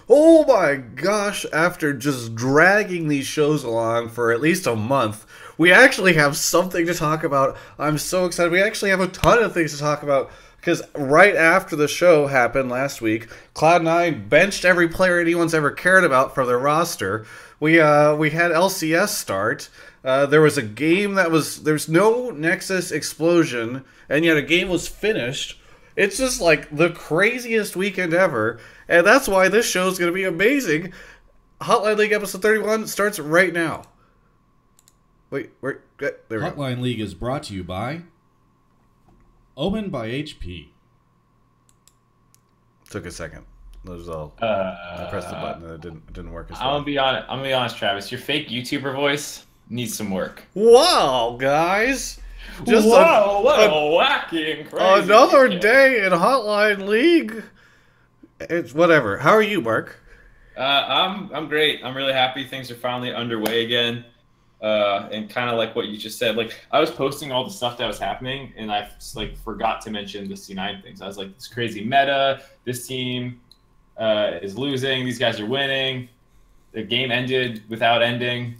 Oh my gosh, after just dragging these shows along for at least a month, we actually have something to talk about. I'm so excited. We actually have a ton of things to talk about because right after the show happened last week, Cloud9 benched every player anyone's ever cared about for their roster. We had LCS start. There was a game there's no Nexus explosion, and yet a game was finished. It's just like the craziest weekend ever, and that's why this show is going to be amazing. Hotline League episode 31 starts right now. Wait, there we go. Hotline League is brought to you by Omen by HP. Took a second. That was all. I pressed the button and it didn't work as well. I'm gonna be honest, Travis. Your fake YouTuber voice needs some work. Wow, guys! Just whoa, what a wacky and crazy another weekend. day in Hotline League. It's whatever. How are you, Mark? I'm great. I'm really happy things are finally underway again. And kind of like what you just said, like I was posting all the stuff that was happening, and I like forgot to mention the C9 things. I was like, this crazy meta. This team is losing. These guys are winning. The game ended without ending.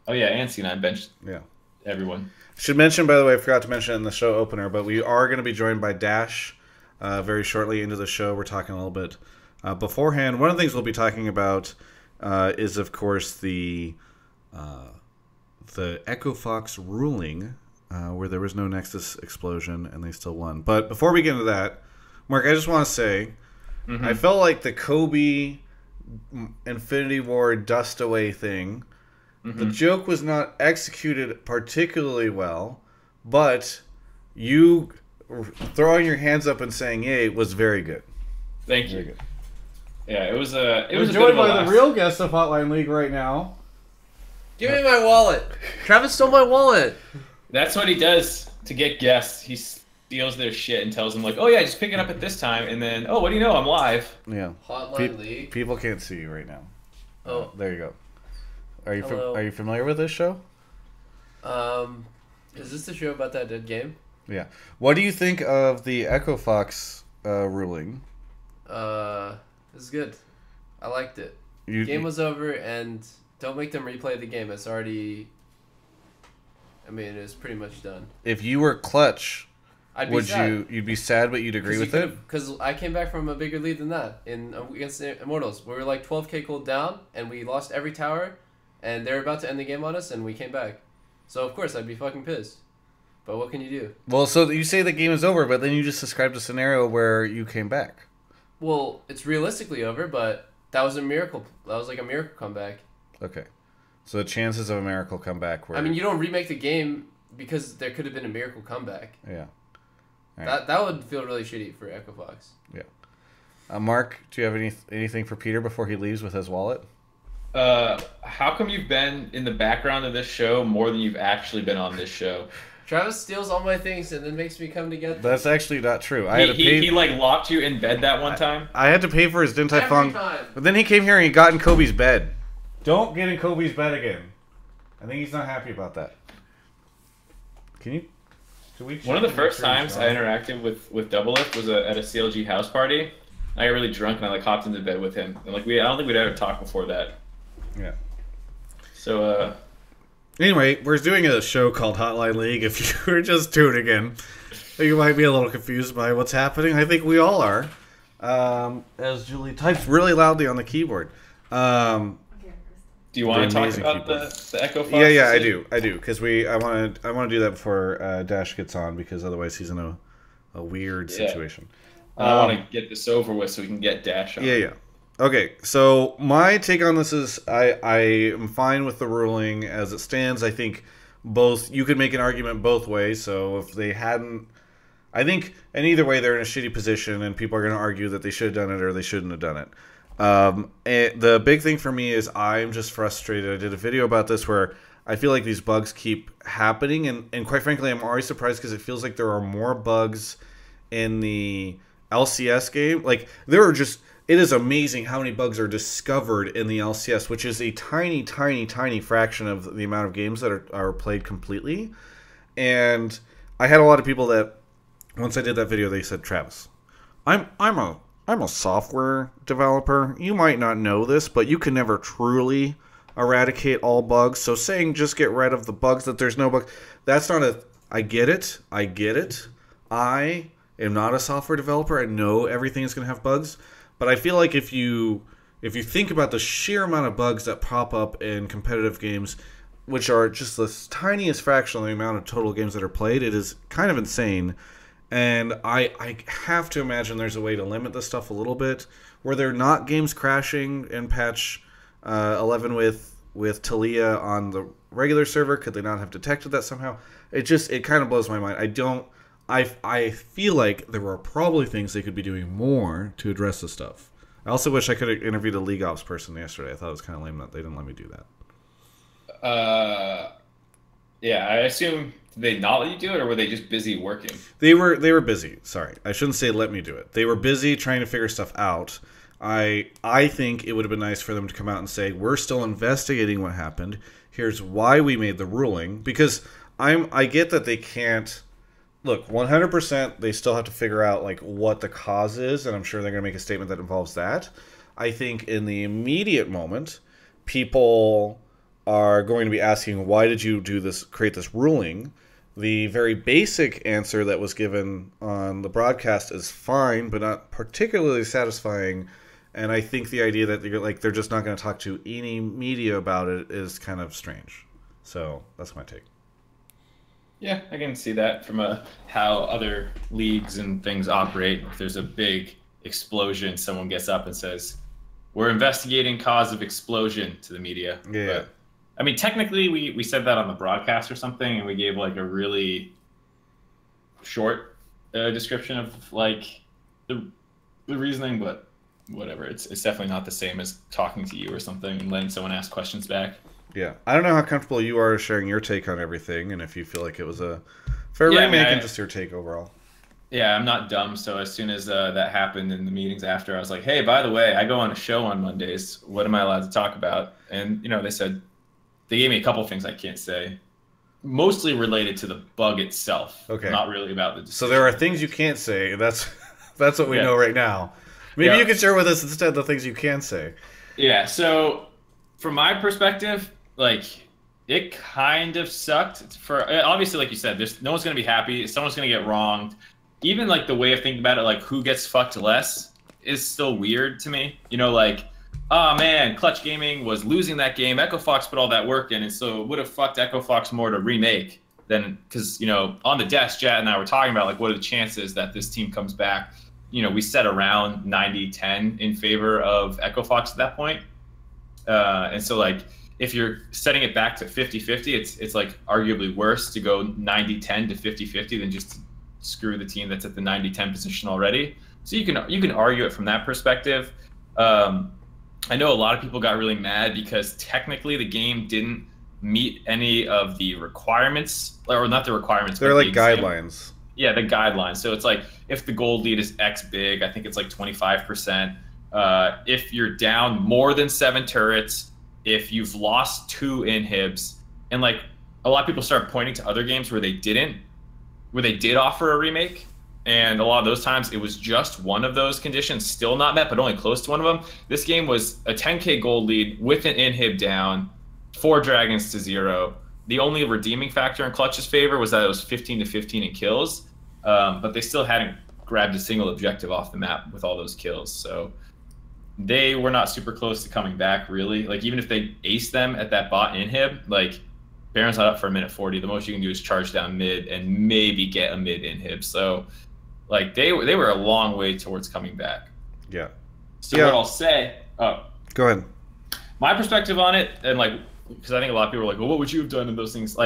Oh yeah, and C9 benched. Yeah, everyone. Should mention, by the way, I forgot to mention in the show opener, but we are going to be joined by Dash very shortly into the show. We're talking a little bit beforehand. One of the things we'll be talking about is, of course, the Echo Fox ruling, where there was no Nexus explosion and they still won. But before we get into that, Mark, I just want to say, I felt like the Kobe Infinity War dust away thing. The joke was not executed particularly well, but you throwing your hands up and saying "yay" was very good. Thank you. Very good. Yeah, it was a bit joined of a by laugh. the real guest of Hotline League right now. Give me my wallet. Travis stole my wallet. That's what he does to get guests. He steals their shit and tells them like, "Oh yeah, just pick it up at this time," and then, "Oh, what do you know? I'm live." Yeah. Hotline League. People can't see you right now. Oh, there you go. Are you Hello. are you familiar with this show? Is this the show about that dead game? Yeah. What do you think of the Echo Fox ruling? It's good. I liked it. Game was over, and don't make them replay the game. It's already. I mean, it's pretty much done. If you were Clutch, I'd be sad. you'd be sad, but you'd agree with it? Because I came back from a bigger lead than that against the Immortals. We were like 12k cooled down, and we lost every tower, and they were about to end the game on us, and we came back. So of course I'd be fucking pissed. But what can you do? Well, so you say the game is over, but then you just described a scenario where you came back. Well, it's realistically over, but that was a miracle. That was like a miracle comeback. Okay. So the chances of a miracle comeback were... I mean, you don't remake the game because there could have been a miracle comeback. Yeah. Right. That would feel really shitty for Echo Fox. Yeah. Mark, do you have anything for Peter before he leaves with his wallet? How come you've been in the background of this show more than you've actually been on this show? Travis steals all my things and then makes me come to get them. That's actually not true. I had to pay... He like locked you in bed that one time? I had to pay for his Din Tai Fung. Every time. But then he came here and he got in Kobe's bed. Don't get in Kobe's bed again. I think he's not happy about that. Can you... One of the first times I interacted with Doublelift was at a CLG house party. I got really drunk and I like hopped into bed with him. And like I don't think we'd ever talked before that. Yeah. So anyway, we're doing a show called Hotline League. If you're just tuning in, you might be a little confused by what's happening. I think we all are. As Julie types really loudly on the keyboard. Do you want to talk about the Echo Fox? Yeah, I do, because I want to do that before Dash gets on, because otherwise he's in a weird situation. I want to get this over with so we can get Dash on. Yeah. Okay, so my take on this is I am fine with the ruling as it stands. I think you could make an argument both ways. So if they hadn't, I think, and either way they're in a shitty position, and people are going to argue that they should have done it or they shouldn't have done it. The big thing for me is I'm just frustrated. I did a video about this where I feel like these bugs keep happening, and quite frankly, I'm always surprised because it feels like there are more bugs in the LCS game. Like, it is amazing how many bugs are discovered in the LCS, which is a tiny, tiny, tiny fraction of the amount of games that are played completely. And I had a lot of people that, once I did that video, they said, Travis, I'm I'm a software developer. You might not know this, but you can never truly eradicate all bugs. So saying just get rid of the bugs, that there's no bug, that's not a... I get it. I am not a software developer. I know everything is going to have bugs. But I feel like if you think about the sheer amount of bugs that pop up in competitive games, which are just the tiniest fraction of the amount of total games that are played, it is kind of insane. And I have to imagine there's a way to limit this stuff a little bit. Were there not games crashing in patch 11 with Talia on the regular server? Could they not have detected that somehow? It kind of blows my mind. I feel like there were probably things they could be doing more to address this stuff. I also wish I could have interviewed a League Ops person yesterday. I thought it was kind of lame that they didn't let me do that. Yeah, I assume they not let you do it, or were they just busy working? They were busy. Sorry, I shouldn't say let me do it. They were busy trying to figure stuff out. I think it would have been nice for them to come out and say, we're still investigating what happened. Here's why we made the ruling. Because I get that they can't... Look, 100% they still have to figure out like what the cause is, and I'm sure they're going to make a statement that involves that. I think in the immediate moment, people are going to be asking, why did you create this ruling? The very basic answer that was given on the broadcast is fine, but not particularly satisfying. And I think the idea that they're just not going to talk to any media about it is kind of strange. So that's my take. Yeah, I can see that from how other leagues and things operate. If there's a big explosion, someone gets up and says, we're investigating cause of explosion to the media. Yeah. But, I mean, technically, we said that on the broadcast or something, and we gave like a really short description of like the reasoning, but whatever. It's definitely not the same as talking to you or something and letting someone ask questions back. Yeah, I don't know how comfortable you are sharing your take on everything, and if you feel like it was a fair remake and just your take overall. Yeah, I'm not dumb, so as soon as that happened in the meetings after, I was like, hey, by the way, I go on a show on Mondays. What am I allowed to talk about? And, they gave me a couple things I can't say, mostly related to the bug itself. Okay. Not really about the decision. So there are things you can't say. That's what we know right now. Maybe you could share with us instead the things you can say. Yeah, so from my perspective, it kind of sucked. Obviously, like you said, no one's going to be happy. Someone's going to get wronged. Even the way of thinking about it, who gets fucked less is still weird to me. Oh man, Clutch Gaming was losing that game. Echo Fox put all that work in, and so it would have fucked Echo Fox more to remake than, because, on the desk, Jet and I were talking about what are the chances that this team comes back. We set around 90-10 in favor of Echo Fox at that point. And so if you're setting it back to 50-50, it's arguably worse to go 90-10 to 50-50 than just to screw the team that's at the 90-10 position already. So you can argue it from that perspective. I know a lot of people got really mad because technically the game didn't meet any of the requirements, or not the requirements. They're like guidelines. Yeah, the guidelines. So it's if the gold lead is X big, I think it's 25%. If you're down more than 7 turrets, if you've lost 2 inhibs, and a lot of people start pointing to other games where they did offer a remake, and a lot of those times it was just one of those conditions still not met, but only close to one of them. This game was a 10k gold lead with an inhib down, 4 dragons to 0. The only redeeming factor in Clutch's favor was that it was 15-15 in kills, but they still hadn't grabbed a single objective off the map with all those kills. So they were not super close to coming back, really. Even if they ace them at that bot inhib, Baron's not up for a minute 40. The most you can do is charge down mid and maybe get a mid inhib. So, they were a long way towards coming back. Yeah. So what I'll say... Oh. Go ahead. My perspective on it, and because I think a lot of people are well, what would you have done in those things?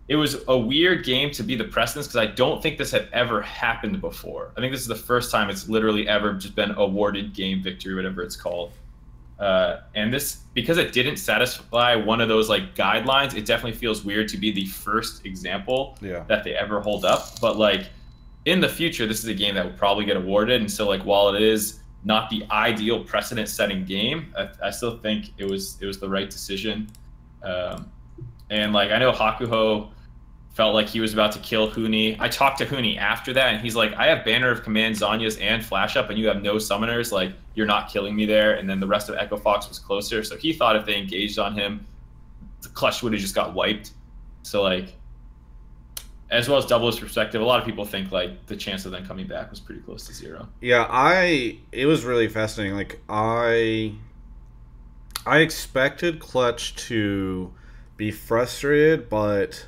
It was a weird game to be the precedence, because I don't think this had ever happened before. I think this is the first time it's literally ever just been awarded game victory, whatever it's called. And this, because it didn't satisfy one of those guidelines, it definitely feels weird to be the first example that they ever hold up. But in the future, this is a game that would probably get awarded. And so while it is not the ideal precedent-setting game, I still think it was the right decision. And I know Hakuho felt like he was about to kill Huni. I talked to Huni after that, and he's like, I have Banner of Command, Zanyas, and Flash Up, and you have no summoners. Like, you're not killing me there. And then the rest of Echo Fox was closer. So he thought if they engaged on him, the clutch would have just got wiped. So, like, as well as Doublelift's perspective, a lot of people think, like, the chance of them coming back was pretty close to 0. Yeah, it was really fascinating. Like, I expected Clutch to be frustrated, but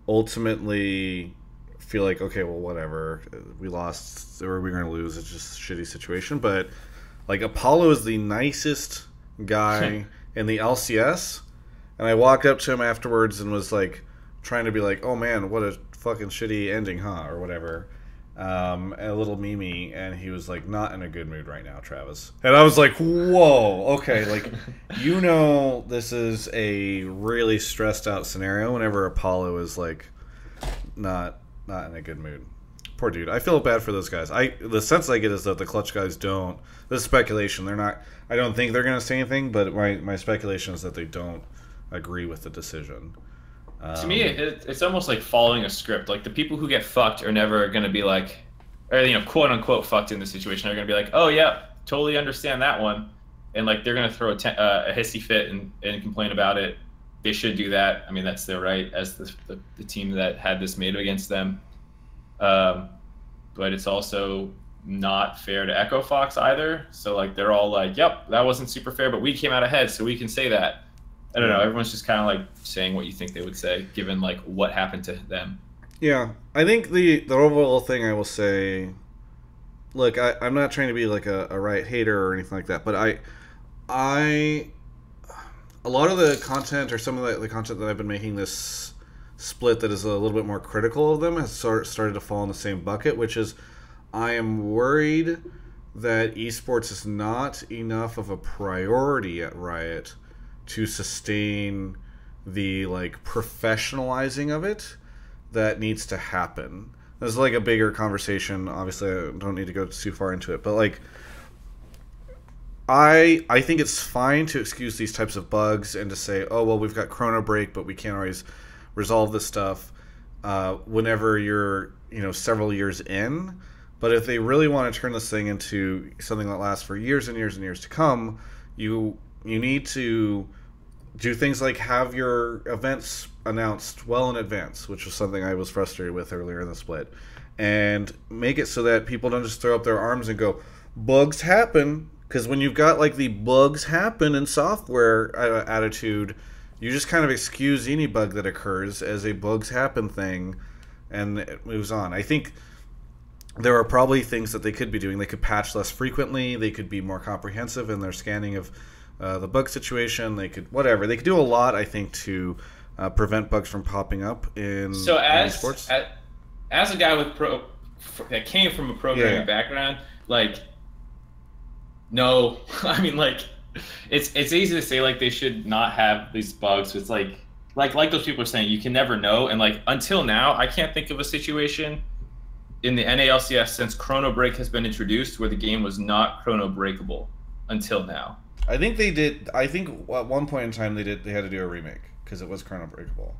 ultimately feel like, okay, well, whatever, we lost or we're going to lose, it's just a shitty situation. But like, Apollo is the nicest guy in the LCS, and I walked up to him afterwards and was like trying to be like, oh man, what a fucking shitty ending, huh, or whatever, a little Mimi, and he was like, not in a good mood right now, Travis. And I was like, whoa, okay, like, you know, this is a really stressed out scenario whenever Apollo is like not in a good mood. Poor dude. I feel bad for those guys. The sense I get is that the Clutch guys don't, this is speculation, they're not, I don't think they're going to say anything, but my speculation is that they don't agree with the decision. To me, it's almost like following a script. Like, the people who get fucked are never going to be like, or, you know, quote unquote fucked in the situation, are going to be like, oh yeah, totally understand that one. And like, they're going to throw a hissy fit and complain about it. They should do that. I mean, that's their right as the team that had this made against them. But it's also not fair to Echo Fox either. So like, they're all like, yep, that wasn't super fair, but we came out ahead, so we can say that. I don't know. Everyone's just kind of like saying what you think they would say, given like what happened to them. Yeah, I think the overall thing I will say, look, I'm not trying to be like a Riot hater or anything like that, but a lot of the content, or some of the content that I've been making this split that is a little bit more critical of them, has started to fall in the same bucket, which is, I am worried that esports is not enough of a priority at Riot to sustain the like professionalizing of it that needs to happen. This is like a bigger conversation. Obviously, I don't need to go too far into it, but like, I think it's fine to excuse these types of bugs and to say, oh well, we've got Chrono Break, but we can't always resolve this stuff whenever you're, you know, several years in. But if they really want to turn this thing into something that lasts for years and years and years to come, you need to do things like have your events announced well in advance, which was something I was frustrated with earlier in the split, and make it so that people don't just throw up their arms and go, bugs happen. Because when you've got like the bugs happen in software attitude, you just kind of excuse any bug that occurs as a bugs happen thing, and it moves on. I think there are probably things that they could be doing. They could patch less frequently. They could be more comprehensive in their scanning of the bug situation. They could do a lot, I think, to prevent bugs from popping up in sports. As a guy that came from a programming background, like, no, I mean, like, it's easy to say like they should not have these bugs. It's like those people are saying, you can never know. And like, until now, I can't think of a situation in the NALCS since Chrono Break has been introduced where the game was not chrono breakable until now. I think they did. I think at one point in time they had to do a remake because it was chrono breakable.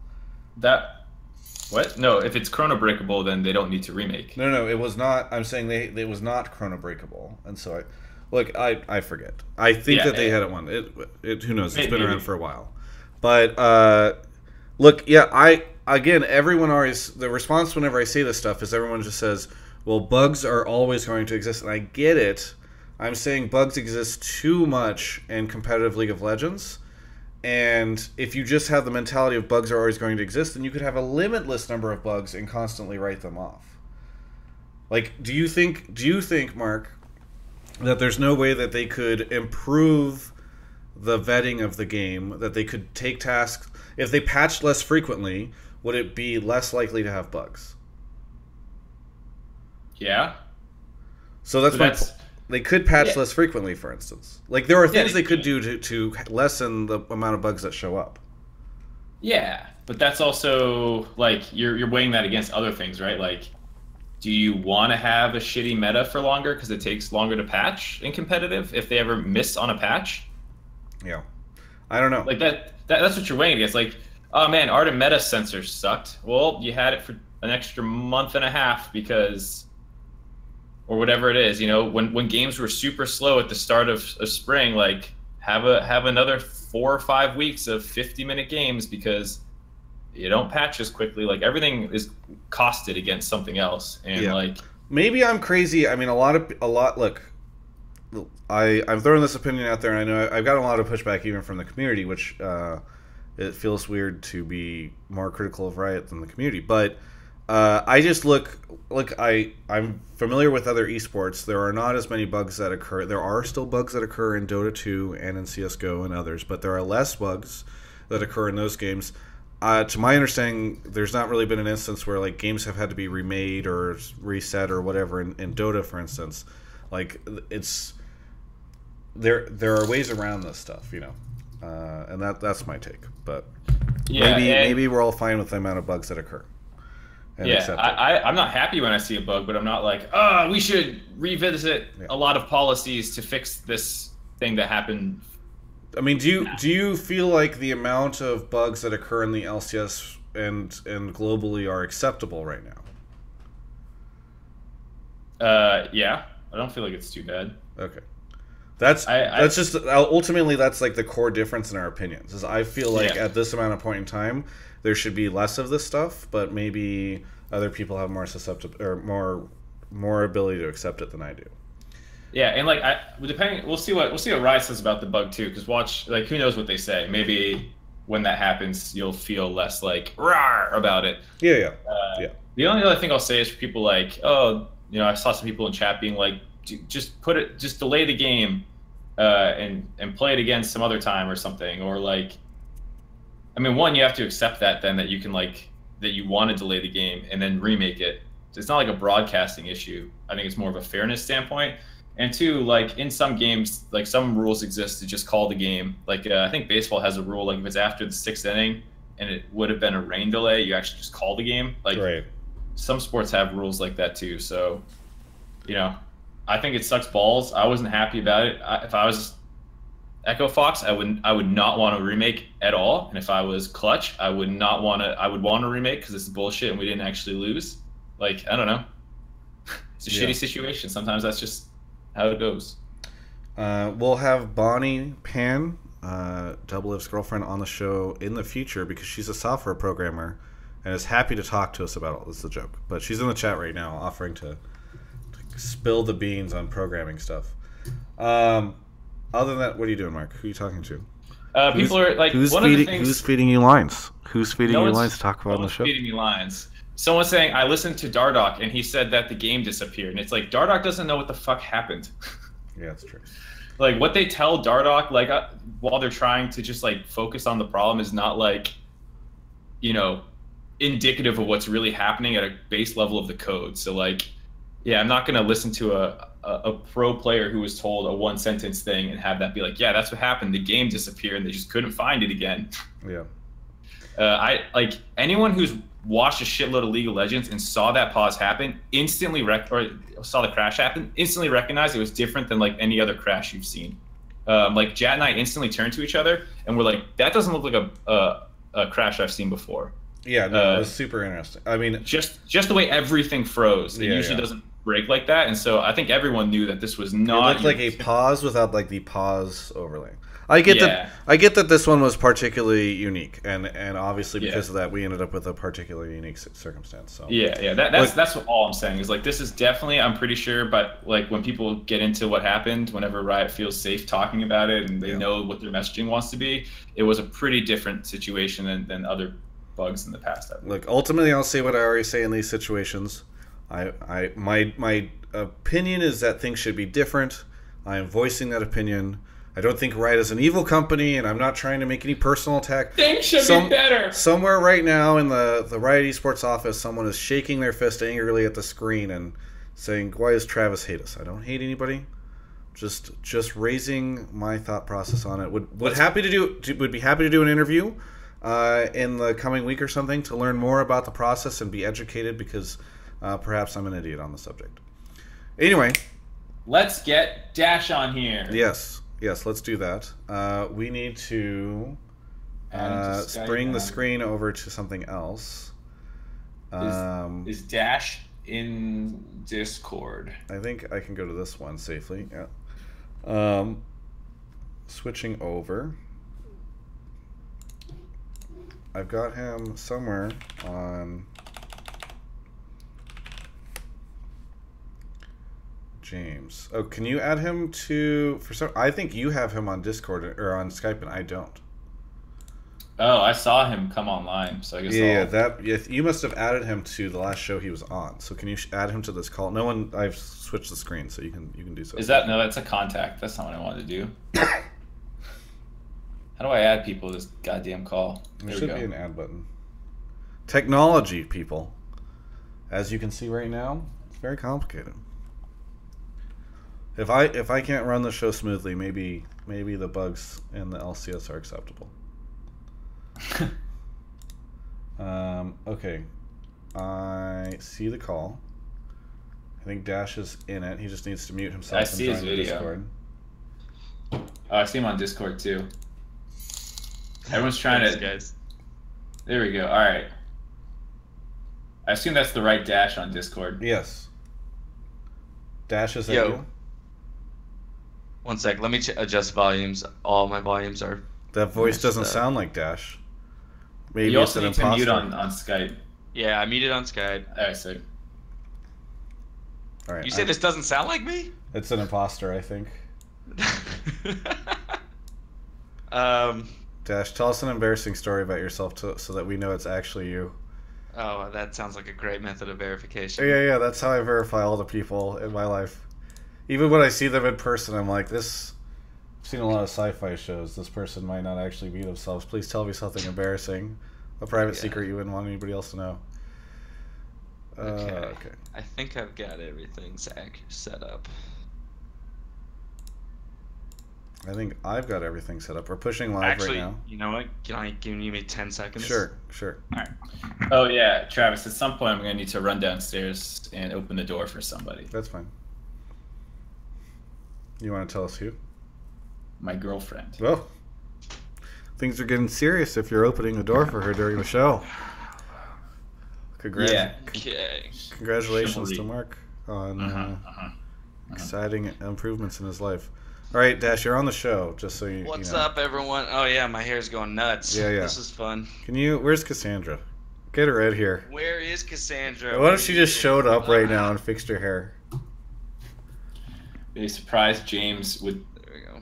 What? No, if it's chrono breakable, then they don't need to remake. No, it was not. I'm saying it was not chrono breakable, and so I forget. I think that they had it one. It who knows? It's been around for a while, but look, yeah. Everyone always, the response whenever I say this stuff is everyone just says, well, bugs are always going to exist, and I get it. I'm saying bugs exist too much in competitive League of Legends, and if you just have the mentality of bugs are always going to exist, then you could have a limitless number of bugs and constantly write them off. Like, do you think, Mark, that there's no way that they could improve the vetting of the game, that they could take tasks, if they patched less frequently, would it be less likely to have bugs? Yeah. So they could patch less frequently, for instance. Like, there are things they could do to lessen the amount of bugs that show up. Yeah, but that's also, like, you're weighing that against other things, right? Like, do you want to have a shitty meta for longer because it takes longer to patch in competitive if they ever miss on a patch? Yeah. I don't know. Like, that's what you're weighing against. Like, oh man, Artemeta sensor sucked. Well, you had it for an extra month and a half because, or whatever it is, you know, when games were super slow at the start of spring, like have another 4 or 5 weeks of 50-minute games because you don't patch as quickly. Like everything is costed against something else, and like maybe I'm crazy. I mean, a lot. Look, I'm throwing this opinion out there, and I know I've gotten a lot of pushback even from the community, which it feels weird to be more critical of Riot than the community. But I just I'm familiar with other esports. There are not as many bugs that occur. There are still bugs that occur in Dota 2 and in CS:GO and others, but there are less bugs that occur in those games. To my understanding, there's not really been an instance where like games have had to be remade or reset or whatever in Dota, for instance. Like it's there are ways around this stuff, you know, and that's my take. But maybe we're all fine with the amount of bugs that occur. I'm not happy when I see a bug, but I'm not like, oh, we should revisit a lot of policies to fix this thing that happened. I mean, do you feel like the amount of bugs that occur in the LCS and globally are acceptable right now? Yeah, I don't feel like it's too bad. Okay, that's just ultimately that's like the core difference in our opinions. Is I feel like at this amount of point in time, there should be less of this stuff, but maybe other people have more susceptible or more ability to accept it than I do. Yeah, and like we'll see what Riot says about the bug too, because watch, like, who knows what they say. Maybe when that happens, you'll feel less like rawr about it. Yeah. The only other thing I'll say is for people like, oh, you know, I saw some people in chat being like, just delay the game, and play it again some other time or something, or like, I mean, one, you have to accept that you can that you want to delay the game and then remake it. It's not like a broadcasting issue. I think it's more of a fairness standpoint. And two, like in some games, like some rules exist to just call the game. Like I think baseball has a rule, like if it's after the 6th inning and it would have been a rain delay, you actually just call the game. Like some sports have rules like that too. So, you know, I think it sucks balls. I wasn't happy about it. If I was Echo Fox, I would not want to remake at all. And if I was Clutch, I would want to remake because it's bullshit and we didn't actually lose. Like, I don't know. It's a shitty situation. Sometimes that's just how it goes. We'll have Bonnie Pan, Doublelift's girlfriend, on the show in the future because she's a software programmer and is happy to talk to us about all this. Is a joke, but she's in the chat right now offering to spill the beans on programming stuff. Other than that, what are you doing, Mark? Who are you talking to? People are like, who's feeding you lines? Who's feeding you lines to talk about on the show? Feeding me lines. Someone's saying, I listened to Dardoch, and he said that the game disappeared. And it's like, Dardoch doesn't know what the fuck happened. Yeah, that's true. Like, what they tell Dardoch, like, while they're trying to just, like, focus on the problem is not, like, you know, indicative of what's really happening at a base level of the code. So, like, yeah, I'm not going to listen to a pro player who was told a one-sentence thing and have that be like, yeah, that's what happened. The game disappeared, and they just couldn't find it again. Yeah. I like anyone who's watched a shitload of League of Legends and saw that pause happen, instantly saw the crash happen, instantly recognized it was different than like any other crash you've seen. Like Jat and I instantly turned to each other and we're like, that doesn't look like a crash I've seen before. Yeah, no, it was super interesting. I mean, just the way everything froze. It usually doesn't break like that, and so I think everyone knew that this was not. It looked like a pause without like the pause overlay. I get that this one was particularly unique, and obviously because of that, we ended up with a particularly unique circumstance. So that's what all I'm saying is like this is definitely, I'm pretty sure, but like when people get into what happened, whenever Riot feels safe talking about it and they know what their messaging wants to be, it was a pretty different situation than other bugs in the past. Look, ultimately, I'll say what I always say in these situations. My opinion is that things should be different. I am voicing that opinion. I don't think Riot is an evil company, and I'm not trying to make any personal attack. Things should be better. Somewhere right now in the Riot Esports office, someone is shaking their fist angrily at the screen and saying, "Why does Travis hate us?" I don't hate anybody. Just raising my thought process on it. Would be happy to do an interview in the coming week or something to learn more about the process and be educated because perhaps I'm an idiot on the subject. Anyway, let's get Dash on here. Yes, let's do that. We need to Bring the screen over to something else. Is Dash in Discord? I think I can go to this one safely. Yeah. Switching over. I've got him somewhere on James. Oh, can you add him to I think you have him on Discord or on Skype and I don't. Oh, I saw him come online, so I guess you must have added him to the last show he was on. So can you add him to this call? No one. I've switched the screen, so you can do so. No? That's a contact. That's not what I wanted to do. How do I add people to this goddamn call? There should be an add button. Technology, people. As you can see right now, it's very complicated. If I can't run the show smoothly, maybe the bugs in the LCS are acceptable. Okay. I see the call. I think Dash is in it. He just needs to mute himself. I see his video. Discord. Oh, I see him on Discord too. Everyone's trying to. Guys. There we go. All right. I assume that's the right Dash on Discord. Yes. Dash is at you. One sec. Let me adjust volumes. All my volumes are. That voice doesn't sound like Dash. Maybe you also need to mute on Skype. Yeah, I muted on Skype. All right, so. All right. You say this doesn't sound like me? It's an imposter, I think. Dash, tell us an embarrassing story about yourself so that we know it's actually you. Oh, that sounds like a great method of verification. Yeah. That's how I verify all the people in my life. Even when I see them in person, I'm like, this. I've seen a lot of sci-fi shows. This person might not actually be themselves. Please tell me something embarrassing, a private secret you wouldn't want anybody else to know. Okay. I think I've got everything set up. I think I've got everything set up. We're pushing live Actually, right now. You know what? Can you give me 10 seconds? Sure. All right. Oh yeah, Travis. At some point, I'm gonna need to run downstairs and open the door for somebody. That's fine. You want to tell us who? My girlfriend. Well, things are getting serious if you're opening the door for her during the show. Congratulations to Mark on exciting improvements in his life. All right, Dash, you're on the show, just so you know. What's up, everyone? Oh, yeah, my hair's going nuts. Yeah. This is fun. Where's Cassandra? Get her in here. Where is Cassandra? What if she just showed up right now and fixed her hair? They surprised James with... There we go.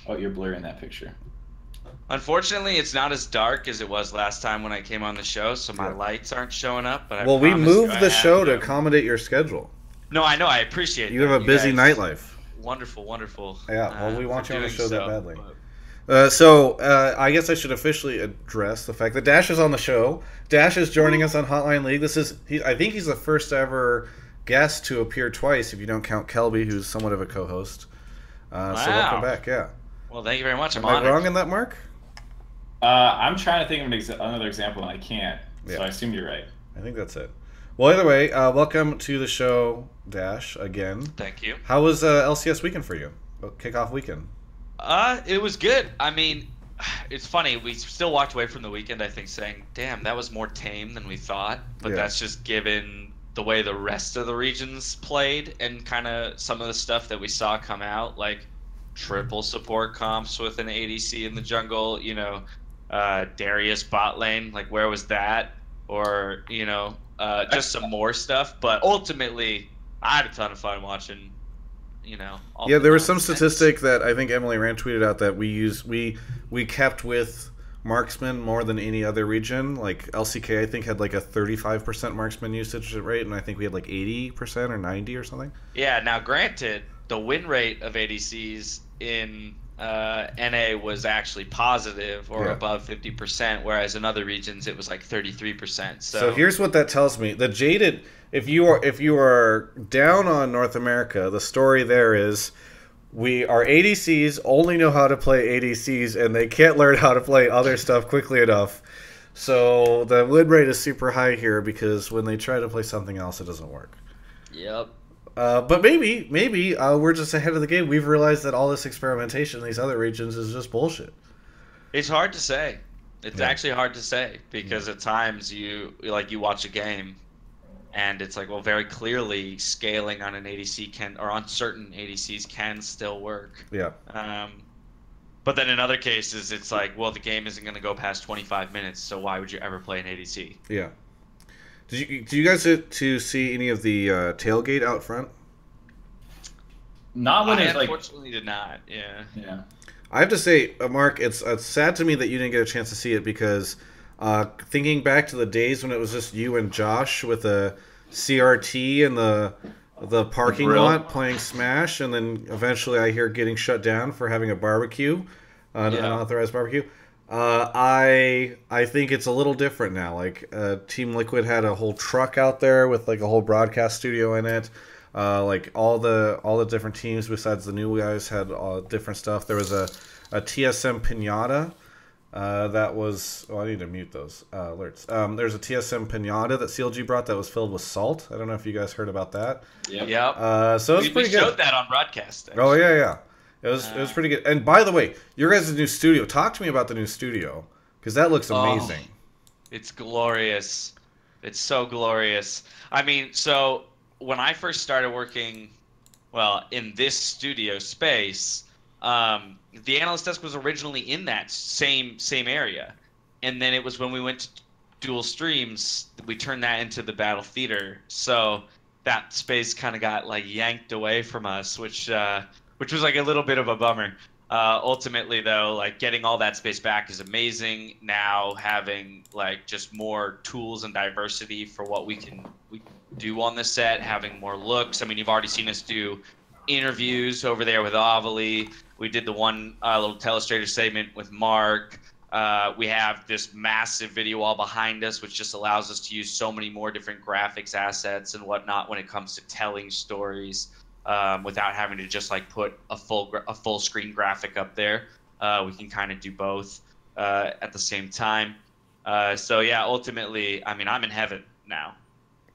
Oh, you're blurring that picture. Unfortunately, it's not as dark as it was last time when I came on the show, so my lights aren't showing up. But we moved the show to accommodate your schedule. No, I know. I appreciate it. You have a busy nightlife. Wonderful. Yeah, well, we want you on the show that badly. So I guess I should officially address the fact that Dash is on the show. Dash is joining us on Hotline League. I think he's the first ever guest to appear twice, if you don't count Kelby, who's somewhat of a co-host. Wow. So welcome back, yeah. Well, thank you very much. Am I wrong in that, Mark? I'm trying to think of another example, and I can't. So I assume you're right. I think that's it. Well, either way, welcome to the show, Dash, again. Thank you. How was LCS weekend for you? Kickoff weekend? It was good. I mean, it's funny. We still walked away from the weekend, I think, saying, damn, that was more tame than we thought. But that's just given the way the rest of the regions played and kind of some of the stuff that we saw come out, like triple support comps with an ADC in the jungle, Darius bot lane, like where was that? Or, just some more stuff. But ultimately, I had a ton of fun watching, there was some statistic that I think Emily Rand tweeted out that we kept with marksman more than any other region. Like LCK, I think, had like a 35% marksman usage rate, and I think we had like 80% or 90 or something. Yeah, now granted, the win rate of ADCs in NA was actually positive or above 50%, whereas in other regions it was like 33%. So here's what that tells me: the jaded. If you are down on North America, the story there is our ADCs only know how to play ADCs, and they can't learn how to play other stuff quickly enough. So the win rate is super high here because when they try to play something else, it doesn't work. Yep. But maybe we're just ahead of the game. We've realized that all this experimentation in these other regions is just bullshit. It's hard to say. It's Yeah. actually hard to say because at times you watch a game and it's like, well, very clearly scaling on an ADC can, or on certain ADCs can still work. Yeah. But then in other cases, it's like, well, the game isn't going to go past 25 minutes, so why would you ever play an ADC? Yeah. Did you guys get to see any of the tailgate out front? Not when I it's like. unfortunately did not. Yeah. Yeah. I have to say, Mark, it's sad to me that you didn't get a chance to see it because thinking back to the days when it was just you and Josh with a CRT in the parking lot playing Smash, and then eventually I hear getting shut down for having a barbecue, an unauthorized barbecue. I think it's a little different now. Like Team Liquid had a whole truck out there with like a whole broadcast studio in it. Like all the different teams besides the new guys had different stuff. There was a TSM Pinata that was. Oh, I need to mute those alerts. There's a TSM Pinata that CLG brought that was filled with salt. I don't know if you guys heard about that. Yep. So it was pretty good. We showed that on broadcast. Actually. Oh yeah. It was pretty good. And by the way, your guys' new studio. Talk to me about the new studio because that looks amazing. It's glorious. It's so glorious. I mean, so when I first started working, well, in this studio space, the analyst desk was originally in that same area, and then it was when we went to dual streams, we turned that into the battle theater. So that space kind of got like yanked away from us, which was like a little bit of a bummer. Ultimately, though, like getting all that space back is amazing. Now having like just more tools and diversity for what we can do on the set, having more looks. I mean, you've already seen us do interviews over there with Avali. We did the one little telestrator segment with Mark. We have this massive video wall behind us, which just allows us to use so many more different graphics assets and whatnot when it comes to telling stories. Without having to just like put a full screen graphic up there. We can kind of do both at the same time. So yeah, ultimately, I mean, I'm in heaven now.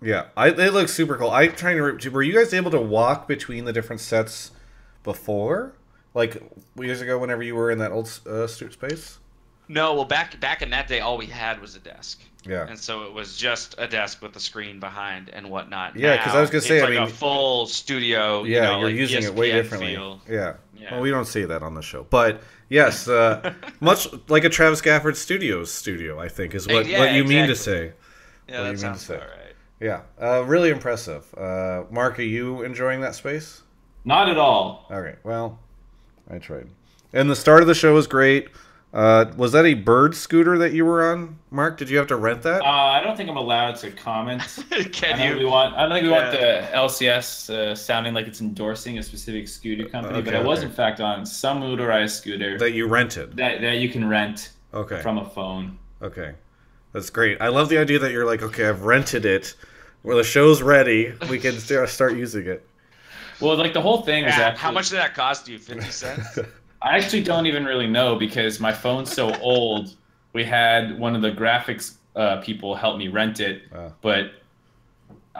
Yeah, they look super cool. I'm trying to. Were you guys able to walk between the different sets before, like years ago, whenever you were in that old studio space? No, well, back in that day, all we had was a desk. Yeah. And so it was just a desk with a screen behind and whatnot. Yeah, because I was gonna say, it's I like mean, a full studio. Yeah, you're like using it way ESPN differently. Feel. Yeah. Well, we don't see that on the show, but yes, much like a Travis Gafford studio, I think is what you mean to say. Yeah, that sounds about right. Yeah, really impressive. Mark, are you enjoying that space? Not at all. All right. Well, I tried. And the start of the show was great. Was that a bird scooter that you were on, Mark? Did you have to rent that? I don't think I'm allowed to comment. I don't think we want the LCS sounding like it's endorsing a specific scooter company, but I was in fact on some motorized scooter that you rented. That you can rent. Okay. From a phone. Okay, that's great. I love the idea that you're like, okay, I've rented it. Well, the show's ready. We can start using it. Well, like the whole thing was actually... How much did that cost you? 50 cents? I actually don't even really know because my phone's so old. We had one of the graphics people help me rent it, but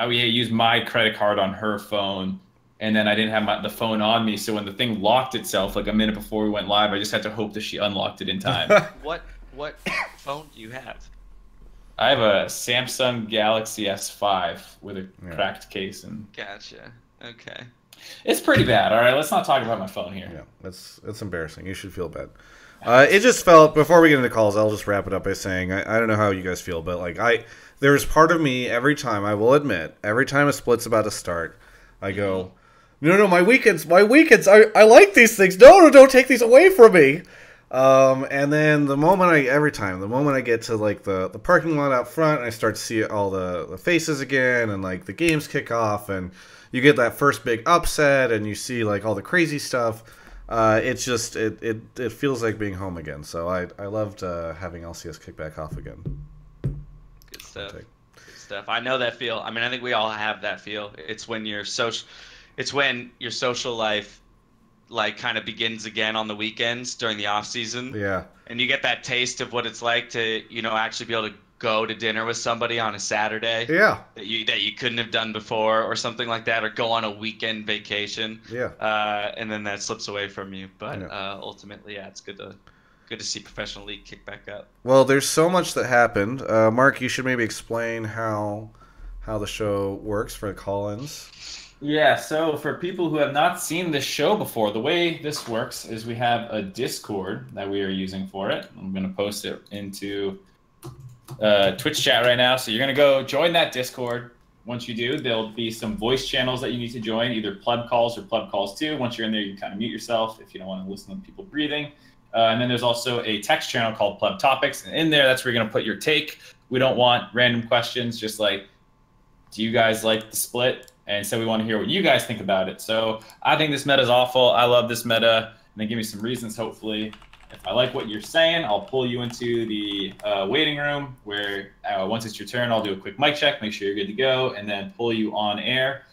we used my credit card on her phone, and then I didn't have the phone on me. So when the thing locked itself like a minute before we went live, I just had to hope that she unlocked it in time. What phone do you have? I have a Samsung Galaxy S5 with a cracked case. Gotcha. Okay. It's pretty bad. All right, let's not talk about my phone here. Yeah, that's embarrassing. You should feel bad. It just felt, before we get into calls, I'll just wrap it up by saying I don't know how you guys feel, but like there's part of me every time, I will admit, every time a split's about to start, I go, no, my weekends, I like these things. No, don't take these away from me. And then the moment I get to like the parking lot out front, and I start to see all the faces again, and like the games kick off, and you get that first big upset, and you see like all the crazy stuff. It's just it feels like being home again. So I loved having LCS kick back off again. Good stuff. Good stuff. I know that feel. I mean, I think we all have that feel. It's when your social life like kind of begins again on the weekends during the off season. Yeah. And you get that taste of what it's like to, actually be able to go to dinner with somebody on a Saturday. Yeah. That you couldn't have done before or something like that, or go on a weekend vacation. Yeah. And then that slips away from you. But ultimately, it's good Good to see Professional League kick back up. Well, there's so much that happened. Mark, you should maybe explain how the show works for call-ins. Yeah, so for people who have not seen this show before, the way this works is we have a Discord that we are using for it. I'm going to post it into Twitch chat right now. So you're going to go join that Discord. Once you do, there'll be some voice channels that you need to join, either pleb calls or pleb calls 2. Once you're in there, you can kind of mute yourself if you don't want to listen to people breathing. And then there's also a text channel called Pleb Topics. And in there, that's where you're going to put your take. We don't want random questions, just like, do you guys like the split? And so we want to hear what you guys think about it. So I think this meta is awful. I love this meta. And then give me some reasons, hopefully. If I like what you're saying, I'll pull you into the waiting room where once it's your turn, I'll do a quick mic check, make sure you're good to go, and then pull you on air.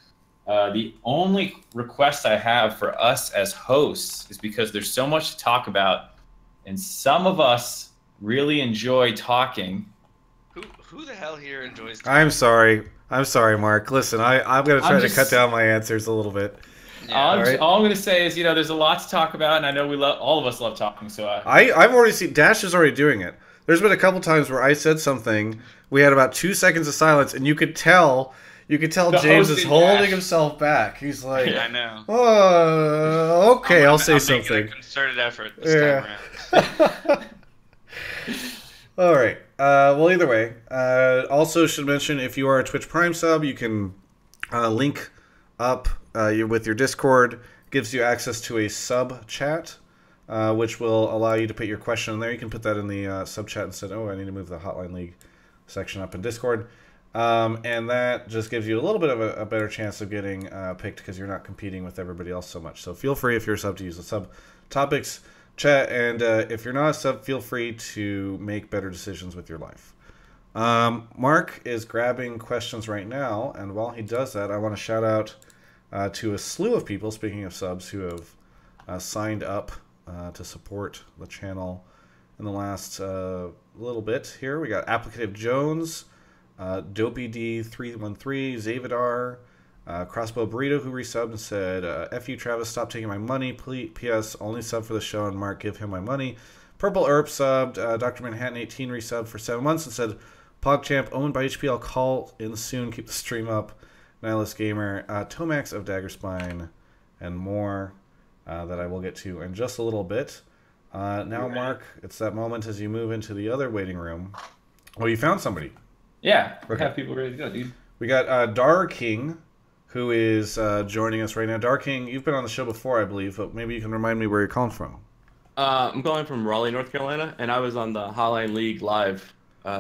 The only request I have for us as hosts is because there's so much to talk about, and some of us really enjoy talking. Who the hell here enjoys talking? I'm sorry, Mark. Listen, I'm going to try to cut down my answers a little bit. Yeah. All I'm going to say is, there's a lot to talk about, and I know all of us love talking. So I've already seen Dash is already doing it. There's been a couple times where I said something, we had about 2 seconds of silence, and you could tell James is holding himself back. He's like, yeah, I know. Oh, okay, I'll say something. I'm making a concerted effort this time around. All right. Well, either way, also should mention if you are a Twitch Prime sub, you can link up with your Discord. Gives you access to a sub chat, which will allow you to put your question in there. You can put that in the sub chat and say, "Oh, I need to move the Hotline League section up in Discord," and that just gives you a little bit of a better chance of getting picked because you're not competing with everybody else so much. So feel free if you're a sub to use the sub topics chat, and if you're not a sub, feel free to make better decisions with your life. Mark is grabbing questions right now, and while he does that, I want to shout out to a slew of people, speaking of subs, who have signed up to support the channel in the last little bit here. We got Applicative Jones, Dopey D313, Zavidar, Crossbow Burrito, who resubbed and said, F you, Travis, stop taking my money. P.S. Only sub for the show, and Mark, give him my money. Purple Erp subbed. Dr. Manhattan 18 resubbed for 7 months and said, PogChamp, owned by HP, I'll call in soon. Keep the stream up. Nihilist Gamer, Tomax of Dagger Spine, and more that I will get to in just a little bit. Now, Mark, it's that moment as you move into the other waiting room. Oh, you found somebody. Yeah, we have people ready to go, dude. We got Dar King, who is joining us right now. Dar King, you've been on the show before, I believe, but maybe you can remind me where you're calling from. I'm calling from Raleigh, North Carolina, and I was on the Hotline League live.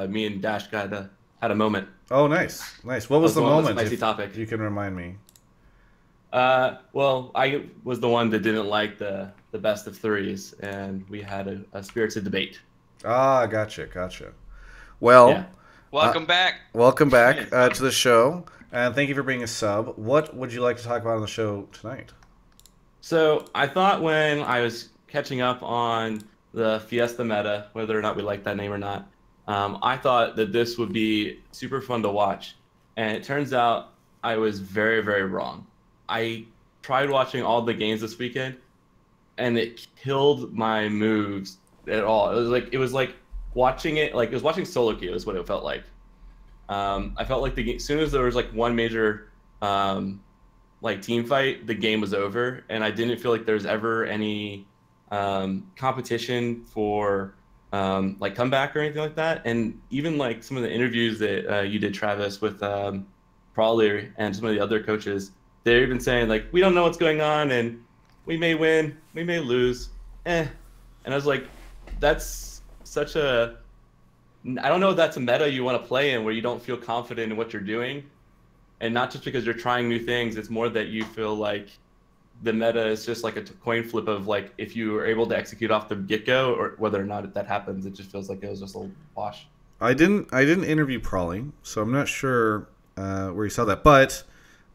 Me and Dash had a moment. Oh, nice. What was the moment? Spicy topic. You can remind me. Well, I was the one that didn't like the best of threes, and we had a spirited debate. Ah, gotcha. Well, yeah. Welcome back to the show, and thank you for being a sub. What would you like to talk about on the show tonight? So I thought when I was catching up on the Fiesta meta, whether or not we like that name or not, I thought that this would be super fun to watch, and it turns out I was very, very wrong. I tried watching all the games this weekend, and it killed my moves at all. It was like watching it, like it was watching solo queue is what it felt like. I felt like as soon as there was like one major like team fight, the game was over, and I didn't feel like there was ever any competition for like comeback or anything like that. And even like some of the interviews that you did, Travis, with Prawley and some of the other coaches, they're even saying like, we don't know what's going on, and we may win, we may lose, And I was like, that's such a, I don't know if that's a meta you want to play in, where you don't feel confident in what you're doing. And not just because you're trying new things, it's more that you feel like the meta is just like a coin flip of like, if you are able to execute off the get-go, or whether or not that happens, it just feels like it was just a wash. I didn't interview Prawley, so I'm not sure where you saw that. But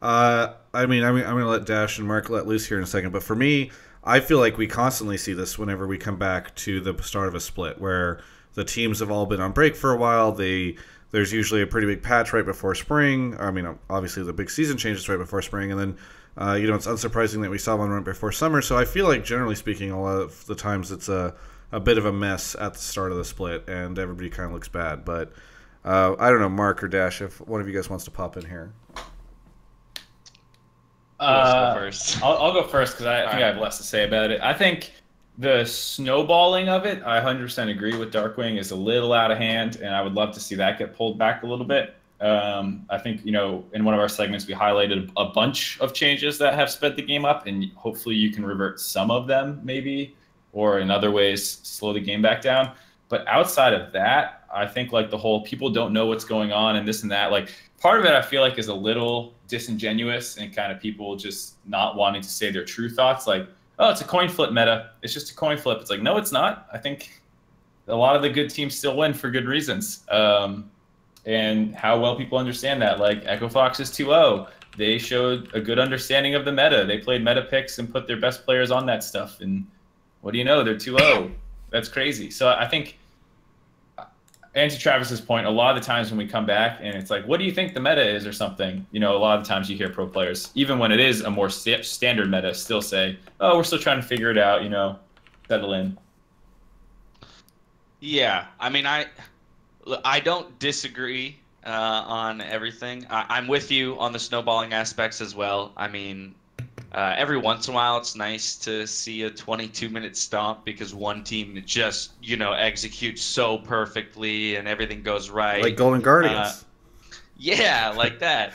I mean, I'm going to let Dash and Mark let loose here in a second. But for me, I feel like we constantly see this whenever we come back to the start of a split, where the teams have all been on break for a while. There's usually a pretty big patch right before spring. I mean, obviously the big season changes right before spring, and then It's unsurprising that we saw one right before summer. So I feel like, generally speaking, a lot of the times it's a bit of a mess at the start of the split, and everybody kind of looks bad. But I don't know, Mark or Dash, if one of you guys wants to pop in here. Let's go first. I'll go first because I think I have less to say about it. I think the snowballing of it, I 100% agree with Darkwing, is a little out of hand, and I would love to see that get pulled back a little bit. I think, in one of our segments, we highlighted a bunch of changes that have sped the game up, and hopefully you can revert some of them maybe, or in other ways slow the game back down. But outside of that, I think like the whole people don't know what's going on and this and that, like part of it I feel like is a little disingenuous and kind of people just not wanting to say their true thoughts. Like, oh, it's a coin flip meta. It's just a coin flip. It's like, no, it's not. I think a lot of the good teams still win for good reasons. And how well people understand that. Like Echo Fox is 2-0. They showed a good understanding of the meta. They played meta picks and put their best players on that stuff. And what do you know? They're 2-0. That's crazy. So I think, and to Travis's point, a lot of the times when we come back and it's like, what do you think the meta is or something? A lot of the times you hear pro players, even when it is a more standard meta, still say, oh, we're still trying to figure it out, settle in. Yeah, I mean, I don't disagree on everything. I'm with you on the snowballing aspects as well. I mean, every once in a while, it's nice to see a 22-minute stomp because one team just, executes so perfectly and everything goes right. Like Golden Guardians. Yeah, like that.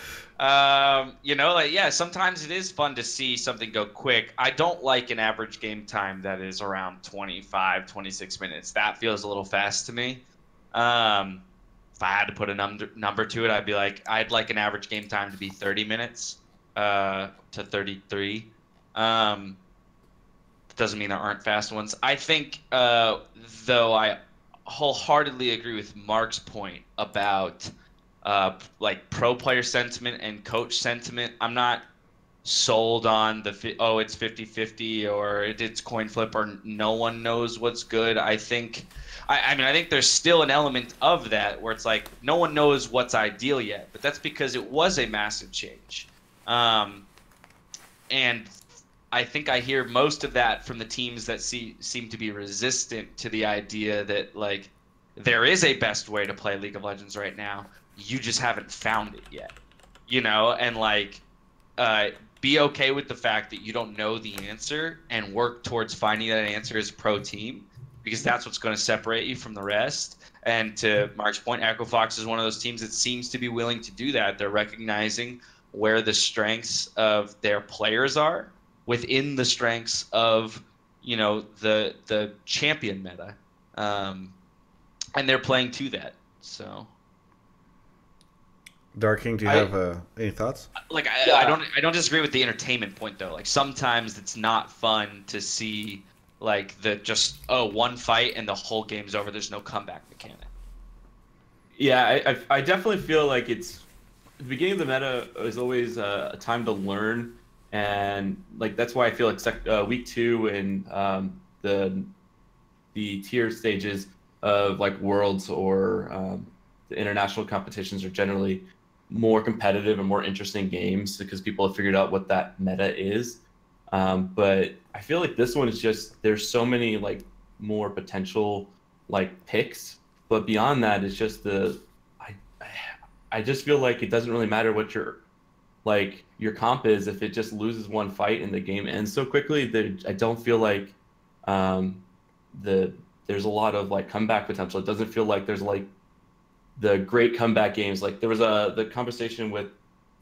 Sometimes it is fun to see something go quick. I don't like an average game time that is around 25, 26 minutes. That feels a little fast to me. If I had to put a number to it, I'd be like, I'd like an average game time to be 30 minutes to 33. Doesn't mean there aren't fast ones. I think, though, I wholeheartedly agree with Mark's point about pro player sentiment and coach sentiment. I'm not sold on it's 50-50 or it's coin flip or no one knows what's good. I think there's still an element of that where it's like no one knows what's ideal yet, but that's because it was a massive change. And I think I hear most of that from the teams that seem to be resistant to the idea that like there is a best way to play League of Legends right now. You just haven't found it yet, and be okay with the fact that you don't know the answer and work towards finding that answer as a pro team, because that's what's going to separate you from the rest. And to Mark's point, Echo Fox is one of those teams that seems to be willing to do that. They're recognizing where the strengths of their players are within the strengths of, the champion meta. And they're playing to that. So Dark King, do you have any thoughts? I don't disagree with the entertainment point though. Like sometimes it's not fun to see like one fight and the whole game's over. There's no comeback mechanic. Yeah, I definitely feel like it's the beginning of the meta is always a time to learn, and like that's why I feel like week 2 and the tier stages of like Worlds or the international competitions are generally more competitive and more interesting games because people have figured out what that meta is. But I feel like this one is just, there's so many like more potential like picks, but beyond that, it's just I just feel like it doesn't really matter what your comp is if it just loses one fight and the game ends so quickly. I don't feel like there's a lot of like comeback potential. It doesn't feel like there's like the great comeback games. Like there was the conversation with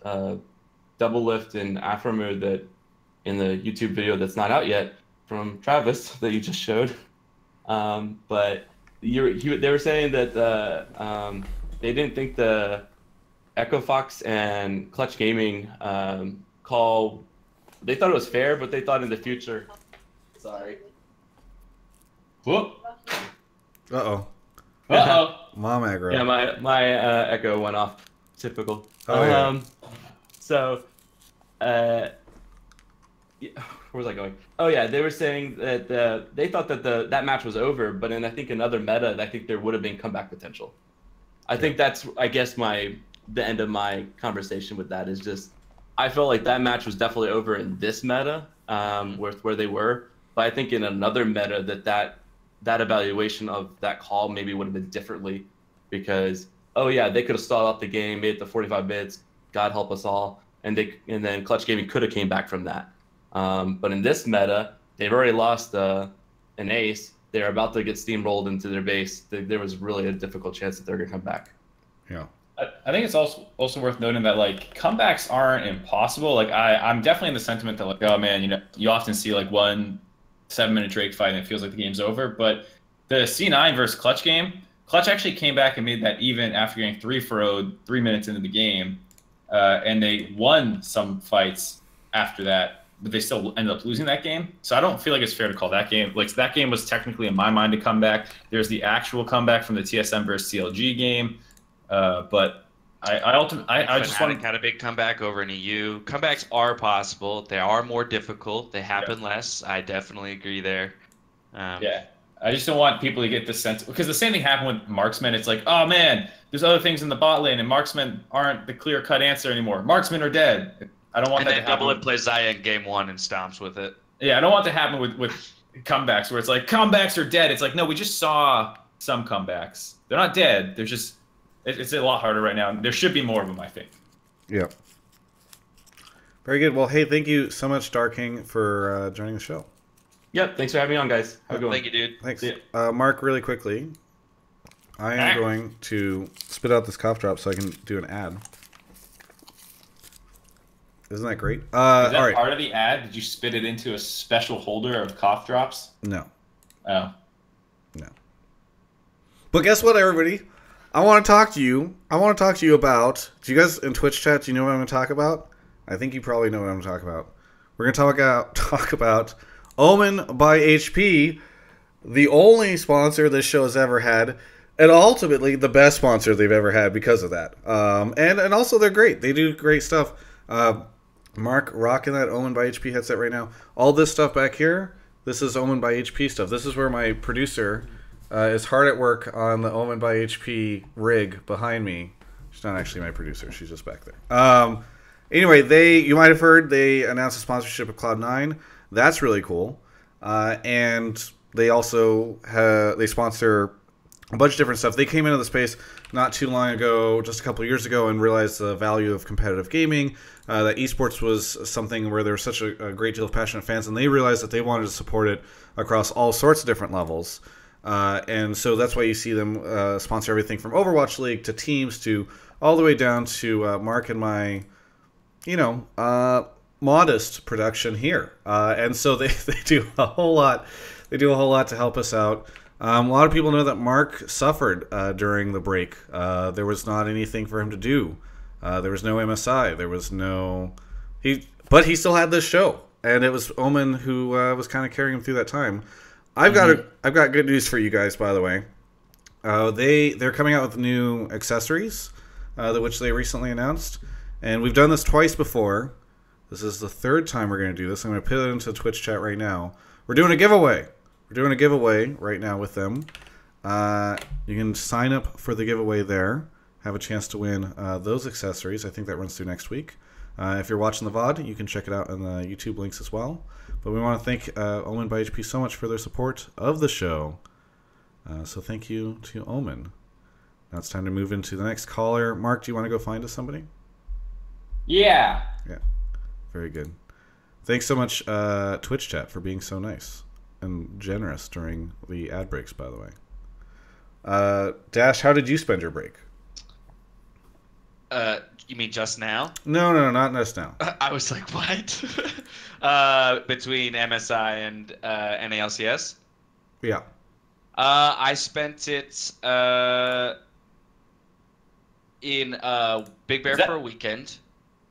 Doublelift and Aframu that in the YouTube video that's not out yet from Travis that you just showed. But they were saying that they didn't think the Echo Fox and Clutch Gaming call, they thought it was fair, but they thought in the future. Sorry. Whoop. Uh-oh. Mom aggro. Yeah, my echo went off. Typical. Oh, yeah. So, where was I going? Oh yeah, they were saying that they thought that that match was over, but in I think another meta, I think there would have been comeback potential. I think that's, I guess, the end of my conversation with that is just I felt like that match was definitely over in this meta, with where they were. But I think in another meta that evaluation of that call maybe would have been differently, because they could have stalled out the game, made it to 45 minutes, God help us all, and then Clutch Gaming could have came back from that. But in this meta, they've already lost an ace. They're about to get steamrolled into their base. There was really a difficult chance that they're gonna come back. Yeah. I think it's also worth noting that like comebacks aren't impossible. Like I'm definitely in the sentiment that like, oh man, you often see like 1 7-minute Drake fight and it feels like the game's over. But the C9 versus Clutch game, Clutch actually came back and made that even after getting 3-0'd 3 minutes into the game, and they won some fights after that, but they still ended up losing that game. So I don't feel like it's fair to call that game. Like that game was technically in my mind a comeback. There's the actual comeback from the TSM versus CLG game. But I just want had a big comeback over in EU. Comebacks are possible. They are more difficult. They happen less. I definitely agree there. Yeah, I just don't want people to get this sense, because the same thing happened with marksmen. It's like, oh man, there's other things in the bot lane, and marksmen aren't the clear-cut answer anymore. Marksmen are dead. I don't want that to happen. Doublelift plays Xayah in game 1 and stomps with it. Yeah, I don't want that to happen with comebacks where it's like comebacks are dead. It's like, no, we just saw some comebacks. They're not dead. They're just. It's a lot harder right now. There should be more of them, I think. Yeah. Very good. Well, hey, thank you so much, Darking, for joining the show. Yep. Thanks for having me on, guys. Have a good one. Thank you, dude. Thanks. Mark, really quickly, I am going to spit out this cough drop so I can do an ad. Isn't that great? Is that all right. part of the ad? Did you spit it into a special holder of cough drops? No. Oh. No. But guess what, everybody? I want to talk to you. I want to talk to you about... Do you guys in Twitch chat, do you know what I'm going to talk about? I think you probably know what I'm going to talk about. We're going to talk about Omen by HP, the only sponsor this show has ever had, and ultimately the best sponsor they've ever had because of that. And also they're great. They do great stuff. Mark rocking that Omen by HP headset right now. All this stuff back here, this is Omen by HP stuff. This is where my producer... is hard at work on the Omen by HP rig behind me. She's not actually my producer. She's just back there. Anyway, you might have heard they announced a sponsorship of Cloud9. That's really cool. And they also they sponsor a bunch of different stuff. They came into the space not too long ago, just a couple of years ago, and realized the value of competitive gaming, that esports was something where there was such a great deal of passionate fans, and they realized that they wanted to support it across all sorts of different levels. And so that's why you see them sponsor everything from Overwatch League to teams to all the way down to Mark and my, modest production here. And so they do a whole lot. They do a whole lot to help us out. A lot of people know that Mark suffered during the break. There was not anything for him to do. There was no MSI. There was no... But he still had this show. And it was Omen who was kind of carrying him through that time. I've got good news for you guys, by the way. They're coming out with new accessories, which they recently announced, and we've done this twice before. This is the third time we're going to do this. I'm going to put it into the Twitch chat right now. We're doing a giveaway. We're doing a giveaway right now with them. You can sign up for the giveaway there. Have a chance to win those accessories. I think that runs through next week. If you're watching the VOD, you can check it out in the YouTube links as well. But we want to thank Omen by HP so much for their support of the show. So thank you to Omen. Now it's time to move into the next caller. Mark, do you want to go find us somebody? Yeah. Yeah. Very good. Thanks so much, Twitch chat, for being so nice and generous during the ad breaks, by the way. Dash, how did you spend your break? You mean just now? No, not just now. I was like, what? Between MSI and NALCS? Yeah. I spent it in Big Bear for a weekend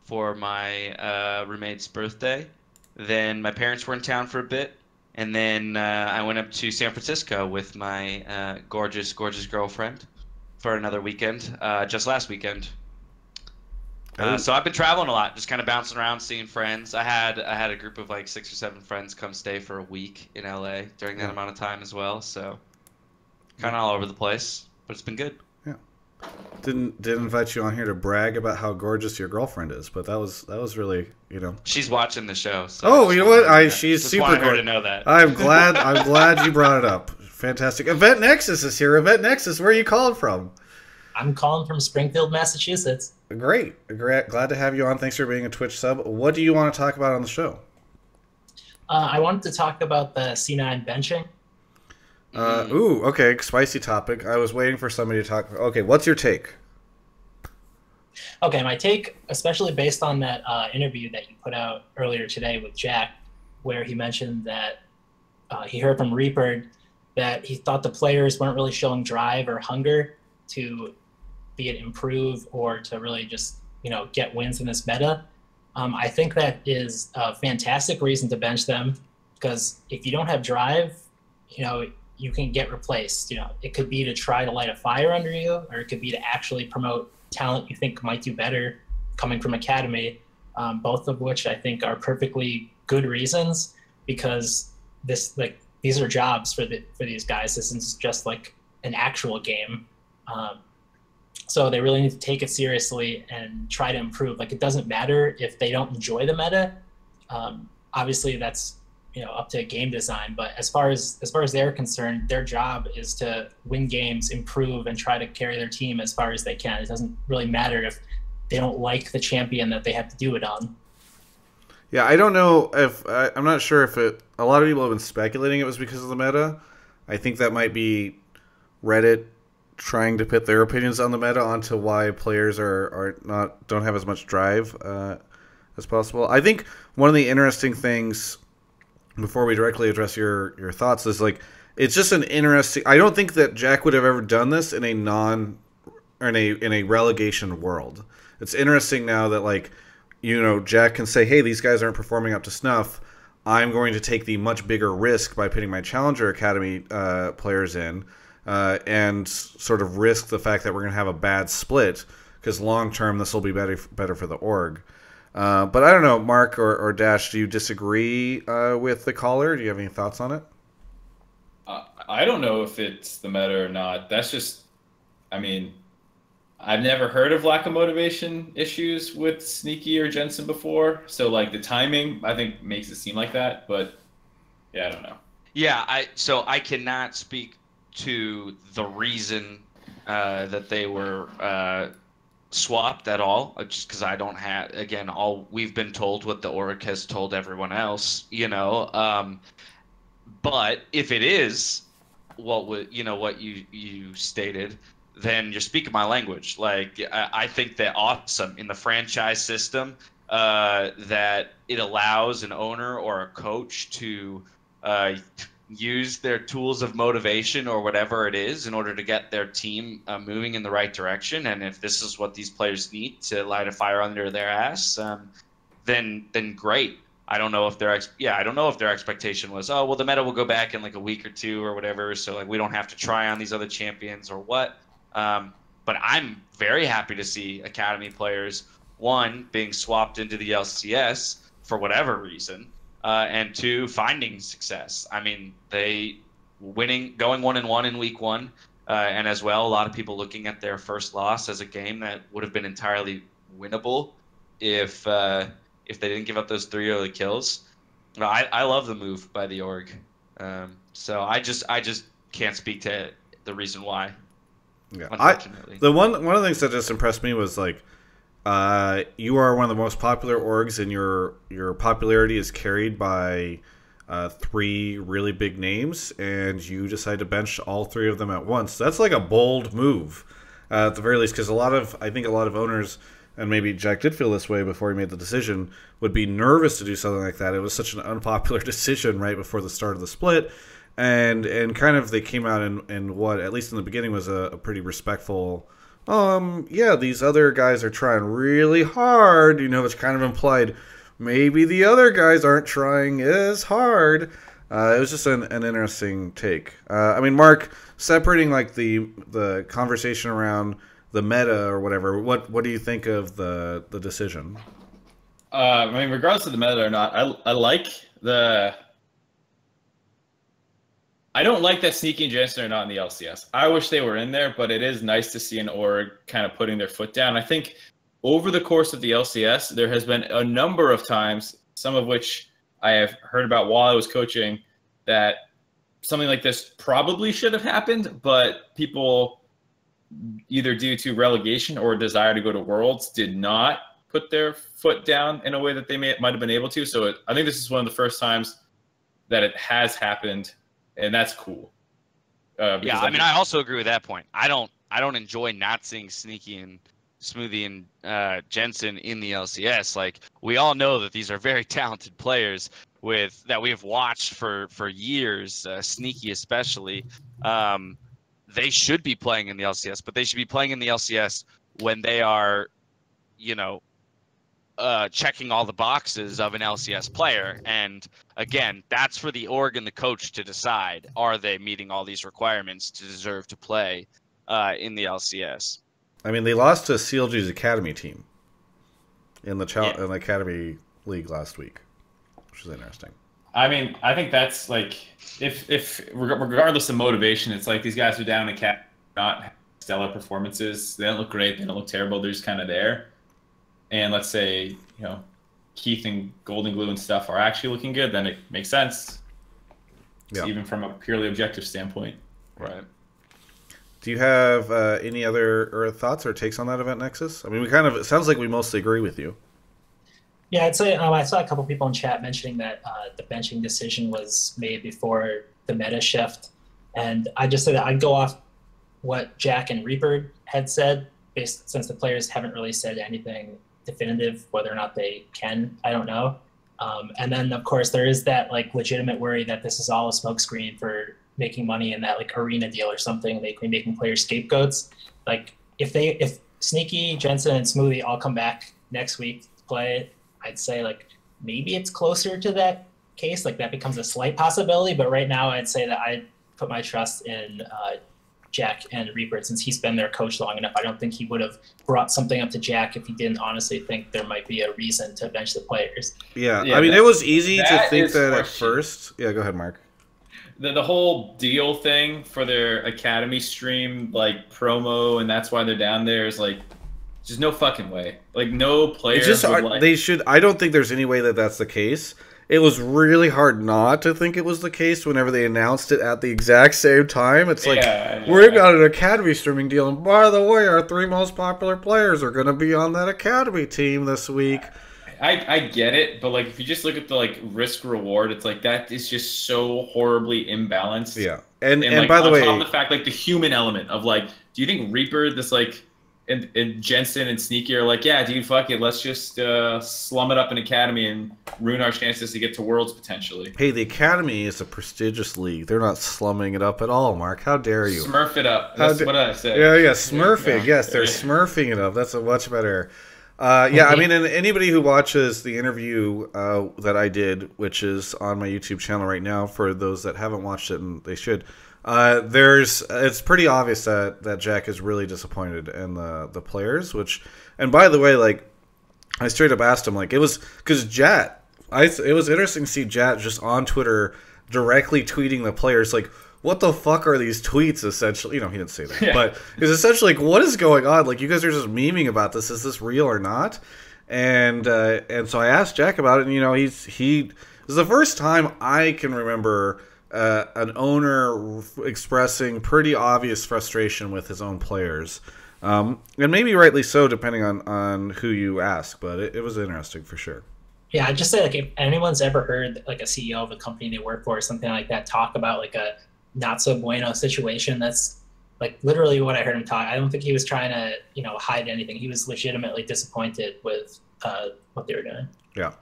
for my roommate's birthday. Then my parents were in town for a bit. And then I went up to San Francisco with my gorgeous girlfriend for another weekend, just last weekend. So I've been traveling a lot, just kind of bouncing around, seeing friends. I had a group of like 6 or 7 friends come stay for a week in LA during that amount of time as well. So kind of all over the place, but it's been good. Yeah. didn't invite you on here to brag about how gorgeous your girlfriend is, but that was really, you know. She's watching the show. So Oh, you know what? She's just super wanted her gorgeous. to know that. I'm glad you brought it up. Fantastic. Event Nexus is here. Event Nexus, where are you calling from? I'm calling from Springfield, Massachusetts. Great. Glad to have you on. Thanks for being a Twitch sub. What do you want to talk about on the show? I wanted to talk about the C9 benching. Ooh, okay, spicy topic. I was waiting for somebody to talk. Okay, what's your take? Okay, my take, especially based on that interview that you put out earlier today with Jack, where he mentioned that he heard from Reaper that he thought the players weren't really showing drive or hunger to be it improve or to really just, get wins in this meta. I think that is a fantastic reason to bench them, because if you don't have drive, you can get replaced. It could be to try to light a fire under you, or it could be to actually promote talent you think might do better coming from academy, both of which I think are perfectly good reasons, because these are jobs for these guys. This is just like an actual game. So they really need to take it seriously and try to improve. Like, it doesn't matter if they don't enjoy the meta. Obviously that's, up to game design, but as far as they're concerned, their job is to win games, improve, and try to carry their team as far as they can. It doesn't really matter if they don't like the champion that they have to do it on. Yeah, I don't know if I'm not sure if a lot of people have been speculating it was because of the meta. I think that might be Reddit trying to put their opinions on the meta onto why players don't have as much drive as possible. I think one of the interesting things, before we directly address your thoughts, is like, it's just an interesting. I don't think that Jack would have ever done this in a relegation world. It's interesting now that, like, Jack can say, hey, these guys aren't performing up to snuff. I'm going to take the much bigger risk by putting my Challenger Academy players in, and sort of risk the fact that we're going to have a bad split, because long term this will be better for the org. But I don't know, Mark or Dash, do you disagree with the caller? Do you have any thoughts on it? I don't know if it's the meta or not. That's just, I've never heard of lack of motivation issues with Sneaky or Jensen before. So, like, the timing, I think, makes it seem like that. But, yeah, I don't know. Yeah, I cannot speak to the reason that they were swapped at all, just because I don't have, again, all we've been told what the org has told everyone else, but if it is what you stated, then you're speaking my language. Like, I think that awesome in the franchise system that it allows an owner or a coach to use their tools of motivation or whatever it is in order to get their team moving in the right direction. And if this is what these players need to light a fire under their ass, then great. I don't know if their expectation was, oh, well, the meta will go back in like a week or two or whatever, so like we don't have to try on these other champions or what. But I'm very happy to see academy players, one, being swapped into the LCS for whatever reason, and two, finding success. They going 1-1 in week one, and as well, a lot of people looking at their first loss as a game that would have been entirely winnable if they didn't give up those 3 early kills. I love the move by the org. So I just can't speak to the reason why. Yeah, unfortunately. One of the things that just impressed me was, like, you are one of the most popular orgs, and your popularity is carried by 3 really big names, and you decide to bench all 3 of them at once. That's like a bold move, at the very least, because I think a lot of owners, and maybe Jack did feel this way before he made the decision, would be nervous to do something like that. It was such an unpopular decision right before the start of the split, and kind of they came out in what, at least in the beginning, was a pretty respectful, yeah, these other guys are trying really hard, which kind of implied maybe the other guys aren't trying as hard. It was just an interesting take. Mark, separating like the conversation around the meta or whatever, what do you think of the decision? Regardless of the meta or not, I like the I don't like that Sneaky and Jensen are not in the LCS. I wish they were in there, but it is nice to see an org kind of putting their foot down. I think over the course of the LCS, there has been a number of times, some of which I have heard about while I was coaching, that something like this probably should have happened, but people, either due to relegation or desire to go to Worlds, did not put their foot down in a way that they might have been able to. So I think this is one of the first times that it has happened, and that's cool. Yeah, I mean, I also agree with that point. I don't enjoy not seeing Sneaky and Smoothie and Jensen in the LCS. Like, we all know that these are very talented players that we have watched for years, Sneaky especially. They should be playing in the LCS, but they should be playing in the LCS when they are, checking all the boxes of an LCS player. And again, that's for the org and the coach to decide. Are they meeting all these requirements to deserve to play in the LCS? I mean, they lost to CLG's Academy team in the Academy League last week, which is interesting. I mean, I think that's like, if regardless of motivation, it's like these guys are down in Cat, not stellar performances. They don't look great. They don't look terrible. They're just kind of there. And let's say, Keith and Golden Glue and stuff are actually looking good, then it makes sense. Yeah. Even from a purely objective standpoint. Right. Do you have any other thoughts or takes on that event, Nexus? I mean, it sounds like we mostly agree with you. Yeah, I'd say I saw a couple people in chat mentioning that the benching decision was made before the meta shift. And I just said that I'd go off what Jack and Reaper had said, since the players haven't really said anything definitive. Whether or not they can, I don't know. And then, of course, there is that legitimate worry that this is all a smokescreen for making money in that arena deal or something, making players scapegoats. If Sneaky, Jensen, and Smoothie all come back next week to play, I'd say maybe it's closer to that case. That becomes a slight possibility, but right now I'd say that I'd put my trust in Jack and Reaper, since he's been their coach long enough. I don't think he would have brought something up to Jack if he didn't honestly think there might be a reason to bench the players. Yeah, I mean, it was easy to think that at first. Yeah, go ahead, Mark. The whole deal thing for their Academy stream, promo, and that's why they're down there, is just no fucking way. No player. They should. I don't think there's any way that that's the case. It was really hard not to think it was the case whenever they announced it at the exact same time. It's we've got an Academy streaming deal, and by the way, our 3 most popular players are going to be on that Academy team this week. I get it, but if you just look at the risk reward, it's that is just so horribly imbalanced. Yeah, and by the way, on top of the fact the human element of do you think Reaper and Jensen and Sneaky are yeah, dude, fuck it, let's just slum it up in Academy and ruin our chances to get to Worlds potentially. Hey, the Academy is a prestigious league. They're not slumming it up at all, Mark. How dare you? Smurf it up. That's what I said. Yeah, smurfing. Yeah. Yes, they're smurfing it up. That's a much better. Yeah, I mean, and anybody who watches the interview that I did, which is on my YouTube channel right now, for those that haven't watched it, and they should, it's pretty obvious that Jack is really disappointed in the players. And by the way, I straight up asked him, it was because Jat. It was interesting to see Jat just on Twitter directly tweeting the players what the fuck are these tweets, essentially? He didn't say that. Yeah. But it's essentially what is going on? You guys are just memeing about this. Is this real or not? And so I asked Jack about it, and this is the first time I can remember an owner expressing pretty obvious frustration with his own players. And maybe rightly so, depending on who you ask, but it was interesting for sure. Yeah, I'd just say if anyone's ever heard a CEO of a company they work for or something like that talk about a not so bueno situation, that's literally what I heard him talk. I don't think he was trying to hide anything. He was legitimately disappointed with what they were doing. Yeah.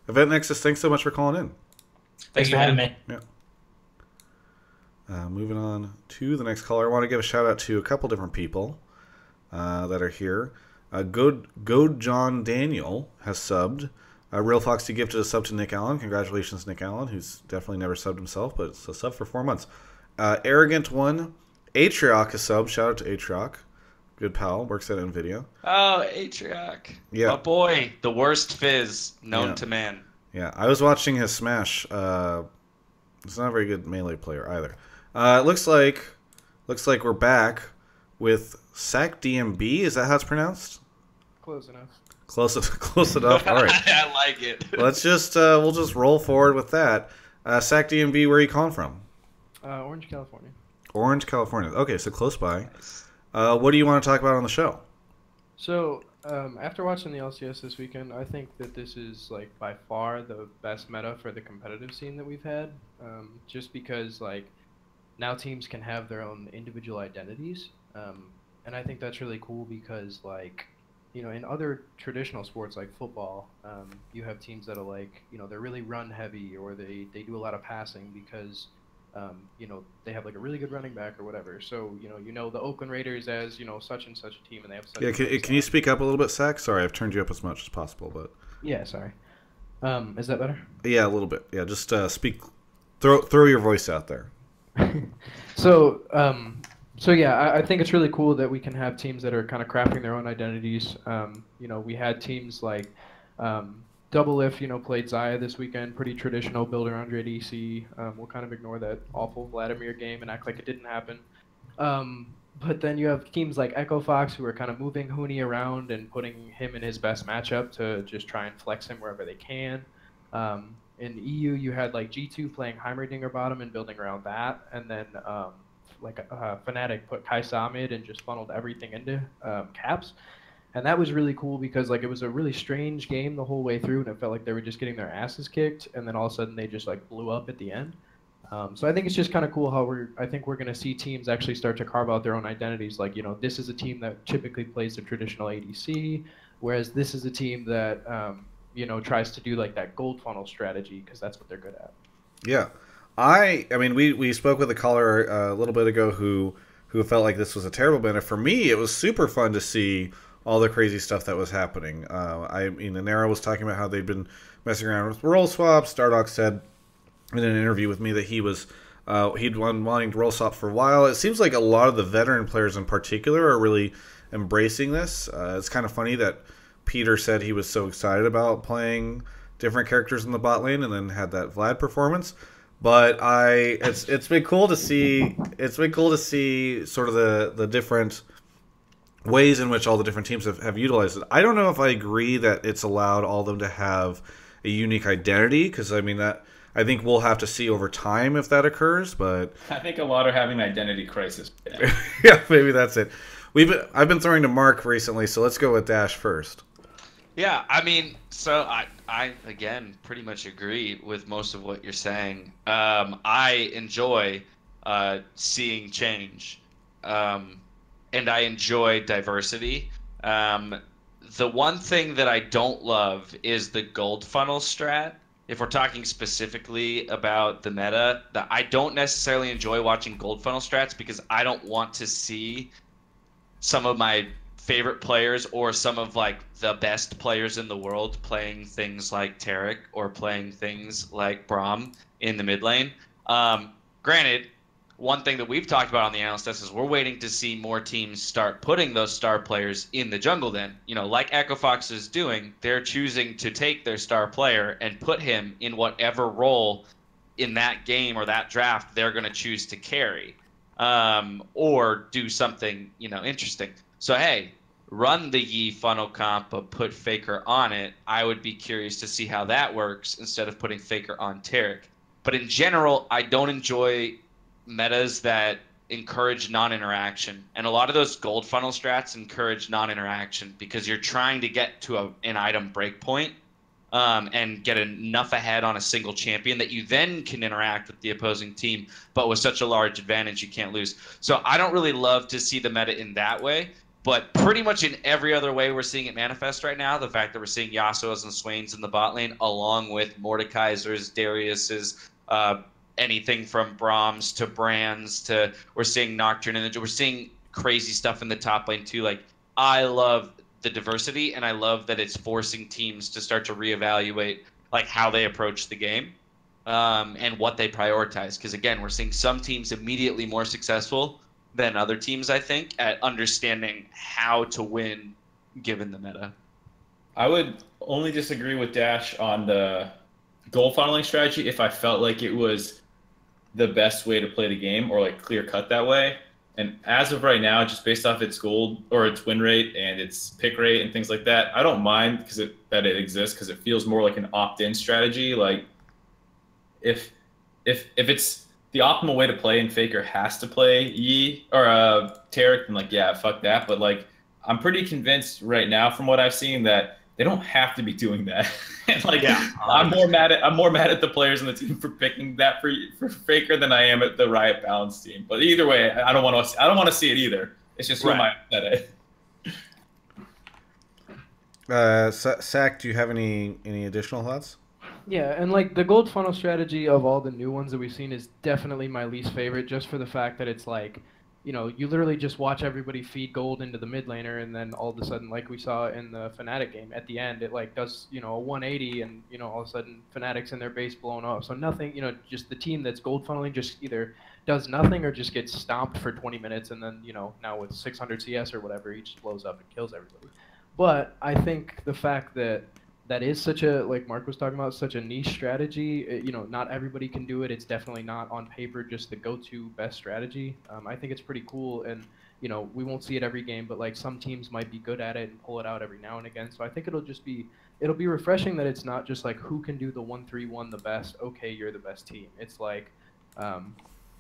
Event Nexus, thanks so much for calling in. Thanks for having me. Yeah. Moving on to the next caller, I want to give a shout out to a couple different people that are here. Good John Daniel has subbed. Real Foxy gifted a sub to Nick Allen. Congratulations, Nick Allen, who's definitely never subbed himself, but it's a sub for 4 months. Arrogant One, Atrioc has subbed. Shout out to Atrioc. Good pal, works at NVIDIA. Oh, Atrioc. Yeah. Oh boy, the worst fizz known to man. Yeah, I was watching his Smash He's not a very good melee player either. It looks like we're back with Sac DMB. Is that how it's pronounced? Close enough. Close enough. All right. I like it. Let's just we'll just roll forward with that. Sac DMB, where are you calling from? Orange, California. Orange, California. Okay, so close by. What do you want to talk about on the show? So, after watching the LCS this weekend, I think that this is like by far the best meta for the competitive scene that we've had. Just because like now teams can have their own individual identities, and I think that's really cool because like in other traditional sports like football, you have teams that are like they're really run heavy or they do a lot of passing because they have like a really good running back or whatever. So, the Oakland Raiders as, such and such a team and they have such can you speak up a little bit, Sac? Sorry, I've turned you up as much as possible, but... Yeah, sorry. Is that better? Yeah, a little bit. Yeah, just speak... Throw your voice out there. So yeah, I think it's really cool that we can have teams that are kind of crafting their own identities. We had teams like... Doublelift, played Zaya this weekend. Pretty traditional, build around your ADC. We'll kind of ignore that awful Vladimir game and act like it didn't happen. But then you have teams like Echo Fox who are kind of moving Huni around and putting him in his best matchup to just try and flex him wherever they can. In EU, you had like G2 playing Heimerdinger bottom and building around that. And then Fnatic put Kaisa mid and just funneled everything into Caps. And that was really cool because like it was a really strange game the whole way through, and it felt like they were just getting their asses kicked, and then all of a sudden they just like blew up at the end. So I think it's just kind of cool how I think we're going to see teams actually start to carve out their own identities. Like this is a team that typically plays the traditional ADC, whereas this is a team that tries to do like that gold funnel strategy because that's what they're good at. Yeah, I mean we spoke with a caller a little bit ago who felt like this was a terrible meta. For me, it was super fun to see all the crazy stuff that was happening. Anera was talking about how they'd been messing around with role swaps. Stardock said in an interview with me that he'd been wanting to role swap for a while. It seems like a lot of the veteran players in particular are really embracing this. It's kind of funny that Peter said he was so excited about playing different characters in the bot lane and then had that Vlad performance. But it's been cool to see. It's been cool to see sort of the different ways in which all the different teams have utilized it. I don't know if I agree that it's allowed all of them to have a unique identity, because I think we'll have to see over time if that occurs. But I think a lot are having an identity crisis. Yeah, maybe that's it. I've been throwing to Mark recently, so let's go with Dash first. Yeah, I mean, so I again pretty much agree with most of what you're saying. I enjoy seeing change. And I enjoy diversity. The one thing that I don't love is the gold funnel strat. If we're talking specifically about the meta, that I don't necessarily enjoy watching gold funnel strats because I don't want to see some of my favorite players or some of like the best players in the world playing things like Taric or playing things like Braum in the mid lane. Granted, one thing that we've talked about on the analyst desk is we're waiting to see more teams start putting those star players in the jungle then. Like Echo Fox is doing, they're choosing to take their star player and put him in whatever role in that game or that draft they're going to choose to carry, or do something, interesting. So, hey, run the Yi funnel comp, but put Faker on it. I would be curious to see how that works instead of putting Faker on Taric. But in general, I don't enjoy metas that encourage non-interaction, and a lot of those gold funnel strats encourage non-interaction because you're trying to get to an item breakpoint and get enough ahead on a single champion that you then can interact with the opposing team, but with such a large advantage you can't lose. So I don't really love to see the meta in that way, but pretty much in every other way we're seeing it manifest right now. The fact that we're seeing Yasuo's and Swain's in the bot lane along with Mordekaiser's, Darius's, anything from Brahms to Brands to we're seeing Nocturne, and we're seeing crazy stuff in the top lane too. Like, I love the diversity, and I love that it's forcing teams to start to reevaluate like how they approach the game and what they prioritize. Because again, we're seeing some teams immediately more successful than other teams, I think, at understanding how to win given the meta. I would only disagree with Dash on the goal funneling strategy if I felt like it was the best way to play the game or like clear cut that way. And as of right now, just based off its gold or its win rate and its pick rate and things like that, I don't mind that it exists because it feels more like an opt-in strategy. Like if it's the optimal way to play and Faker has to play Yi or Tarek, then like yeah, fuck that. But like I'm pretty convinced right now from what I've seen that they don't have to be doing that. And like Yeah. I'm more mad at the players on the team for picking that for Faker than I am at the Riot Balance team. But either way, I don't want to see it either. It's just who am I upset at. Sack, do you have any additional thoughts? Yeah, and like the gold funnel strategy of all the new ones that we've seen is definitely my least favorite, just for the fact that it's like, you know, you literally just watch everybody feed gold into the mid laner, and then all of a sudden, like we saw in the Fnatic game, at the end, it like does, you know, a 180, and, you know, all of a sudden Fnatic's in their base blown up. So nothing, you know, just the team that's gold funneling just either does nothing or just gets stomped for 20 minutes, and then, you know, now with 600 CS or whatever, he just blows up and kills everybody. But I think the fact that that is such a, like Mark was talking about, such a niche strategy. You know, not everybody can do it. It's definitely not on paper just the go-to best strategy. I think it's pretty cool, and you know, we won't see it every game, but like some teams might be good at it and pull it out every now and again. So I think it'll be refreshing that it's not just like who can do the 1-3-1 the best. Okay, you're the best team. It's like,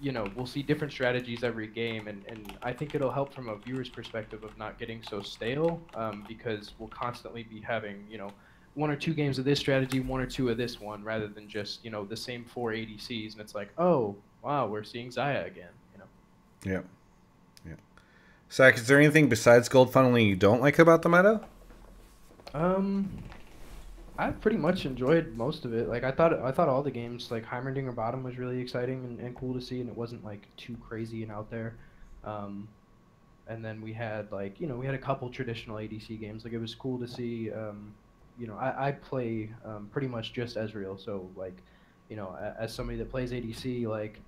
you know, we'll see different strategies every game, and I think it'll help from a viewer's perspective of not getting so stale, because we'll constantly be having, you know, 1 or 2 games of this strategy, 1 or 2 of this one, rather than just, you know, the same 4 ADCs, and it's like, oh wow, we're seeing Xayah again, you know. Yeah. Zach, is there anything besides gold funneling you don't like about the meta? I pretty much enjoyed most of it. Like I thought all the games, like Heimerdinger bottom was really exciting and cool to see, and it wasn't like too crazy and out there. And then we had like, you know, we had a couple traditional ADC games. Like it was cool to see. You know, I play pretty much just Ezreal, so like, you know, as somebody that plays ADC, like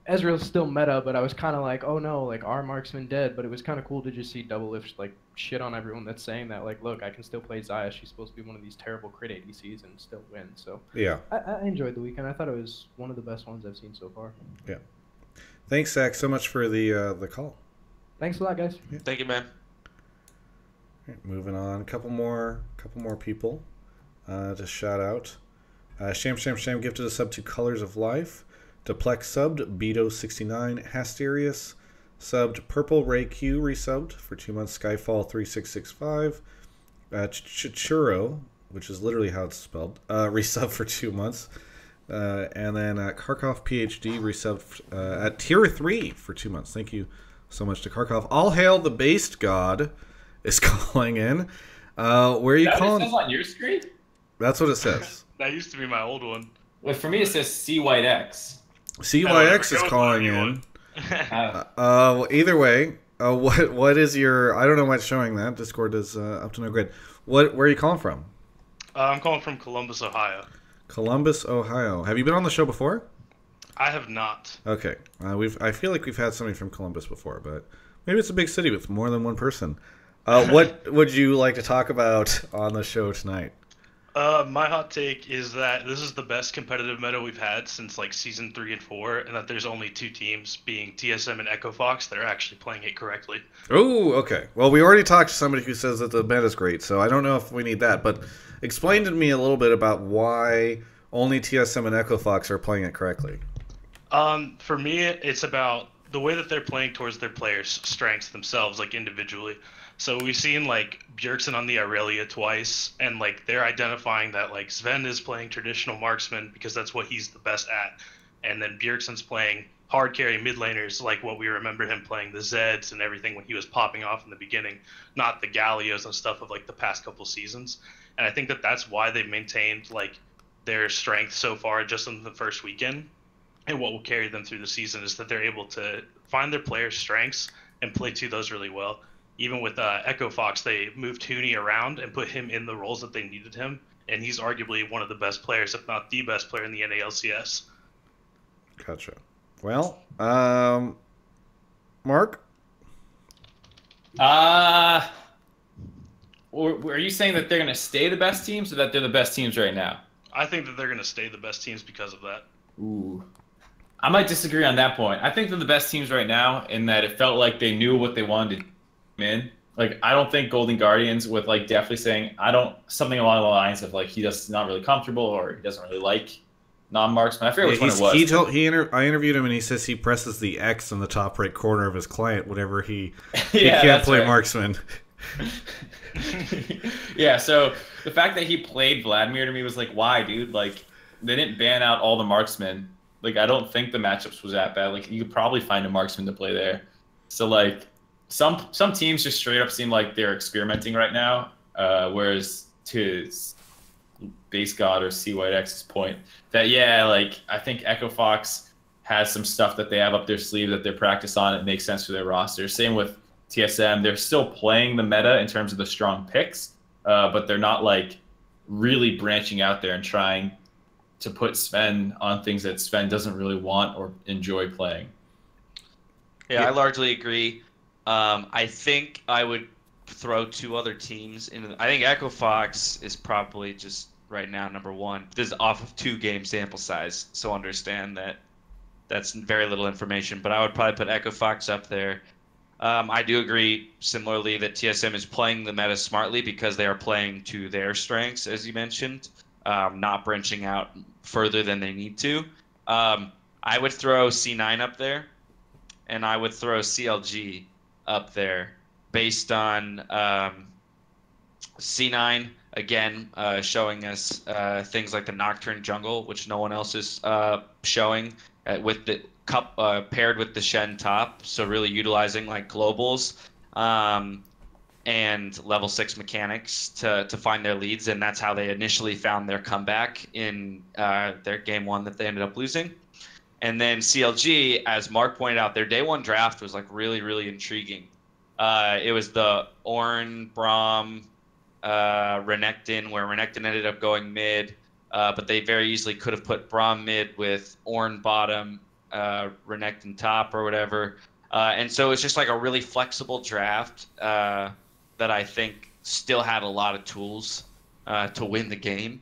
Ezreal's still meta, but I was kind of like, oh no, like our marksman dead. But it was kind of cool to just see Doublelift like shit on everyone that's saying that, like, look, I can still play Xayah. She's supposed to be one of these terrible crit ADCs and still win. So yeah, I enjoyed the weekend. I thought it was one of the best ones I've seen so far. Yeah, thanks, Zach, so much for the call. Thanks a lot, guys. Yeah. Thank you, man. Right, moving on, a couple more people to shout out. Sham gifted a sub to Colors of Life. Deplex subbed, Beto69, Hasterius subbed, Purple Ray Q resubbed for 2 months, Skyfall 3665, Chichuro, which is literally how it's spelled, resubbed for 2 months, and then Kharkov PhD resubbed at tier 3 for 2 months. Thank you so much to Kharkov. All hail the based god is calling in. Where are you calling? That says on your screen? That's what it says. That used to be my old one. Well, for me it says CYX. CYX is calling in. Well, either way, what is your? I don't know what's showing that. Discord is up to no good. Where are you calling from? I'm calling from Columbus, Ohio. Columbus, Ohio. Have you been on the show before? I have not. Okay. I feel like we've had somebody from Columbus before, but maybe it's a big city with more than one person. What would you like to talk about on the show tonight? My hot take is that this is the best competitive meta we've had since like season 3 and 4, and that there's only 2 teams, being TSM and Echo Fox, that are actually playing it correctly. Oh, okay. Well, we already talked to somebody who says that the meta is great, so I don't know if we need that. But explain to me a little bit about why only TSM and Echo Fox are playing it correctly. For me, it's about the way that they're playing towards their players' strengths themselves, like individually. So we've seen like Bjergsen on the Aurelia twice, and like they're identifying that like Sven is playing traditional marksman because that's what he's the best at, and then Bjergsen's playing hard carry mid laners like what we remember him playing the Zeds and everything when he was popping off in the beginning, not the Gallios and stuff of like the past couple seasons. And I think that that's why they've maintained like their strength so far just in the first weekend, and what will carry them through the season is that they're able to find their players' strengths and play to those really well. Even with Echo Fox, they moved Tooney around and put him in the roles that they needed him, and he's arguably one of the best players, if not the best player in the NALCS. Gotcha. Well, Mark? Are you saying that they're going to stay the best teams, or that they're the best teams right now? I think that they're going to stay the best teams because of that. Ooh. I might disagree on that point. I think they're the best teams right now in that it felt like they knew what they wanted to do in. Like, I don't think Golden Guardians with like definitely saying something along the lines of like he's not really comfortable or he doesn't really like non-marksman. I forget which one it was. I interviewed him and he says he presses the X in the top right corner of his client whenever he Yeah, can't play right. marksman. Yeah, so the fact that he played Vladimir to me was like, why, dude? Like, they didn't ban out all the marksmen. Like, I don't think the matchups was that bad. Like, you could probably find a marksman to play there. So, like, some teams just straight up seem like they're experimenting right now, whereas to Base God or CYX's point, that, yeah, like, I think Echo Fox has some stuff that they have up their sleeve that they're practice on. It makes sense for their roster. Same with TSM. They're still playing the meta in terms of the strong picks, but they're not, like, really branching out there and trying to put Sven on things that Sven doesn't really want or enjoy playing. Yeah, I largely agree. I think I would throw two other teams in. I think Echo Fox is probably just right now number one. This is off of 2-game sample size, so understand that that's very little information. But I would probably put Echo Fox up there. I do agree similarly that TSM is playing the meta smartly because they are playing to their strengths, as you mentioned, not branching out further than they need to. I would throw C9 up there, and I would throw CLG up there based on C9, again, showing us things like the Nocturne Jungle, which no one else is showing, with the cup paired with the Shen top, so really utilizing like globals and level 6 mechanics to find their leads, and that's how they initially found their comeback in their game 1 that they ended up losing. And then CLG, as Mark pointed out, their day 1 draft was like really, really intriguing. It was the Ornn, Braum, Renekton, where Renekton ended up going mid, but they very easily could have put Braum mid with Ornn bottom, Renekton top or whatever. And so it's just like a really flexible draft that I think still had a lot of tools to win the game.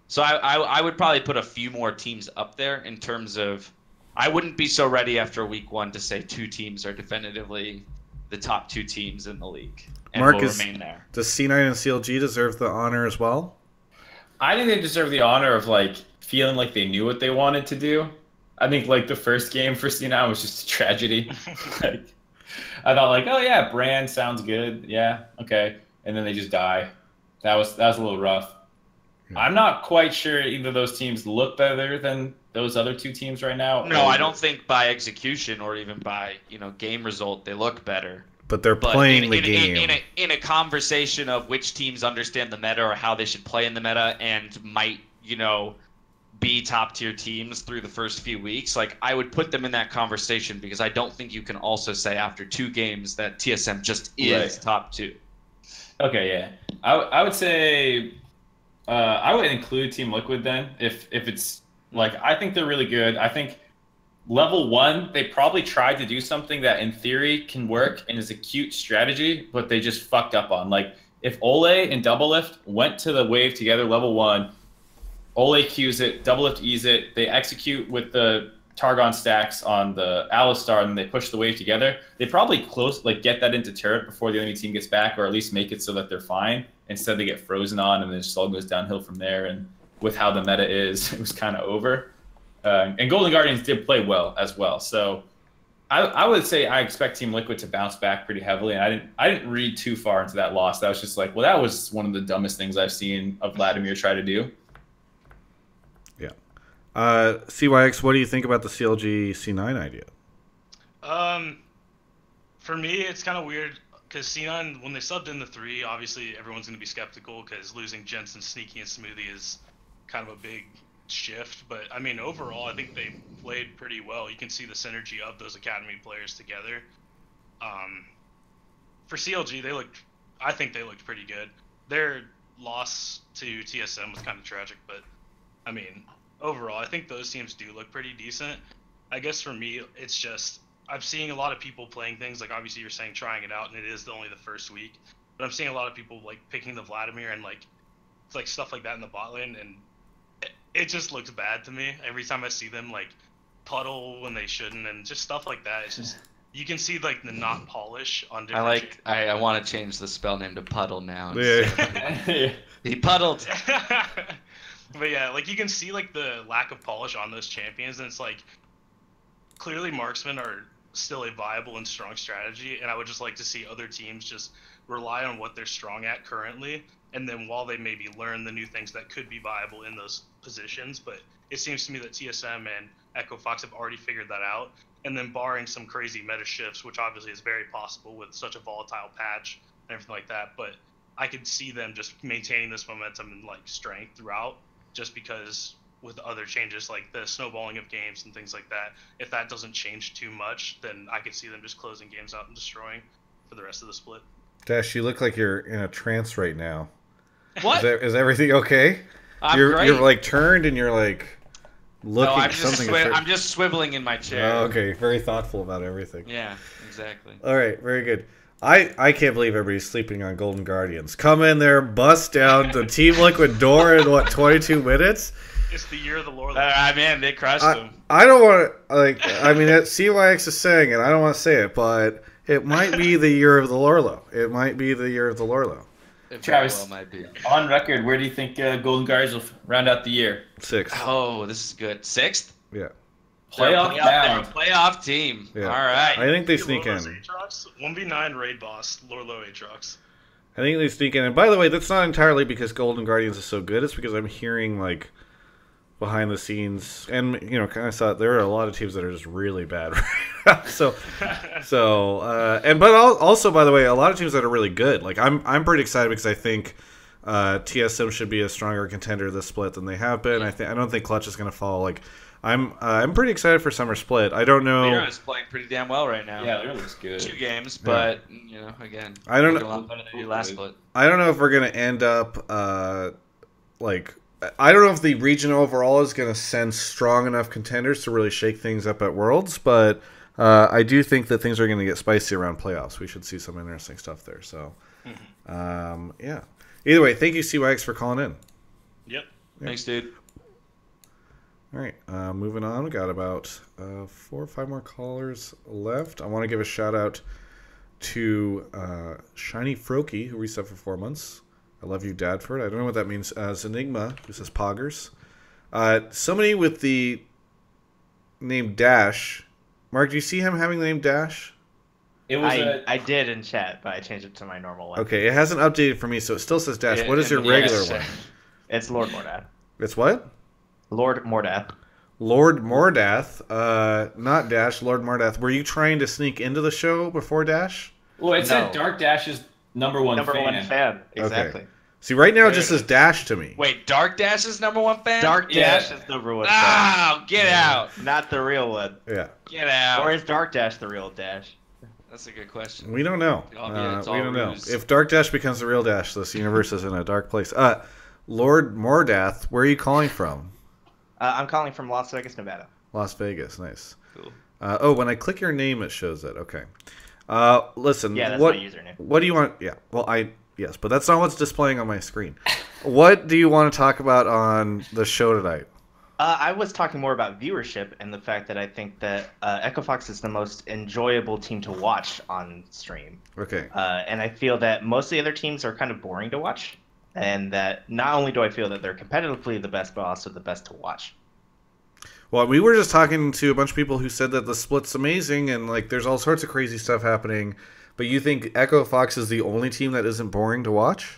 So I would probably put a few more teams up there in terms of, I wouldn't be so ready after week 1 to say 2 teams are definitively the top 2 teams in the league and will remain there. Does C9 and CLG deserve the honor as well? I think they deserve the honor of like feeling like they knew what they wanted to do. I think like the first game for C9 was just a tragedy. Like, I thought like, oh yeah, Brand sounds good, yeah, okay, and then they just die. That was a little rough. Yeah. I'm not quite sure either of those teams look better than those other 2 teams right now. No, I don't think by execution or even by game result they look better. But they're playing the game. In a conversation of which teams understand the meta or how they should play in the meta and might, be top tier teams through the first few weeks, like I would put them in that conversation because I don't think you can also say after 2 games that TSM just is top 2. Okay, yeah. I would say I would include Team Liquid then if it's like, I think they're really good. I think level 1, they probably tried to do something that in theory can work and is a cute strategy, but they just fucked up on. Like if Ole and Doublelift went to the wave together level 1, Ole Qs it, Doublelift E's it, they execute with the Targon stacks on the Alistar, and then they push the wave together. They probably get that into turret before the enemy team gets back, or at least make it so that they're fine. Instead, they get frozen on, and then it just all goes downhill from there. And with how the meta is, it was kind of over. And Golden Guardians did play well as well. So I would say I expect Team Liquid to bounce back pretty heavily. And I didn't read too far into that loss. That was just like, well, that was one of the dumbest things I've seen of Vladimir try to do. Yeah. CYX, what do you think about the CLG C9 idea? For me, it's kind of weird because C9, when they subbed in the 3, obviously everyone's going to be skeptical because losing Jensen, Sneaky, and Smoothie is kind of a big shift. But I mean, overall, I think they played pretty well. You can see the synergy of those academy players together. For CLG, I think they looked pretty good. Their loss to TSM was kind of tragic, but I mean, overall, I think those teams do look pretty decent. I guess for me, it's just I'm seeing a lot of people playing things like, obviously you're saying trying it out, and it is only the first week, but I'm seeing a lot of people like picking the Vladimir and like it's like stuff like that in the bot lane, and it just looks bad to me every time I see them like puddle when they shouldn't, and just stuff like that. It's just you can see like the not polish on I different. like. I want to change the spell name to Puddle now. Yeah. He puddled. But yeah, like you can see like the lack of polish on those champions, and it's like clearly marksmen are still a viable and strong strategy, and I would just like to see other teams just rely on what they're strong at currently, and then while they maybe learn the new things that could be viable in those positions. But it seems to me that TSM and Echo Fox have already figured that out, and then barring some crazy meta shifts, which obviously is very possible with such a volatile patch and everything like that, but I could see them just maintaining this momentum and like strength throughout, just because with other changes like the snowballing of games and things like that, if that doesn't change too much, then I could see them just closing games out and destroying for the rest of the split. Dash, you look like you're in a trance right now. What? Is everything okay? I'm great. You're like turned and you're like looking No, at something. I'm just swiveling in my chair. Oh, okay, very thoughtful about everything. Yeah, exactly. All right, very good. I can't believe everybody's sleeping on Golden Guardians. Come in there, bust down the Team Liquid door in what 22 minutes. It's the year of the Lord. Man, they crushed them. I don't want to like. I mean, CYX is saying it. I don't want to say it, but it might be the year of the Lorlo. It might be the year of the Lorlo. It Travis, well might be. On record, where do you think Golden Guardians will round out the year? 6th. Oh, this is good. 6th? Yeah. Playoff They're a bound. playoff team. Yeah. All right. I think they sneak in. Aatrox, 1v9 raid boss, Lorlo Aatrox. I think they sneak in. And by the way, that's not entirely because Golden Guardians is so good. It's because I'm hearing like behind the scenes, and you know, kind of saw there are a lot of teams that are just really bad right now. But also, by the way, a lot of teams that are really good. Like I'm pretty excited because I think TSM should be a stronger contender this split than they have been. I don't think Clutch is going to fall. Like I'm pretty excited for Summer Split. I don't know. Lira is playing pretty damn well right now. Yeah, Lira looks good. 2 games, but you know, again, I don't a know. lot better than your last split. I don't know if we're going to end up like. I don't know if the region overall is going to send strong enough contenders to really shake things up at Worlds, but I do think that things are going to get spicy around playoffs. We should see some interesting stuff there. So, yeah. Either way, thank you, CYX, for calling in. Yep. Thanks, dude. All right, moving on. We got about 4 or 5 more callers left. I want to give a shout out to Shiny Froky, who reset for 4 months. I love you, Dadford. I don't know what that means. Enigma, who says Poggers. Somebody with the name Dash. Mark, do you see him having the name Dash? It was I did in chat, but I changed it to my normal one. Okay, it hasn't updated for me, so it still says Dash. What is your regular one? It's Lord Mordath. It's what? Lord Mordath. Lord Mordath. Not Dash, Lord Mordath. Were you trying to sneak into the show before Dash? Well, it said Dark Dash's number one fan. Exactly. Okay. See, right now it just says Dash to me. Wait, Dark Dash is #1 fan? Dark Dash is the real one. Oh, get out. Not the real one. Yeah. Get out. Or is Dark Dash the real Dash? That's a good question. We don't know. We don't know. If Dark Dash becomes the real Dash, this universe is in a dark place. Lord Mordath, where are you calling from? I'm calling from Las Vegas, Nevada. Las Vegas, nice. Cool. When I click your name, it shows it. Okay. Listen. Yeah, that's my username. What do you want? Yeah. Well, yes, but that's not what's displaying on my screen. What do you want to talk about on the show tonight? I was talking more about viewership and the fact that I think that Echo Fox is the most enjoyable team to watch on stream. Okay. And I feel that most of the other teams are kind of boring to watch. And that not only do I feel that they're competitively the best, but also the best to watch. Well, we were just talking to a bunch of people who said that the split's amazing and like there's all sorts of crazy stuff happening. But you think Echo Fox is the only team that isn't boring to watch?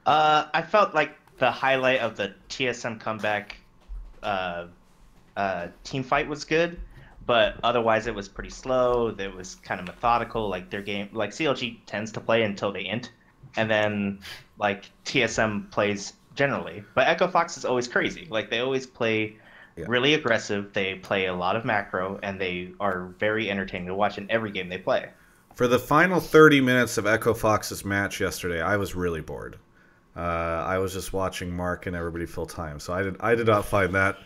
I felt like the highlight of the TSM comeback team fight was good, but otherwise it was pretty slow. It was kind of methodical. Like their game, like CLG tends to play until they int, and then like TSM plays generally. But Echo Fox is always crazy. Like they always play really aggressive. They play a lot of macro, and they are very entertaining to watch in every game they play. For the final 30 minutes of Echo Fox's match yesterday, I was really bored. I was just watching Mark and everybody fill time, so I did not find that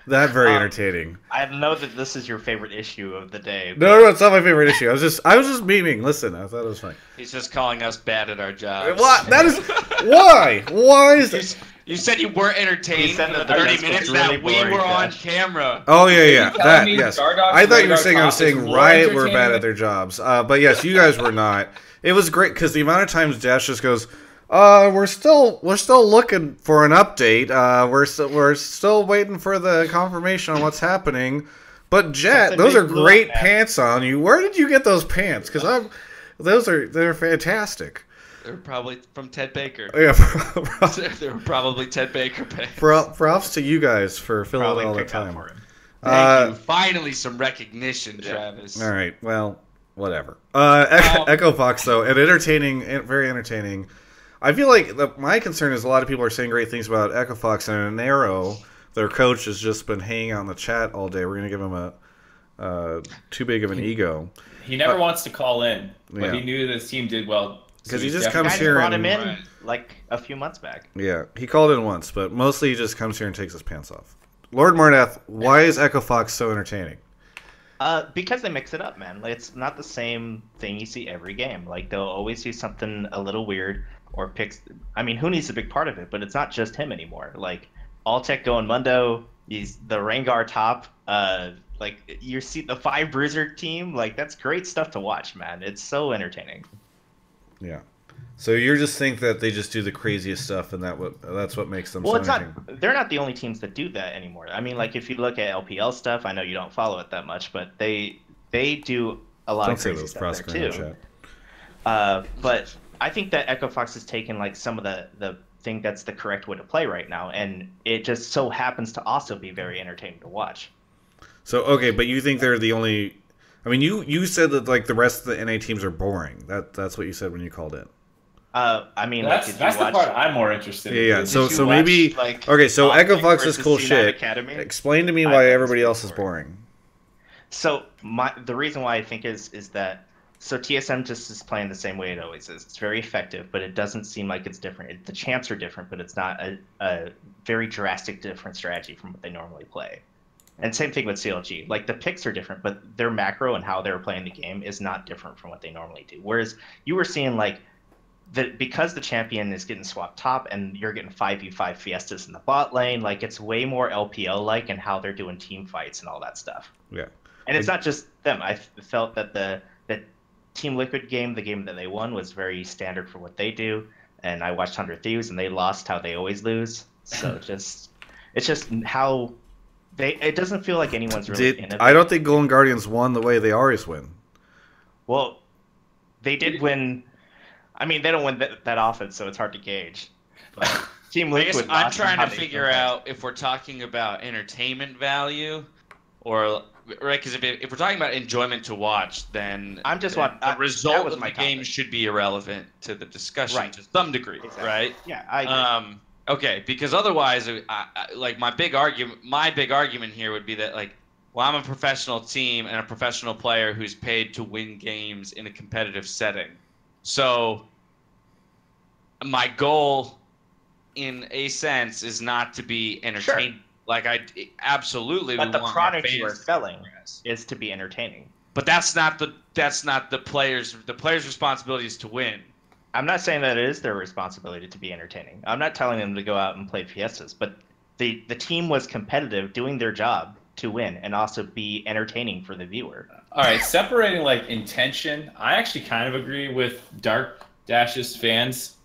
very entertaining. I know that this is your favorite issue of the day. No, it's not my favorite issue. I was just memeing. Listen, I thought it was funny. He's just calling us bad at our jobs. What? That is why? Why is this? You said you weren't entertained He said for the that 30 was minutes really that we boring, were on Josh. camera. Oh yeah, yeah, you telling that me yes. Stardog's I thought you were Radar saying I was Top is saying more Riot were bad entertaining? at their jobs, but yes, you guys were not. It was great because the amount of times Dash just goes, we're still looking for an update. We're still waiting for the confirmation on what's happening." But Jet, Something those are big blew up, great man. pants on you. Where did you get those pants? Because they're fantastic. They were probably from Ted Baker. Yeah, They were probably Ted Baker pants. props to you guys for filling Probably it all the picked out time. for him. Thank you. Finally, some recognition, Travis. All right, well, whatever. Echo Fox though, and entertaining, very entertaining. I feel like my concern is a lot of people are saying great things about Echo Fox, and Nero, their coach, has just been hanging out in the chat all day. We're gonna give him a too big of an ego. He never wants to call in, but yeah. he knew this team did well. Because he's he just definitely- comes Guys here brought and him in like a few months back. yeah, he called in once, but mostly he just comes here and takes his pants off. Lord Marnath, why is Echo Fox so entertaining? Because they mix it up, man. Like, it's not the same thing you see every game. Like, they'll always do something a little weird or picks. I mean, Hooney's a big part of it, but it's not just him anymore. Like, Alltech going Mundo, he's the Rengar top. Like, you see the 5 Bruiser team. Like, that's great stuff to watch, man. It's so entertaining. Yeah. So you just think that they just do the craziest stuff, and that's what makes them. Well, so it's entertaining. not. They're not the only teams that do that anymore. I mean, like if you look at LPL stuff, I know you don't follow it that much, but they do a lot Don't of say crazy those stuff there Prosper in the too. chat. But I think that Echo Fox has taken like some of the thing that's the correct way to play right now, and it just so happens to also be very entertaining to watch. So okay, but you think they're the only? I mean, you said that like the rest of the NA teams are boring. That's what you said when you called in. I mean, That's, like, did that's you the watch? part I'm more interested in. Yeah. Did So you so watch, maybe like, okay. So Echo Alltech Fox is versus cool C9 shit. Academy? Explain to me I why thought it was everybody pretty else is boring. boring. So the reason why I think is that so TSM just is playing the same way it always is. It's very effective, but it doesn't seem like it's different. The champs are different, but it's not a very drastic different strategy from what they normally play. And same thing with CLG. Like the picks are different, but their macro and how they're playing the game is not different from what they normally do. Whereas you were seeing like because the champion is getting swapped top and you're getting 5v5 Fiestas in the bot lane, like it's way more LPL like and how they're doing team fights and all that stuff. Yeah. And it's not just them. I felt that the Team Liquid game, the game that they won, was very standard for what they do. And I watched 100 Thieves, and they lost how they always lose. So it's just how it doesn't feel like anyone's really innovating. I don't think Golden Guardians won the way they always win. Well, they did win. I mean, they don't win that often, so it's hard to gauge. But Team I guess Liquid. I'm lost trying how to they figure play. out if we're talking about entertainment value, or right? Because if we're talking about enjoyment to watch, then I'm just then watching. the result was of my the game topic. should be irrelevant to the discussion Right. to some degree, Exactly. right? Yeah, I agree. Okay, because otherwise, like my big argument here would be that like, well, I'm a professional team and a professional player who's paid to win games in a competitive setting, so my goal, in a sense, is not to be entertained. Sure. Like I absolutely. But would the want product my you are fans to selling progress. is to be entertaining. But that's not the players. The players' responsibility is to win. I'm not saying that it is their responsibility to be entertaining. I'm not telling them to go out and play Fiestas, but the team was competitive, doing their job to win, and also be entertaining for the viewer. All right, separating like intention, I actually kind of agree with Dark Dash's fans'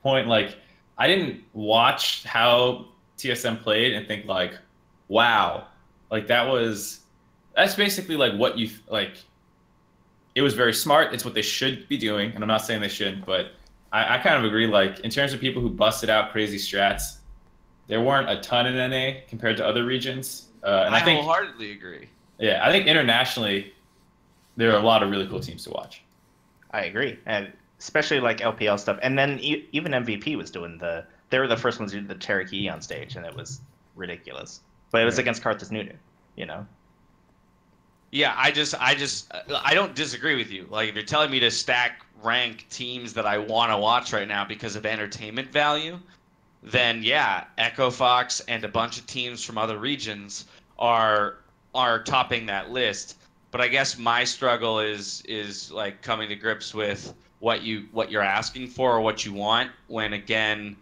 point. Like, I didn't watch how TSM played and think like, wow, like that's basically like what you like. It was very smart. It's what they should be doing, and I'm not saying they shouldn't, but I kind of agree. Like in terms of people who busted out crazy strats, there weren't a ton in NA compared to other regions. And I think wholeheartedly agree. Yeah, I think internationally, there are a lot of really cool teams to watch. I agree, and especially like LPL stuff. And then even MVP was doing they were the first ones to do the Cherokee on stage, and it was ridiculous. But it was against Karthus Nunu, you know. Yeah, I don't disagree with you. Like if you're telling me to stack rank teams that I want to watch right now because of entertainment value, then yeah, Echo Fox and a bunch of teams from other regions are topping that list. But I guess my struggle is like coming to grips with what you're asking for or what you want, when again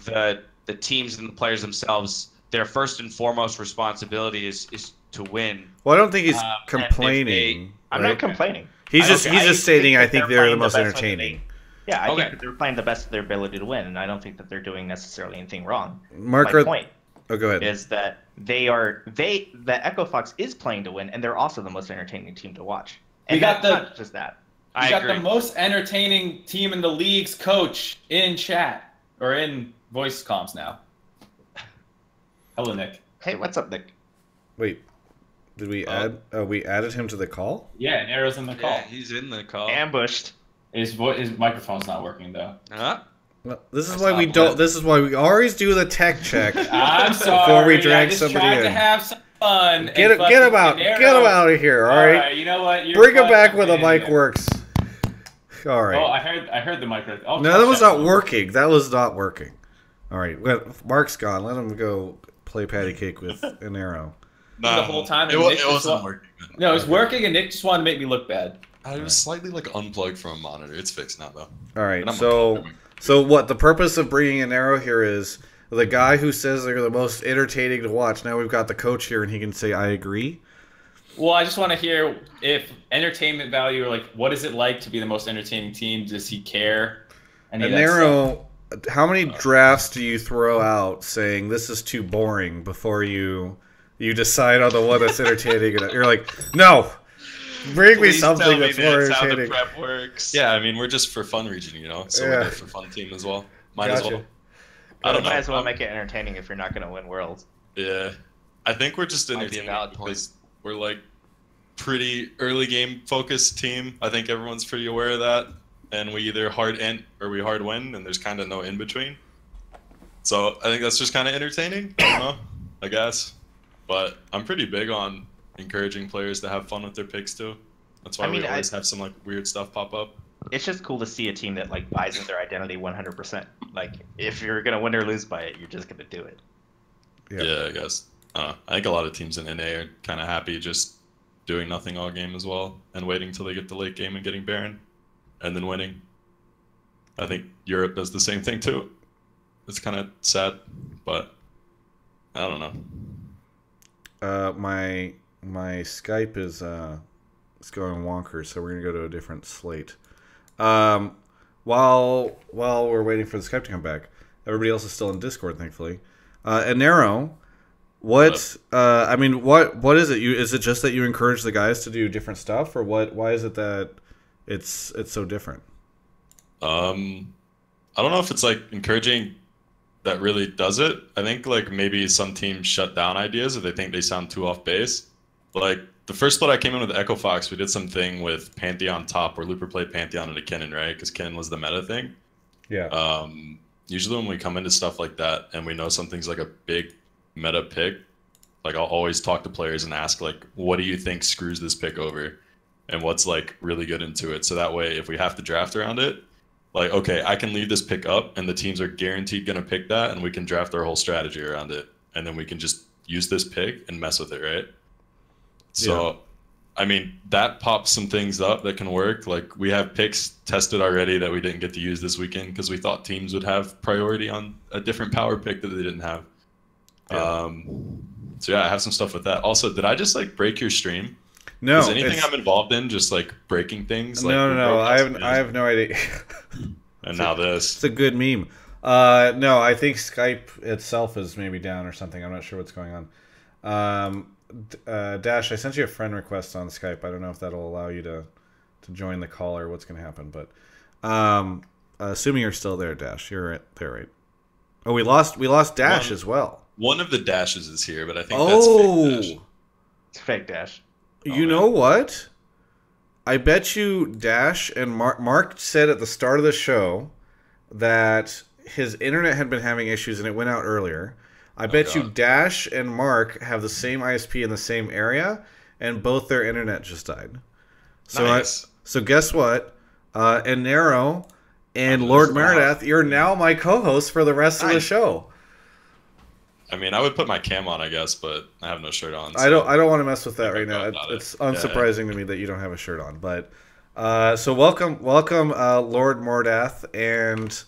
the the teams and the players themselves, their first and foremost responsibility is to win. Well, I don't think he's And complaining. I'm right? not complaining. He's just stating I think they're the playing most best when entertaining. Yeah, I Okay. think that they're playing the best of their ability to win, and I don't think that they're doing necessarily anything wrong. Mark, My point oh, go ahead. is that the Echo Fox is playing to win, and they're also the most entertaining team to watch. And We got that's the- not just that. We got the most entertaining team in the league's coach in chat or in voice comms now. Hello, Nick. Hey, what's up, Nick? Wait, did we add? Oh, we added him to the call. Yeah, and Arrow's in the call. Yeah, he's in the call. Ambushed. His microphone's not working though. Huh? Well, this is That's why we not don't. lit. This is why we always do the tech check. I'm sorry. Before we drag I just somebody tried in. to have some fun. Get him out! Get him out of here! All right. You know what? You're Bring him back fucking where the mic idiot. works. All right. Oh, I heard the mic. Oh, No, that was not working. That was not working. All right. Well, Mark's gone. Let him go play patty cake with an arrow. The whole time. It, and Nick it just wasn't working. No, it was working, and Nick just wanted to make me look bad. I was slightly like unplugged from a monitor. It's fixed now though. All right. And I'm So what? The purpose of bringing an arrow here is the guy who says they're the most entertaining to watch. Now we've got the coach here, and he can say, "I agree." Well, I just want to hear if entertainment value, or like, what is it like to be the most entertaining team? Does he care? Any of An that stuff? arrow. How many drafts do you throw out saying this is too boring before you decide on the one that's entertaining? And you're like, no, bring me Please tell something me that's more that's how the entertaining. prep works. Yeah, I mean we're just for fun region, you know. So Yeah. we're there for fun team as well. Might as Gotcha. well. I don't know. Might as well make it entertaining if you're not going to win worlds. Yeah, I think we're just Might be a entertaining valid point. because we're like pretty early game focused team. I think everyone's pretty aware of that, and we either hard end or we hard win, and there's kind of no in between. So I think that's just kind of entertaining. I don't know, I guess, but I'm pretty big on encouraging players to have fun with their picks too. That's why I mean, we always have some like weird stuff pop up. It's just cool to see a team that like buys into their identity 100%. Like if you're going to win or lose by it, you're just going to do it. Yeah, I guess. I think a lot of teams in NA are kind of happy just doing nothing all game as well and waiting till they get the late game and getting Baron and then winning. I think Europe does the same thing too. It's kind of sad, but I don't know. My Skype is it's going wonkers, so we're gonna go to a different slate. While we're waiting for the Skype to come back, everybody else is still in Discord, thankfully. Anero, what? I mean, what is it? Is it just that you encourage the guys to do different stuff, or what? Why is it that it's so different? I don't know if it's like encouraging that really does it. I think like maybe some teams shut down ideas if they think they sound too off base. Like the first split I came in with Echo Fox, we did something with Pantheon top where Looper played Pantheon into Kinnan, right? Because Kinnan was the meta thing. Yeah. Usually when we come into stuff like that and we know something's like a big meta pick, like I'll always talk to players and ask like, what do you think screws this pick over? And what's like really good into it? So that way, if we have to draft around it, like, okay, I can leave this pick up and the teams are guaranteed going to pick that and we can draft our whole strategy around it. And then we can just use this pick and mess with it, right? So, yeah. I mean, that pops some things up that can work. Like we have picks tested already that we didn't get to use this weekend because we thought teams would have priority on a different power pick that they didn't have. Yeah. So yeah, I have some stuff with that. Also, did I just like break your stream? No. Is anything I'm involved in just like breaking things? Like, no. I have no idea. And now this. It's a good meme. No, I think Skype itself is maybe down or something. I'm not sure what's going on. Dash, I sent you a friend request on Skype. I don't know if that'll allow you to join the call or what's going to happen. But assuming you're still there, Dash, you're there, right? Oh, we lost Dash as well. One of the Dashes is here, but I think that's fake Dash. It's fake Dash. You know what? I bet you Dash and Mark said at the start of the show that his internet had been having issues and it went out earlier. I bet you Dash and Mark have the same ISP in the same area, and both their internet just died. So nice. So guess what? Anero and Lord Meredith, you're now my co-host for the rest of the show. I mean, I would put my cam on, I guess, but I have no shirt on. So I don't want to mess with that right now. It's unsurprising to me that you don't have a shirt on. But so welcome, Lord Mordath and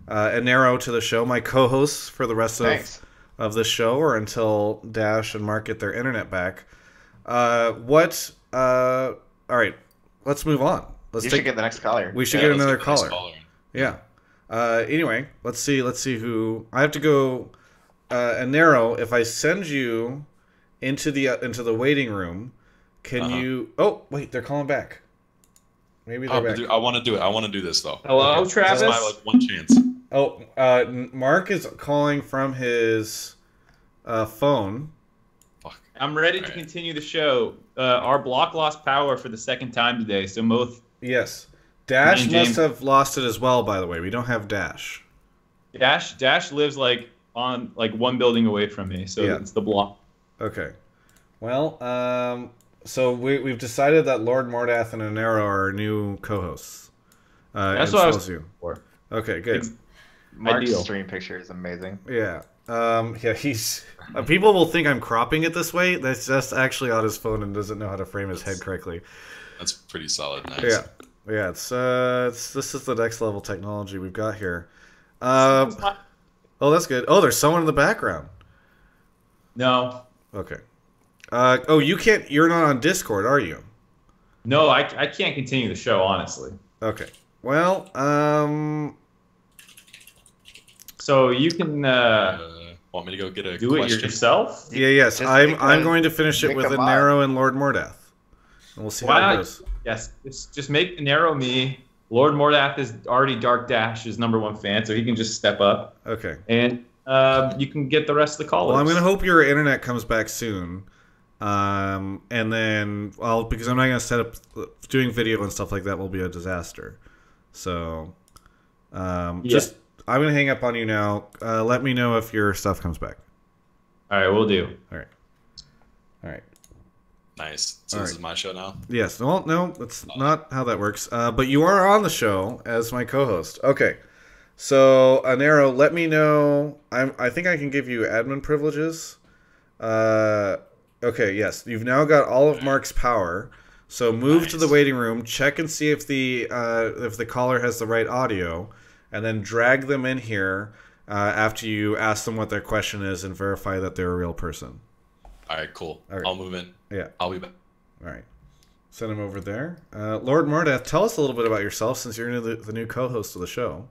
Anero to the show, my co-hosts for the rest of the show, or until Dash and Mark get their internet back. All right, let's move on. You should get the next caller. We should get another caller. Yeah. Anyway, let's see who I have to go. Anero, if I send you into the waiting room, can you? Oh, wait, they're calling back. Maybe they're back. I want to do it. I want to do this though. Hello, okay. Travis. This is my one chance. Oh, Mark is calling from his phone. Fuck. I'm ready to continue the show. Our block lost power for the second time today, so both. Yes, Dash must have lost it as well. By the way, we don't have Dash. Dash lives on one building away from me, so it's the block. Okay. Well, so we've decided that Lord Mordath and Anero are our new co-hosts. That's what I was for. Okay, good. Mark's stream picture is amazing. Yeah. He's. People will think I'm cropping it this way. That's just actually on his phone and doesn't know how to frame his head correctly. That's pretty solid. Nice. Yeah. This is the next level technology we've got here. Oh, that's good. Oh, there's someone in the background. No. Okay. You're not on Discord, are you? No, I can't continue the show, honestly. Okay. Well, so you can want me to go get a do question? it yourself? Yes. I'm going to finish it with Anero and Lord Mordath. And we'll see how it goes. Yes. Just make Anero me. Lord Mordath is already Dark Dash's #1 fan, so he can just step up. Okay. And you can get the rest of the callers. Well, I'm going to hope your internet comes back soon. And then, because I'm not going to set up doing video and stuff like that will be a disaster. So, I'm going to hang up on you now. Let me know if your stuff comes back. All right, we'll do. All right. Nice. So this is my show now? Yes. Well, no, that's not how that works. But you are on the show as my co-host. Okay. So, Anero, let me know. I think I can give you admin privileges. Okay, yes. You've now got all of Mark's power. So move to the waiting room, check and see if the caller has the right audio, and then drag them in here after you ask them what their question is and verify that they're a real person. All right, cool. All right. I'll move in. Yeah. I'll be back. All right. Send him over there. Lord Mordath, tell us a little bit about yourself since you're the new co-host of the show.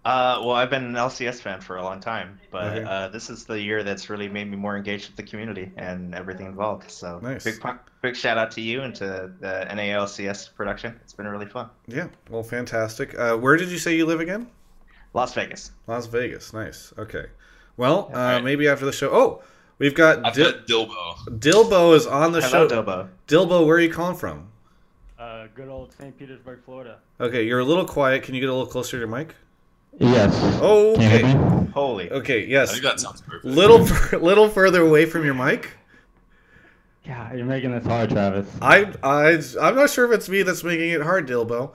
Well, I've been an LCS fan for a long time, but this is the year that's really made me more engaged with the community and everything involved. So nice. Big shout out to you and to the NALCS production. It's been really fun. Yeah, well, fantastic. Where did you say you live again? Las Vegas. Las Vegas, nice. Okay. Well, maybe after the show. Oh, we've got Dilbo. Dilbo is on the show. Dilbo. Dilbo, where are you calling from? Good old St. Petersburg, Florida. Okay, you're a little quiet. Can you get a little closer to your mic? Yes. Oh, okay. Holy. Okay, yes. I think that sounds perfect. Little further away from your mic. Yeah, you're making this hard, Travis. I'm not sure if it's me that's making it hard, Dilbo.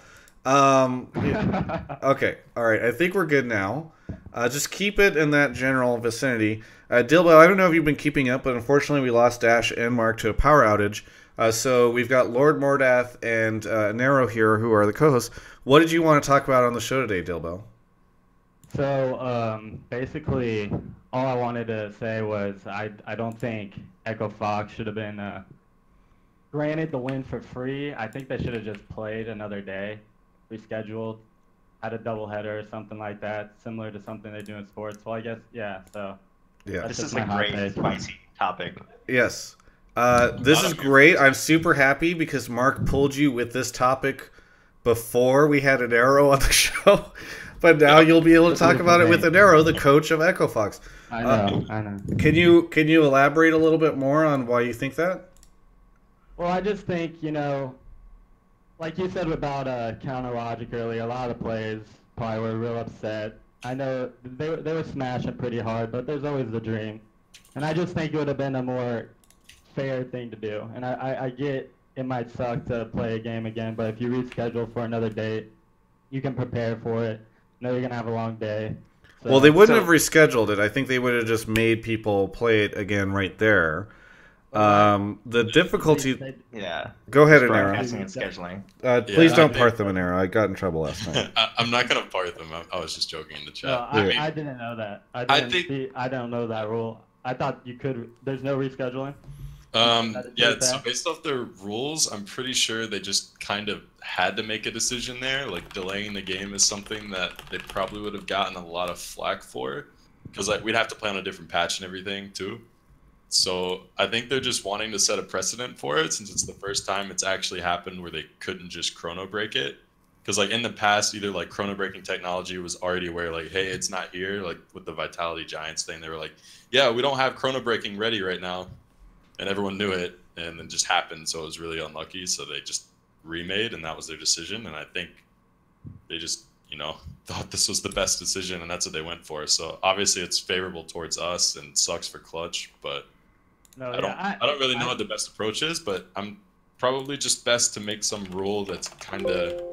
Okay, all right. I think we're good now. Just keep it in that general vicinity. Dilbo, I don't know if you've been keeping up, but unfortunately we lost Dash and Mark to a power outage. So we've got Lord Mordath and Nero here, who are the co-hosts. What did you want to talk about on the show today, Dilbo? So basically, all I wanted to say was I don't think Echo Fox should have been granted the win for free. I think they should have just played another day, rescheduled, had a doubleheader or something like that, similar to something they do in sports. Well, I guess, So this is a great spicy topic. Yes. This is great. I'm super happy because Mark pulled you with this topic before we had an arrow on the show. But now you'll be able to talk about it with Anero, the coach of Echo Fox. I know. Can you elaborate a little bit more on why you think that? Well, I just think, like you said about counter logic earlier, a lot of the players probably were real upset. I know they were smashing pretty hard, but there's always the dream. And I just think it would have been a more fair thing to do. And I get it might suck to play a game again, but if you reschedule for another date, you can prepare for it. Know you're gonna have a long day. So, well, they wouldn't have rescheduled it. I think they would have just made people play it again right there. The difficulty. Yeah. Go ahead, Broadcasting Anero. and scheduling. Please don't I part them, Anero. I got in trouble last night. I'm not gonna part them. I was just joking in the chat. No, I didn't know that. I don't know that rule. I thought you could. There's no rescheduling. Yeah, so based off their rules, I'm pretty sure they just kind of had to make a decision there. Like, delaying the game is something that they probably would have gotten a lot of flack for, because like we'd have to play on a different patch and everything too. So I think they're just wanting to set a precedent for it, since it's the first time it's actually happened where they couldn't just chrono break it. Because like in the past, either like chrono breaking technology was already aware, like, hey, it's not here. Like with the Vitality Giants thing, they were like, yeah, we don't have chrono breaking ready right now. And everyone knew it, and then just happened, so it was really unlucky. So they just remade, and that was their decision. And I think they just, thought this was the best decision, and that's what they went for. So obviously, it's favorable towards us, and sucks for Clutch. But I don't really know what the best approach is. But I'm probably just best to make some rule that's kind of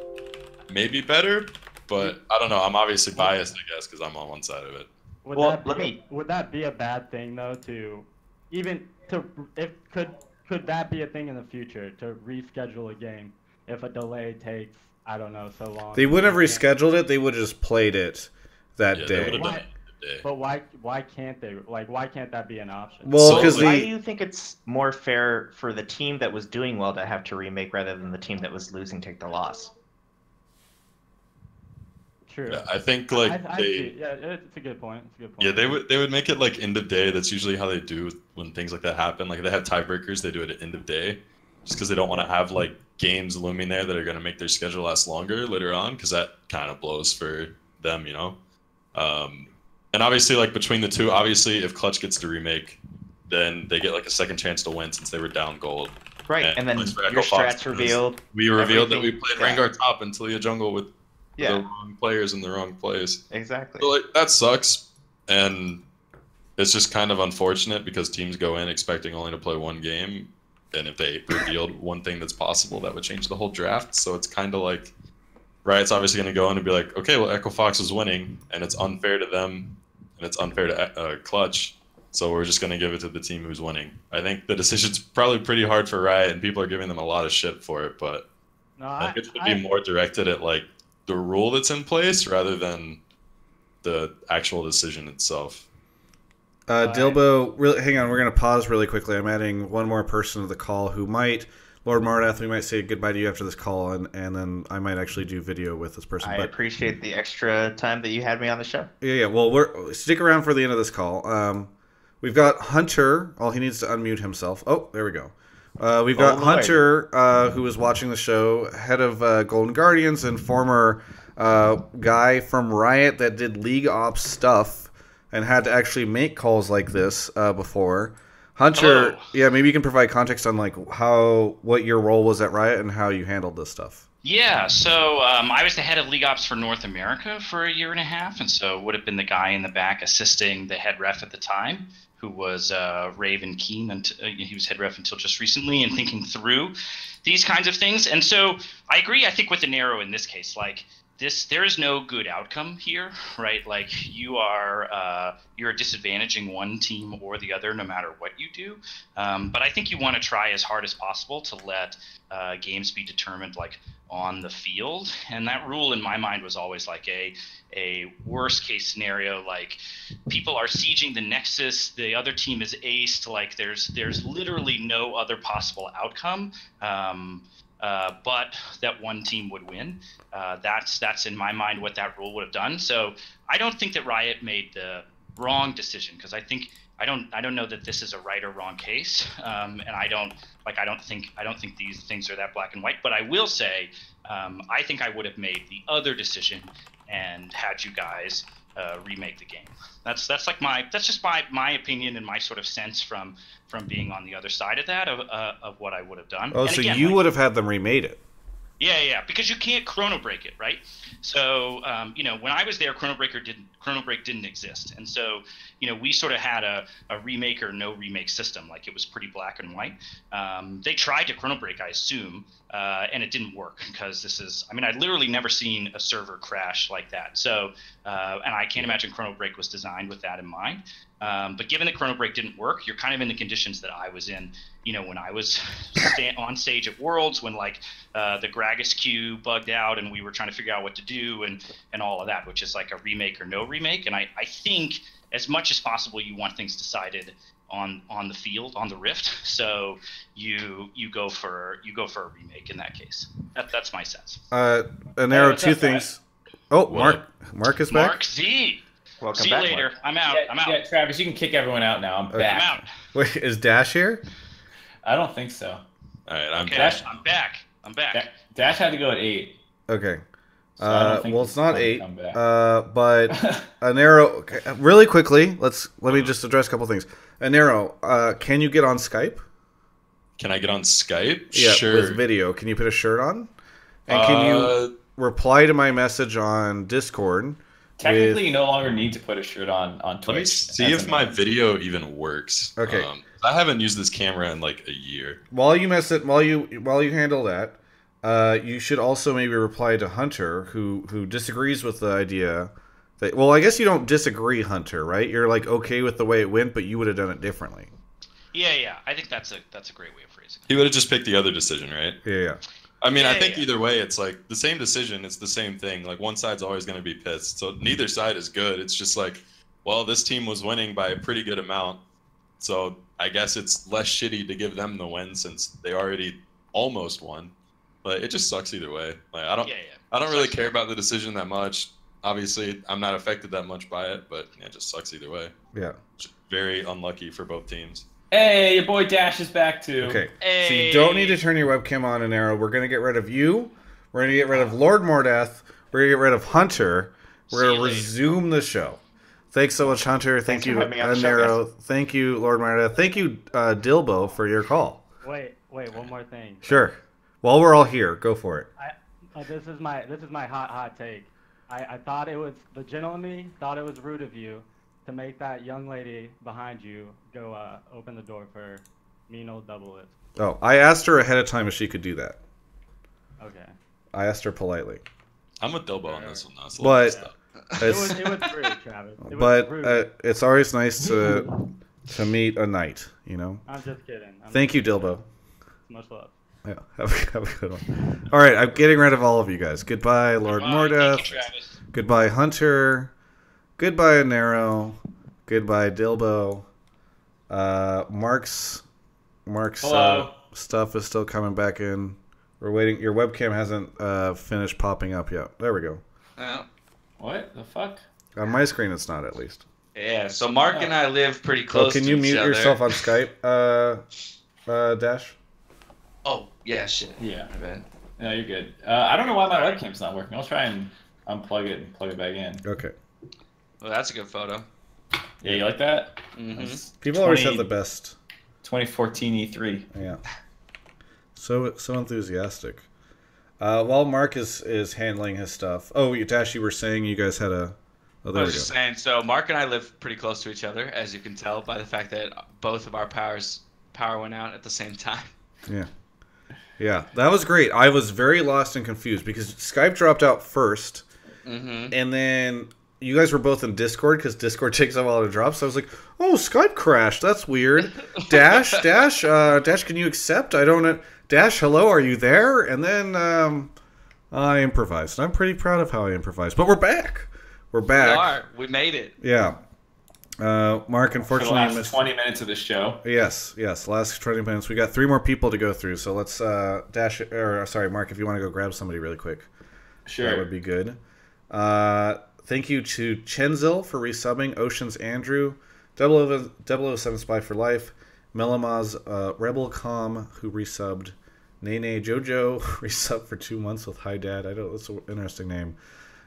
maybe better. But I don't know. I'm obviously biased, I guess, because I'm on one side of it. Would that be a bad thing though? Could that be a thing in the future to reschedule a game if a delay takes, I don't know, so long? They wouldn't have rescheduled it. They would have just played it that day. But why can't they? Like, why can't that be an option? Well, because why do you think it's more fair for the team that was doing well to have to remake rather than the team that was losing take the loss? True. Yeah, I think like it's a good point. Yeah, they would make it like end of day. That's usually how they do when things like that happen. Like, they have tiebreakers, they do it at end of day, just because they don't want to have like games looming there that are going to make their schedule last longer later on, because that kind of blows for them, And obviously, like between the two, obviously if Clutch gets to remake, then they get like a second chance to win since they were down gold. Right, and then your strats revealed. We revealed that we played Rengar top until you jungle with the Yeah. wrong players in the wrong place. Exactly. So, like, that sucks, and it's just kind of unfortunate because teams go in expecting only to play one game, and if they revealed one thing that's possible, that would change the whole draft. So it's kind of like Riot's obviously going to go in and be like, okay, well, Echo Fox is winning, and it's unfair to them, and it's unfair to Clutch, so we're just going to give it to the team who's winning. I think the decision's probably pretty hard for Riot, and people are giving them a lot of shit for it, but I think it should be more directed at like the rule that's in place rather than the actual decision itself. Dilbo, really, hang on. We're going to pause really quickly. I'm adding one more person to the call who might, Lord Mardath, we might say goodbye to you after this call, and then I might actually do video with this person. I appreciate the extra time that you had me on the show. Yeah. Well, stick around for the end of this call. We've got Hunter. All he needs to unmute himself. Oh, there we go. We've got Hunter, who is watching the show, head of Golden Guardians and former guy from Riot that did League Ops stuff and had to actually make calls like this before. Hunter, yeah, maybe you can provide context on like what your role was at Riot and how you handled this stuff. Yeah, so I was the head of League Ops for North America for a year and a half, and so would have been the guy in the back assisting the head ref at the time, who was Raven Keen, and he was head ref until just recently, and thinking through these kinds of things. And so I agree, I think, with Anero in this case. Like, there is no good outcome here, right? Like, you're disadvantaging one team or the other no matter what you do. But I think you want to try as hard as possible to let games be determined like on the field. And that rule in my mind was always like a worst case scenario, like people are sieging the Nexus, the other team is aced, like there's literally no other possible outcome. But that one team would win. That's in my mind what that rule would have done. So I don't think that Riot made the wrong decision, because I don't know that this is a right or wrong case, and I don't think these things are that black and white. But I will say, I think I would have made the other decision and had you guys remake the game. That's just my opinion and my sort of sense from being on the other side of that of what I would have done. Oh, and so again, you would have had them remade it. Yeah, because you can't chrono break it, right? So when I was there, chrono break didn't exist, and so we sort of had a remake or no remake system. Like, it was pretty black and white. They tried to chrono break, I assume, and it didn't work because I'd literally never seen a server crash like that. So, and I can't imagine Chrono Break was designed with that in mind. But given that Chrono Break didn't work, you're kind of in the conditions that I was in, when I was on stage at Worlds, when like the Gragas queue bugged out and we were trying to figure out what to do and all of that, which is like a remake or no remake. And I think as much as possible, you want things decided on the field, on the Rift. So you go for a remake in that case. That's my sense. Anero, two things. Oh, Mark is back. Mark Z. Welcome See back, you later. Mark. I'm out. Yeah, Travis, you can kick everyone out now. I'm back. I'm out. Wait, is Dash here? I don't think so. All right, I'm Okay, back. I'm back. Dash had to go at 8. Okay. So I don't think Well, it's not 8. come back. But Anero, really quickly, let me just address a couple things. Anero, can you get on Skype? Can I get on Skype? Yeah, Sure. with video. Can you put a shirt on? And can you reply to my message on Discord? Technically, you no longer need to put a shirt on Twitch. Let me see if my video even works. Okay. I haven't used this camera in like a year. While you handle that, you should also maybe reply to Hunter, who disagrees with the idea that. Well, I guess you don't disagree, Hunter, right? You're like okay with the way it went, but you would have done it differently. Yeah. I think that's a great way of phrasing it. He would have just picked the other decision, right? Yeah. I mean, I think either way, it's like the same decision. It's the same thing. Like one side's always going to be pissed. So neither side is good. It's just like, well, this team was winning by a pretty good amount. So I guess it's less shitty to give them the win since they already almost won. But it just sucks either way. Like I don't really care about the decision that much. Obviously, I'm not affected that much by it, but it just sucks either way. Yeah. Just very unlucky for both teams. Hey, your boy Dash is back too. Okay. Hey. So you don't need to turn your webcam on, Anero. We're gonna get rid of you. We're gonna get rid of Lord Mordeath. We're gonna get rid of Hunter. We're gonna resume the show. Thanks so much, Hunter. Thank you, Anero. Thank you, Lord Mordeath. Thank you, Dilbo, for your call. Wait, one more thing. Sure. While we're all here, go for it. This is my hot take. I thought it was the gentleman in me thought it was rude of you to make that young lady behind you go open the door for mean old Doublelift. Oh, I asked her ahead of time if she could do that. Okay. I asked her politely. I'm with Dilbo on this one. Though. But it was rude, Travis. It's always nice to meet a knight, you know. I'm just kidding. Thank you, Dilbo. Much love. Yeah, have a good one. All right, I'm getting rid of all of you guys. Goodbye, Lord Mordeath. Goodbye, Hunter. Goodbye, Anero. Goodbye, Dilbo. Mark's stuff is still coming back in. We're waiting. Your webcam hasn't finished popping up yet. There we go. What the fuck? On my screen, it's not, at least. Yeah, so Mark and I live pretty close to each other. Can you mute yourself on Skype, Dash? Oh, yeah, shit. Yeah. No, you're good. I don't know why my webcam's not working. I'll try and unplug it and plug it back in. Okay. Well, that's a good photo. Yeah, you like that? Mm-hmm. People always have the best. 2014 E3. Yeah. So enthusiastic. While Mark is handling his stuff. Oh, Dash, you were saying you guys had a... Oh, there I we was go. just saying, so Mark and I live pretty close to each other, as you can tell by the fact that both of our power went out at the same time. Yeah. Yeah, that was great. I was very lost and confused because Skype dropped out first, and then you guys were both in Discord because Discord takes a while to drop. So I was like, "Oh, Skype crashed. That's weird." Dash, can you accept? I don't know. Dash, hello, are you there? And then I improvised. I'm pretty proud of how I improvised. But we're back. We're back. We made it. Yeah. Mark, unfortunately, for the last 20 minutes of the show. Yes, last 20 minutes. We got 3 more people to go through, so let's Mark, if you want to go grab somebody really quick, sure, that would be good. Thank you to Chenzil for resubbing, Oceans Andrew, 007 Spy for Life, Melamaz, Rebelcom who resubbed, Nene Jojo resubbed for 2 months with Hi Dad. That's an interesting name.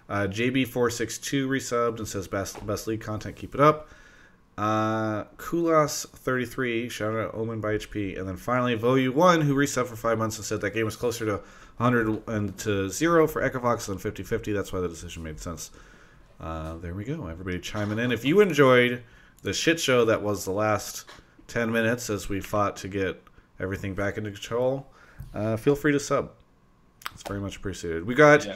JB462 resubbed and says best league content, keep it up. Kulas33, shout out Omen by HP, and then finally Voyu1 who resubbed for 5 months and said that game was closer to 100 and to 0 for Echovox than 50-50. That's why the decision made sense. There we go. Everybody chiming in. If you enjoyed the shit show that was the last 10 minutes as we fought to get everything back into control, feel free to sub. It's very much appreciated. We got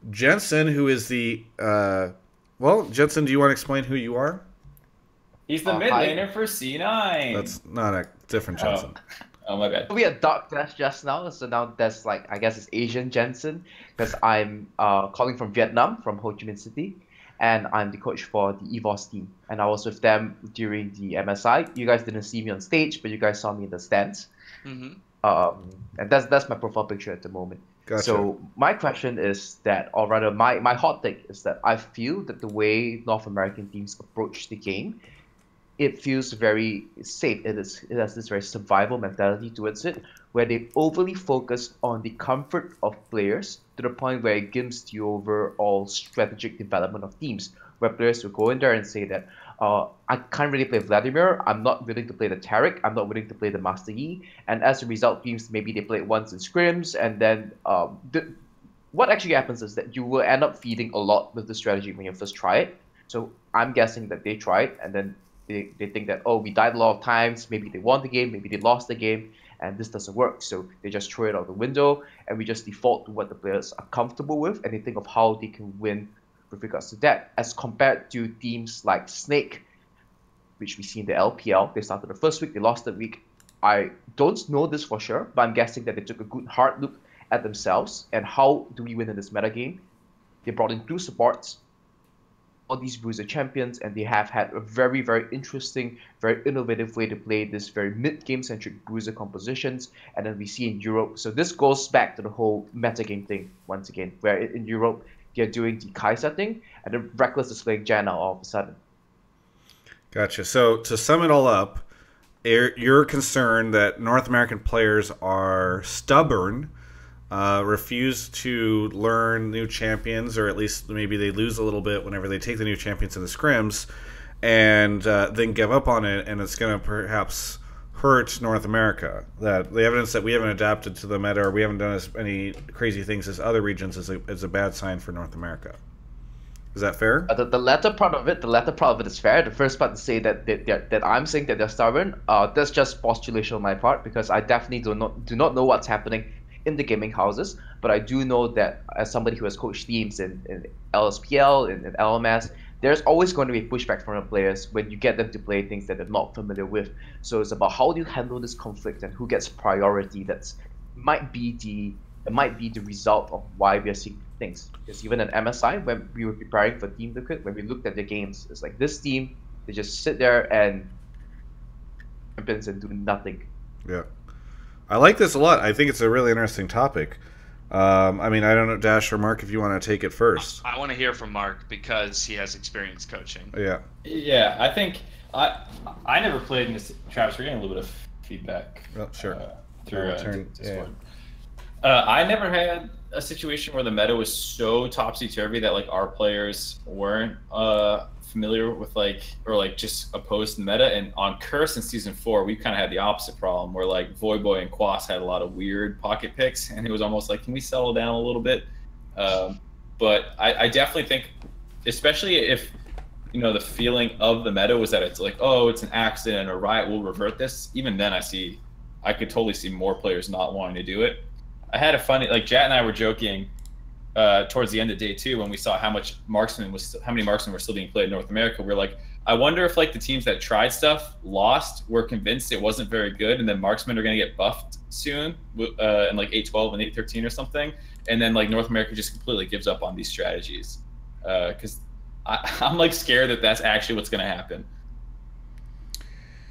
Jensen, who is the well, Jensen, do you want to explain who you are? He's the mid laner for C9. That's not a different Jensen. Oh my bad. We had Dark Dash just now, so now there's like, I guess it's Asian Jensen, because I'm calling from Vietnam, from Ho Chi Minh City, and I'm the coach for the EVOS team. And I was with them during the MSI. You guys didn't see me on stage, but you guys saw me in the stands. And that's my profile picture at the moment. Gotcha. So my question is that, or rather my hot take is that I feel that the way North American teams approach the game, it feels very safe. It has this very survival mentality towards it, where they overly focus on the comfort of players to the point where it gives you overall strategic development of teams, where players will go in there and say that, I can't really play Vladimir, I'm not willing to play the Taric, I'm not willing to play the Master Yi, and as a result, teams maybe they play it once in scrims, and then what actually happens is that you will end up feeding a lot with the strategy when you first try it. So I'm guessing that they try it, and then they think that, oh, we died a lot of times, maybe they won the game, maybe they lost the game, and this doesn't work. So they just throw it out the window, and we just default to what the players are comfortable with, and they think of how they can win with regards to that, as compared to teams like Snake, which we see in the LPL. They started the first week, they lost the week. I don't know this for sure, but I'm guessing that they took a good hard look at themselves and how do we win in this meta game. They brought in 2 supports, all these bruiser champions, and they have had a very, very interesting, very innovative way to play this very mid-game centric bruiser compositions, and then we see in Europe. So this goes back to the whole metagame thing once again, where in Europe they're doing the Kai'Sa thing, and then Reckless is playing Janna all of a sudden. Gotcha. So to sum it all up, you're concerned that North American players are stubborn, refuse to learn new champions, or at least maybe they lose a little bit whenever they take the new champions in the scrims, and then give up on it, and it's going to perhaps hurt North America. That the evidence that we haven't adapted to the meta, or we haven't done as many crazy things as other regions, is a bad sign for North America. Is that fair? The latter part of it is fair. The first part to say that I'm saying that they're stubborn, that's just postulation on my part, because I definitely do not know what's happening in the gaming houses, but I do know that as somebody who has coached teams in LSPL, in LMS, there's always going to be pushback from the players when you get them to play things that they're not familiar with. So it's about how do you handle this conflict and who gets priority. That might be the result of why we are seeing things. Because even in MSI, when we were preparing for Team Liquid, when we looked at their games, it's like this team, they just sit there and champions and do nothing. Yeah. I like this a lot. I think it's a really interesting topic. I mean, I don't know, Dash or Mark, if you want to take it first. I want to hear from Mark because he has experience coaching. Yeah. Yeah, I think I never played in this. Travis, we're getting a little bit of feedback. Oh, sure. Through Discord. Yeah. I never had a situation where the meta was so topsy-turvy that like our players weren't familiar with or just opposed to the meta. And on Curse in season 4, we kind of had the opposite problem where like Voyboy and Quas had a lot of weird pocket picks, and it was almost like, can we settle down a little bit? But I definitely think, especially if the feeling of the meta was that it's like, oh, it's an accident or Riot will revert this. Even then, I could totally see more players not wanting to do it. I had a funny, Jat and I were joking towards the end of day 2 when we saw how many marksmen were still being played in North America. We're like, I wonder if the teams that tried stuff lost, were convinced it wasn't very good, and then marksmen are going to get buffed soon in 8.12 and 8.13 or something, and then North America just completely gives up on these strategies. Because I'm scared that that's actually what's going to happen.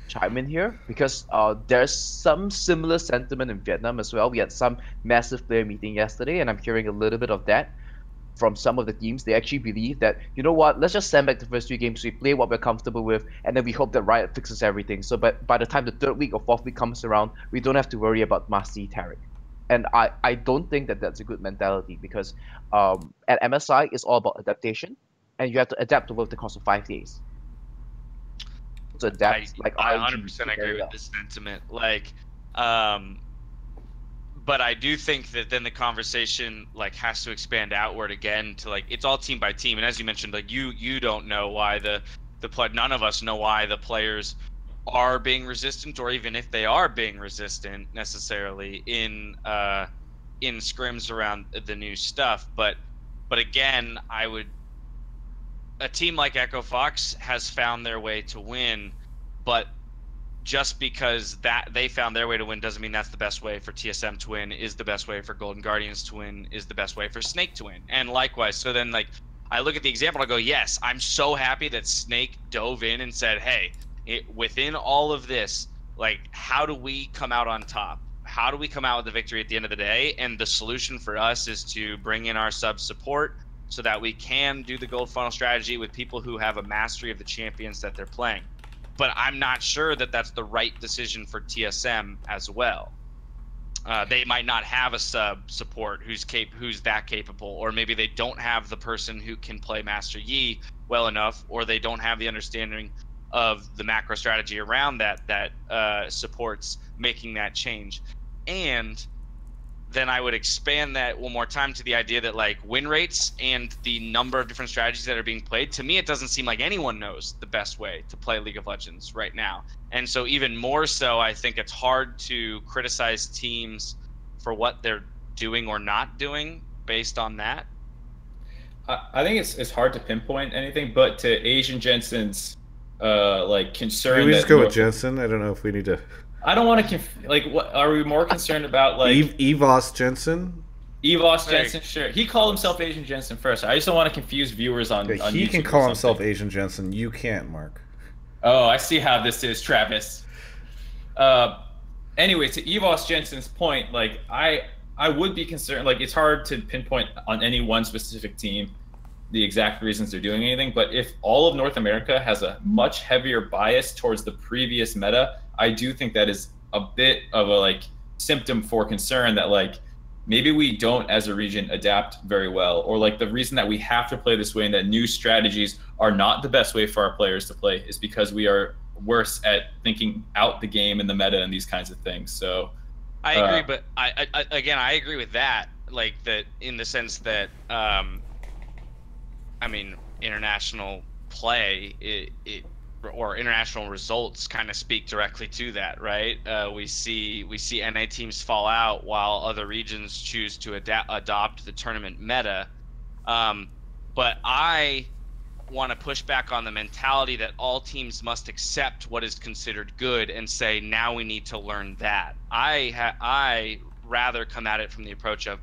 Chime in here because there's some similar sentiment in Vietnam as well. We had some massive player meeting yesterday, and I'm hearing a little bit of that from some of the teams. They actually believe that, you know what, let's just send back the first 3 games, we play what we're comfortable with, and then we hope that Riot fixes everything. So by the time the 3rd week or 4th week comes around, we don't have to worry about Master Yi Taric. And I don't think that that's a good mentality, because at MSI, it's all about adaptation, and you have to adapt over the course of 5 days. To adapt, I 100% agree with this sentiment. But I do think that then the conversation has to expand outward again to it's all team by team. And as you mentioned, you don't know why the none of us know why the players are being resistant, or even if they are being resistant necessarily in scrims around the new stuff. But again, a team like Echo Fox has found their way to win, but just because that they found their way to win doesn't mean that's the best way for TSM to win, is the best way for Golden Guardians to win, is the best way for Snake to win. And likewise, so then like I look at the example, I go, yes, I'm so happy that Snake dove in and said, hey, within all of this, like, how do we come out on top? How do we come out with the victory at the end of the day? And the solution for us is to bring in our sub support so that we can do the gold funnel strategy with people who have a mastery of the champions that they're playing. But I'm not sure that that's the right decision for TSM as well. They might not have a sub support who's that capable, or maybe they don't have the person who can play Master Yi well enough, or they don't have the understanding of the macro strategy around that supports making that change. And then I would expand that one more time to the idea that like win rates and the number of different strategies that are being played, to me it doesn't seem like anyone knows the best way to play League of Legends right now. And so even more so, I think it's hard to criticize teams for what they're doing or not doing based on that. I think it's hard to pinpoint anything, but to Asian Jensen's like concern. Can we just go with Jensen? I don't know if we need to. I don't want to what are we more concerned about, like Evos Jensen? Evos Jensen, sure. He called himself Asian Jensen first. I just don't want to confuse viewers on he YouTube can call himself Asian Jensen. You can't, Mark. Oh, I see how this is, Travis. Anyway, to Evos Jensen's point, like I would be concerned. Like it's hard to pinpoint on any one specific team the exact reasons they're doing anything. But if all of North America has a much heavier bias towards the previous meta, I do think that is a bit of a like symptom for concern that like maybe we don't as a region adapt very well, or like the reason that we have to play this way and that new strategies are not the best way for our players to play is because we are worse at thinking out the game and the meta and these kinds of things. So I agree, but I agree with that, like that in the sense that I mean international play or international results kind of speak directly to that, right? We see NA teams fall out while other regions choose to adopt the tournament meta. But I want to push back on the mentality that all teams must accept what is considered good and say, now we need to learn that. I rather come at it from the approach of,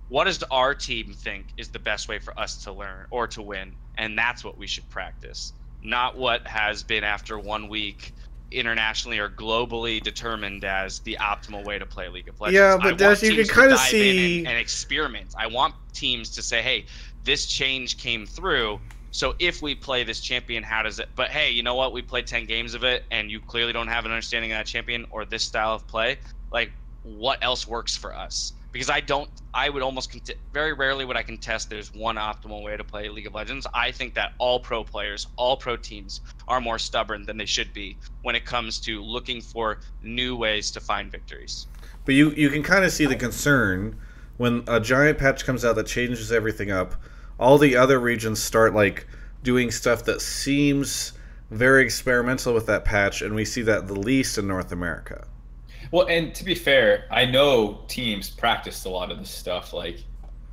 what does our team think is the best way for us to learn or to win? And that's what we should practice. Not what has been after 1 week internationally or globally determined as the optimal way to play League of Legends. Yeah, but Dash, you can kind of see and experiment. I want teams to say, hey, this change came through, so if we play this champion, how does it? But hey, you know what? We played 10 games of it, and you clearly don't have an understanding of that champion or this style of play. Like, what else works for us? Because I would almost very rarely would I contest there's one optimal way to play League of Legends. I think that all pro players, all pro teams are more stubborn than they should be when it comes to looking for new ways to find victories. But you can kind of see the concern when a giant patch comes out that changes everything up. All the other regions start like doing stuff that seems very experimental with that patch, and we see that the least in North America. Well, and to be fair, I know teams practiced a lot of this stuff, like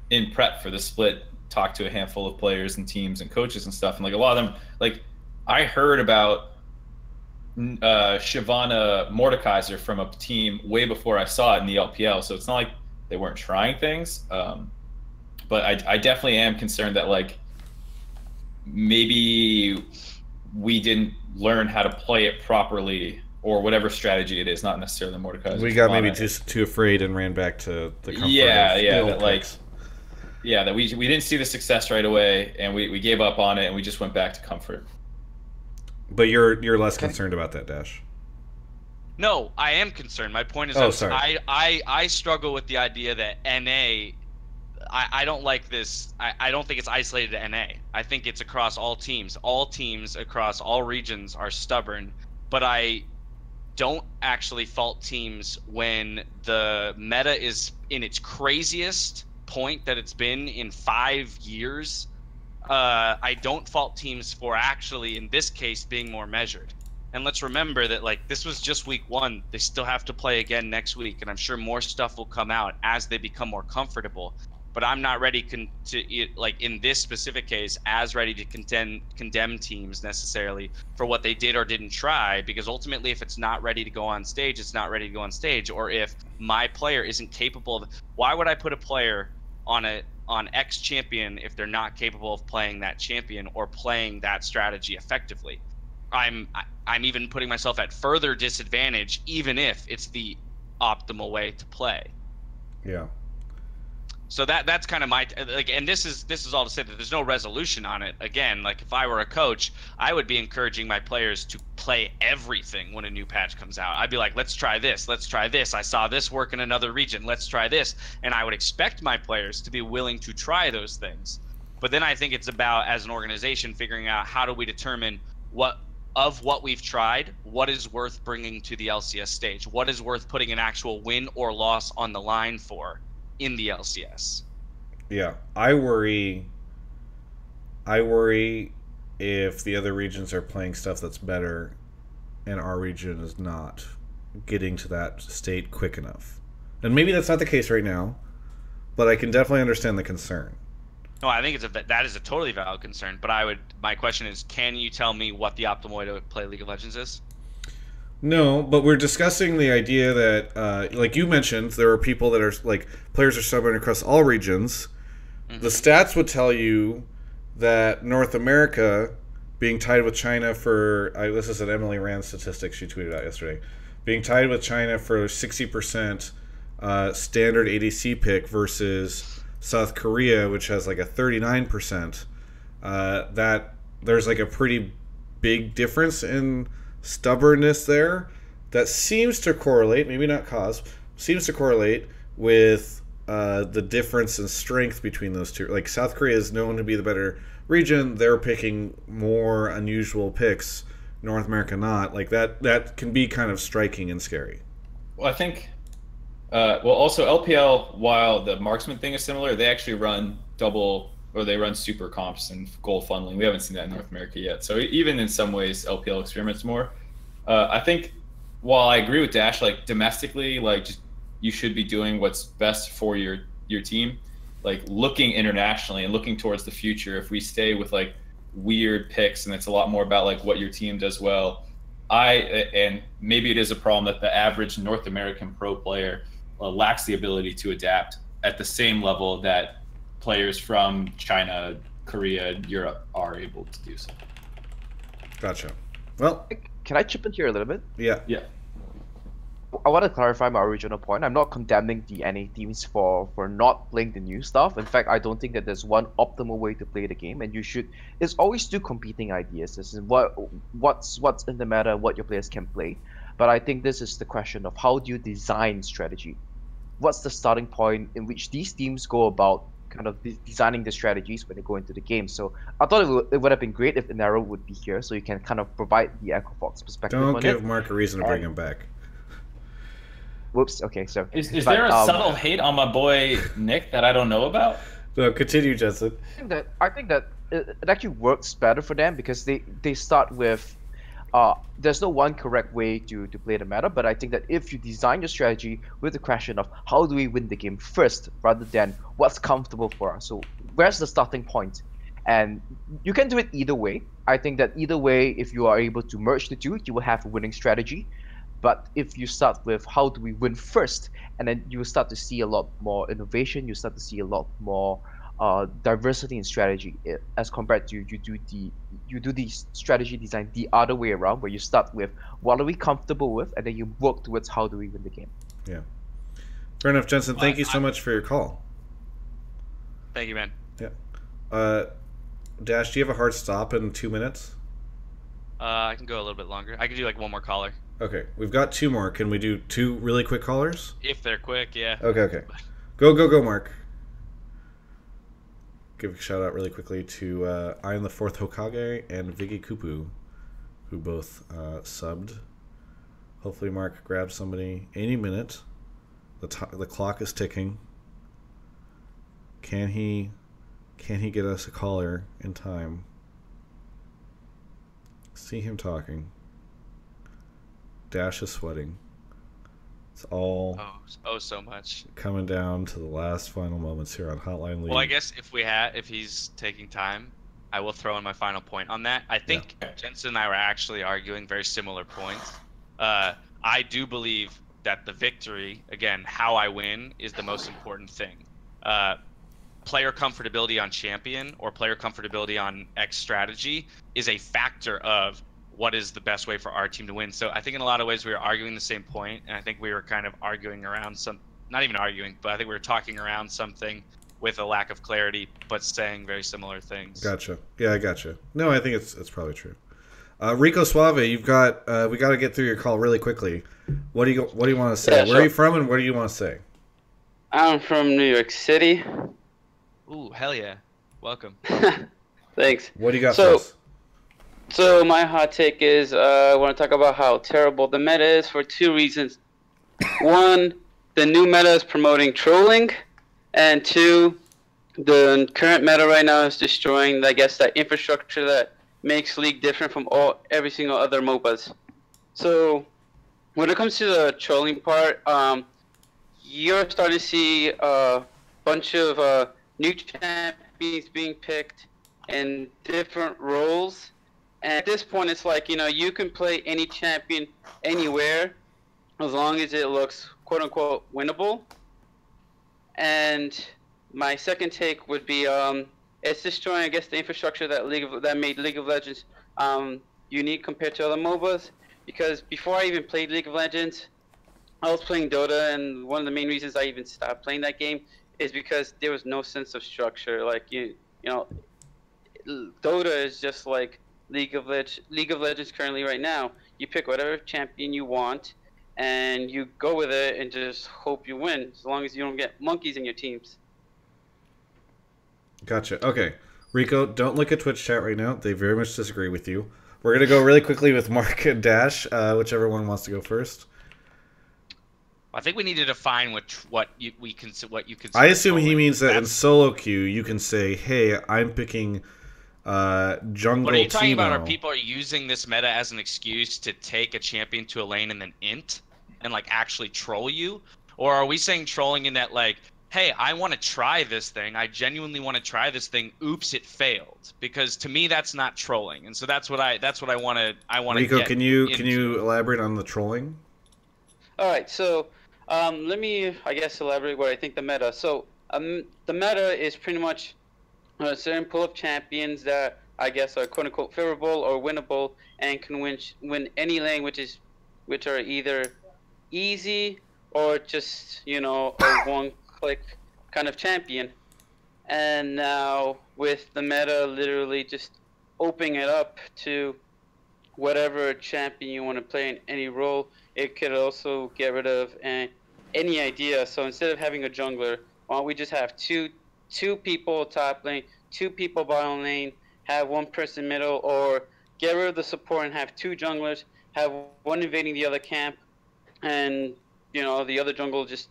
in prep for the split, talked to a handful of players and teams and coaches and stuff. And like a lot of them, like I heard about Shyvana Mordekaiser from a team way before I saw it in the LPL. So it's not like they weren't trying things. But I definitely am concerned that like maybe we didn't learn how to play it properly, or whatever strategy it is, not necessarily Mordekaiser. We got maybe just too afraid and ran back to the comfort that we didn't see the success right away, and we gave up on it, and we just went back to comfort. But you're less concerned about that, Dash. No, I am concerned. My point is, I struggle with the idea that NA. I don't like this. I don't think it's isolated to NA. I think it's across all teams. All teams across all regions are stubborn, but I don't actually fault teams when the meta is in its craziest point that it's been in 5 years. I don't fault teams for actually, in this case, being more measured. And let's remember that, like, this was just week 1. They still have to play again next week, and I'm sure more stuff will come out as they become more comfortable. But I'm not ready like in this specific case, as ready to condemn teams necessarily for what they did or didn't try, because ultimately, if it's not ready to go on stage, it's not ready to go on stage. Or if my player isn't capable of, why would I put a player on X champion if they're not capable of playing that champion or playing that strategy effectively? I'm even putting myself at further disadvantage, even if it's the optimal way to play. Yeah. So that's kind of my like, and this is all to say that there's no resolution on it. Again, like if I were a coach, I would be encouraging my players to play everything when a new patch comes out. I'd be like, let's try this, let's try this. I saw this work in another region. Let's try this, and I would expect my players to be willing to try those things. But then I think it's about, as an organization, figuring out how do we determine what we've tried, what is worth bringing to the LCS stage, what is worth putting an actual win or loss on the line for in the LCS. Yeah, I worry if the other regions are playing stuff that's better and our region is not getting to that state quick enough. And maybe that's not the case right now, but I can definitely understand the concern. No, I think that is a totally valid concern, but my question is, can you tell me what the optimal way to play League of Legends is? No, but we're discussing the idea that, like you mentioned, there are people that are, like, players are subbing across all regions. Mm-hmm. The stats would tell you that North America, being tied with China for, this is an Emily Rand statistic she tweeted out yesterday, being tied with China for 60% standard ADC pick versus South Korea, which has like a 39%, that there's like a pretty big difference in stubbornness there that seems to correlate, maybe not cause, seems to correlate with the difference in strength between those two. Like, South Korea is known to be the better region. They're picking more unusual picks. North America not. Like, that can be kind of striking and scary. Well, I think also LPL, while the marksman thing is similar, they actually run they run super comps and goal funneling. We haven't seen that in North America yet. So even in some ways, LPL experiments more. I think while I agree with Dash, like domestically, like just you should be doing what's best for your team. Like looking internationally and looking towards the future, if we stay with like weird picks and it's a lot more about like what your team does well, and maybe it is a problem that the average North American pro player lacks the ability to adapt at the same level that players from China, Korea, Europe are able to do so. Gotcha. Well, can I chip in here a little bit? Yeah. I want to clarify my original point. I'm not condemning the NA teams for not playing the new stuff. In fact, I don't think that there's one optimal way to play the game, and it's always two competing ideas. This is what's in the meta, what your players can play. But I think this is the question of how do you design strategy? What's the starting point in which these teams go about kind of designing the strategies when they go into the game? So I thought it would have been great if Inaro would be here, so you can kind of provide the Echofox perspective on it. Don't give Mark a reason to bring him back. Whoops. Okay, so is there a subtle hate on my boy Nick that I don't know about? No, continue, Jensen. I think that it actually works better for them because they start with there's no one correct way to play the meta, but I think that if you design your strategy with the question of how do we win the game first rather than what's comfortable for us, so where's the starting point, and you can do it either way. I think that either way, if you are able to merge the two, you will have a winning strategy. But if you start with how do we win first, and then you will start to see a lot more innovation, you start to see a lot more diversity in strategy as compared to you do the strategy design the other way around, where you start with what are we comfortable with, and then you work towards how do we win the game. Yeah, fair enough, Jensen. Thank you so much for your call. Thank you, man. Yeah. Dash, do you have a hard stop in 2 minutes? I can go a little bit longer. I can do like one more caller. Okay, we've got 2 more. Can we do 2 really quick callers? If they're quick, yeah. Okay. Go, Mark. Give a shout out really quickly to I Am the Fourth Hokage and Viggy Kupu, who both subbed. Hopefully Mark grabs somebody any minute. The clock is ticking. Can he get us a caller in time? See him talking. Dash is sweating. It's all so much coming down to the last final moments here on Hotline League. Well, I guess if he's taking time, I will throw in my final point on that. I think Jensen and I were actually arguing very similar points. I do believe that the victory, again, how I win, is the most important thing. Player comfortability on champion or player comfortability on X strategy is a factor of what is the best way for our team to win. So I think in a lot of ways we were arguing the same point, and I think we were kind of arguing around not even arguing, but I think we were talking around something with a lack of clarity, but saying very similar things. Gotcha. Yeah, I gotcha. No, I think it's probably true. Rico Suave, we got to get through your call really quickly. What do you want to say? Where are you from, and what do you want to say? I'm from New York City. Ooh, hell yeah! Welcome. Thanks. What do you got for us? So my hot take is I want to talk about how terrible the meta is for two reasons. One, the new meta is promoting trolling, and two, the current meta right now is destroying, I guess, that infrastructure that makes League different from every single other MOBAs. So when it comes to the trolling part, you're starting to see a bunch of new champions being picked in different roles. And at this point, it's like, you can play any champion anywhere as long as it looks quote-unquote winnable. And my second take would be it's destroying, I guess, the infrastructure that made League of Legends unique compared to other MOBAs. Because before I even played League of Legends, I was playing Dota, and one of the main reasons I even stopped playing that game is because there was no sense of structure. Like Dota is just like League of Legends currently right now. You pick whatever champion you want, and you go with it and just hope you win, as long as you don't get monkeys in your teams. Gotcha. Okay. Rico, don't look at Twitch chat right now. They very much disagree with you. We're going to go really quickly with Mark and Dash, whichever one wants to go first. I think we need to define what you consider. I assume he means that in solo queue, you can say, hey, I'm picking jungle What are you talking about? Teemo. Are people using this meta as an excuse to take a champion to a lane and then int and like actually troll you? Or are we saying trolling in that like, hey, I want to try this thing. I genuinely want to try this thing. Oops, it failed. Because to me, that's not trolling. And so that's what I want to. Rico, can you elaborate on the trolling? All right, so let me, I guess, elaborate what I think the meta. So the meta is pretty much a certain pool of champions that I guess are quote unquote favorable or winnable and can win any lane, which are either easy or just a one-click kind of champion. And now with the meta literally just opening it up to whatever champion you want to play in any role, it could also get rid of any idea. So instead of having a jungler, why don't we just have two people top lane, two people bottom lane, have one person middle, or get rid of the support and have two junglers, have one invading the other camp, and the other jungle just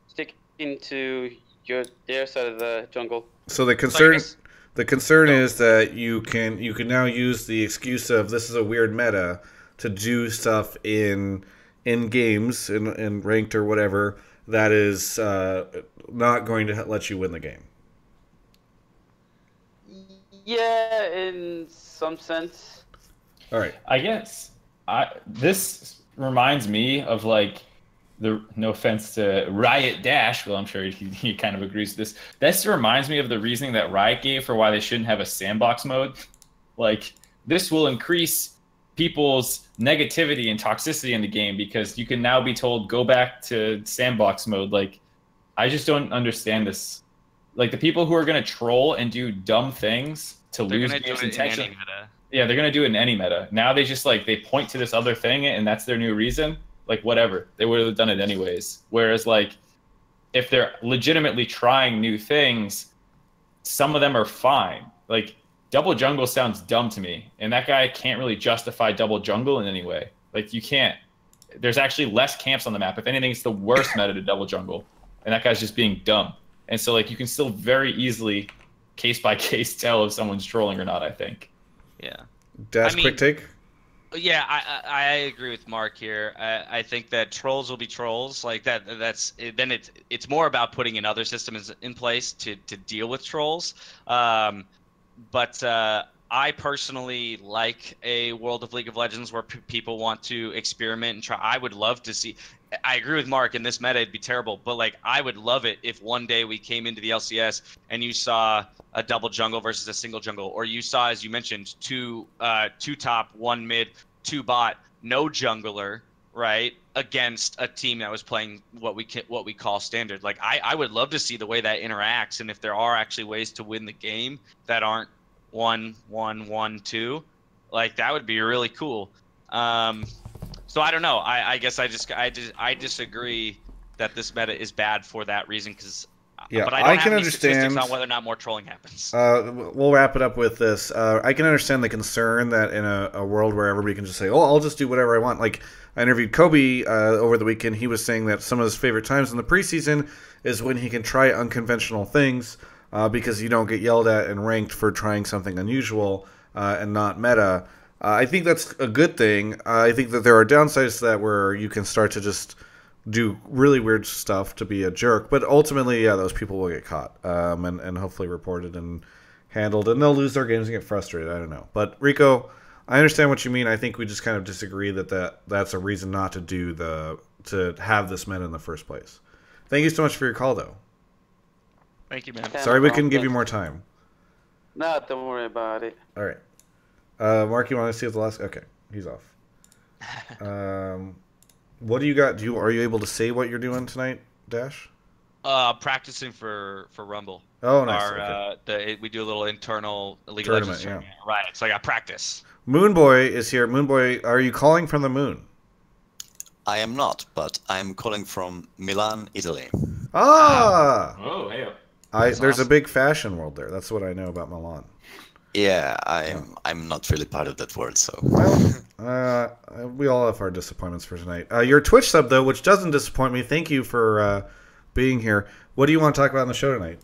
stick into their side of the jungle. So the concern is that you can now use the excuse of this is a weird meta to do stuff in games in ranked or whatever that is not going to let you win the game. Yeah, in some sense. All right. I guess this reminds me of like no offense to Riot Dash, well, I'm sure he kind of agrees with this. This reminds me of the reasoning that Riot gave for why they shouldn't have a sandbox mode. Like, this will increase people's negativity and toxicity in the game because you can now be told, go back to sandbox mode. Like, I just don't understand this. Like, the people who are going to troll and do dumb things to lose games intentionally. Yeah, they're going to do it in any meta. Now they just, like, they point to this other thing and that's their new reason. Like, whatever. They would have done it anyways. Whereas, like, if they're legitimately trying new things, some of them are fine. Like, double jungle sounds dumb to me. And that guy can't really justify double jungle in any way. Like, you can't. There's actually less camps on the map. If anything, it's the worst meta to double jungle. And that guy's just being dumb. And so, like, you can still very easily, case by case, tell if someone's trolling or not, I think. Yeah. Dash, quick take? Yeah, I agree with Mark here. I think that trolls will be trolls. Like that's then it's more about putting in other systems in place to deal with trolls. But I personally like a World of League of Legends where people want to experiment and try. I would love to see. I agree with Mark. In this meta, it'd be terrible. But like, I would love it if one day we came into the LCS and you saw a double jungle versus a single jungle, or you saw, as you mentioned, two top, one mid, two bot, no jungler, right, against a team that was playing what we call standard. Like, I would love to see the way that interacts, and if there are actually ways to win the game that aren't 1-1-1-2, like that would be really cool. So I don't know. I guess I disagree that this meta is bad for that reason, because Yeah, but I don't have can any understand. statistics on whether or not more trolling happens. We'll wrap it up with this. I can understand the concern that in a world where everybody can just say, "Oh, I'll just do whatever I want." Like, I interviewed Kobe over the weekend. He was saying that some of his favorite times in the preseason is when he can try unconventional things because you don't get yelled at and ranked for trying something unusual and not meta. I think that's a good thing. I think that there are downsides to that where you can start to just do really weird stuff to be a jerk, but ultimately, yeah, those people will get caught and hopefully reported and handled, and they'll lose their games and get frustrated. I don't know, but Rico, I understand what you mean. I think we just kind of disagree that's a reason not to do to have this meta in the first place. Thank you so much for your call, though. Thank you, man. Sorry we couldn't give you more time. No, don't worry about it. All right, Mark, you want to see the last? Okay, he's off. What do you got? Are you able to say what you're doing tonight, Dash? Practicing for Rumble. Oh, nice. We do a little internal League of Tournament, Legends tournament. Yeah. Right. It's like a practice. Moonboy is here. Moonboy, are you calling from the moon? I am not, but I'm calling from Milan, Italy. Ah! Oh, hey. There's a big fashion world there. That's what I know about Milan. Yeah, I'm not really part of that world, so. Well, we all have our disappointments for tonight. Your Twitch sub, though, which doesn't disappoint me. Thank you for being here. What do you want to talk about on the show tonight?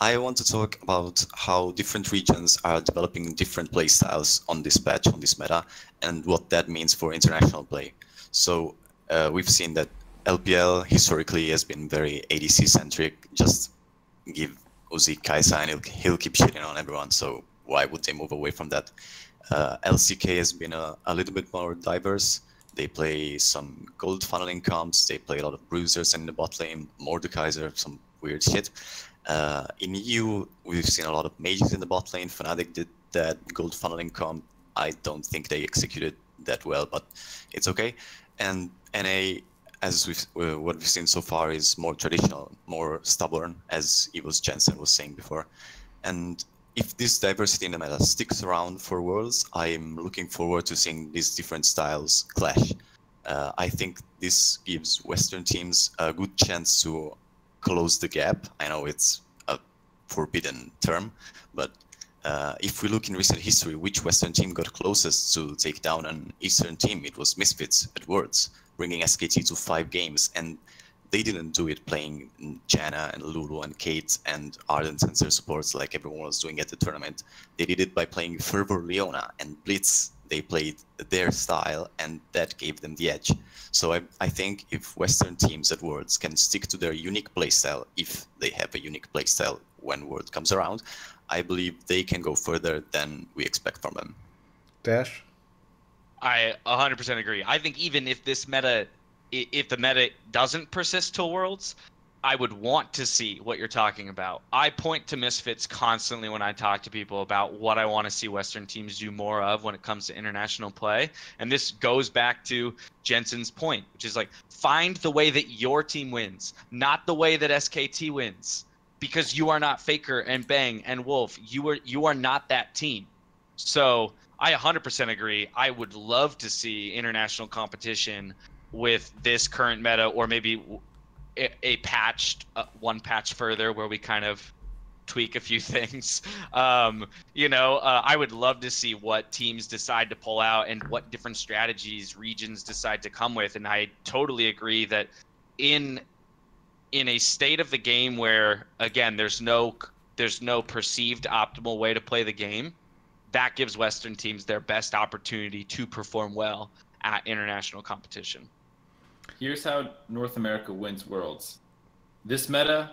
I want to talk about how different regions are developing different play styles on this patch, on this meta, and what that means for international play. So we've seen that LPL historically has been very ADC-centric. Just give Uzi Kaisa and he'll keep shitting on everyone, so why would they move away from that? LCK has been a little bit more diverse. They play some gold funneling comps, they play a lot of bruisers in the bot lane, Mordekaiser, some weird shit. In EU, we've seen a lot of mages in the bot lane. Fnatic did that gold funneling comp. I don't think they executed that well, but it's okay. And NA, as what we've seen so far, is more traditional, more stubborn, as Evo's Jensen was saying before. And if this diversity in the meta sticks around for Worlds, I'm looking forward to seeing these different styles clash. I think this gives Western teams a good chance to close the gap. I know it's a forbidden term, but if we look in recent history, which Western team got closest to take down an Eastern team? It was Misfits at Worlds, bringing SKT to 5 games, and they didn't do it playing Janna and Lulu and Kate and Ardent sensor supports like everyone was doing at the tournament. They did it by playing Fervor Leona and Blitz. They played their style, and that gave them the edge. So I think if Western teams at Worlds can stick to their unique playstyle, if they have a unique playstyle when World comes around, I believe they can go further than we expect from them. Dash? I 100% agree. I think even if this meta, if the meta doesn't persist till Worlds, I would want to see what you're talking about. I point to Misfits constantly when I talk to people about what I want to see Western teams do more of when it comes to international play. And this goes back to Jensen's point, which is like, find the way that your team wins, not the way that SKT wins. Because you are not Faker and Bang and Wolf. You are not that team. So I 100% agree. I would love to see international competition with this current meta, or maybe a patched one patch further where we kind of tweak a few things. I would love to see what teams decide to pull out and what different strategies regions decide to come with. And I totally agree that in a state of the game where, again, there's no perceived optimal way to play the game, that gives Western teams their best opportunity to perform well at international competition. Here's how North America wins Worlds. This meta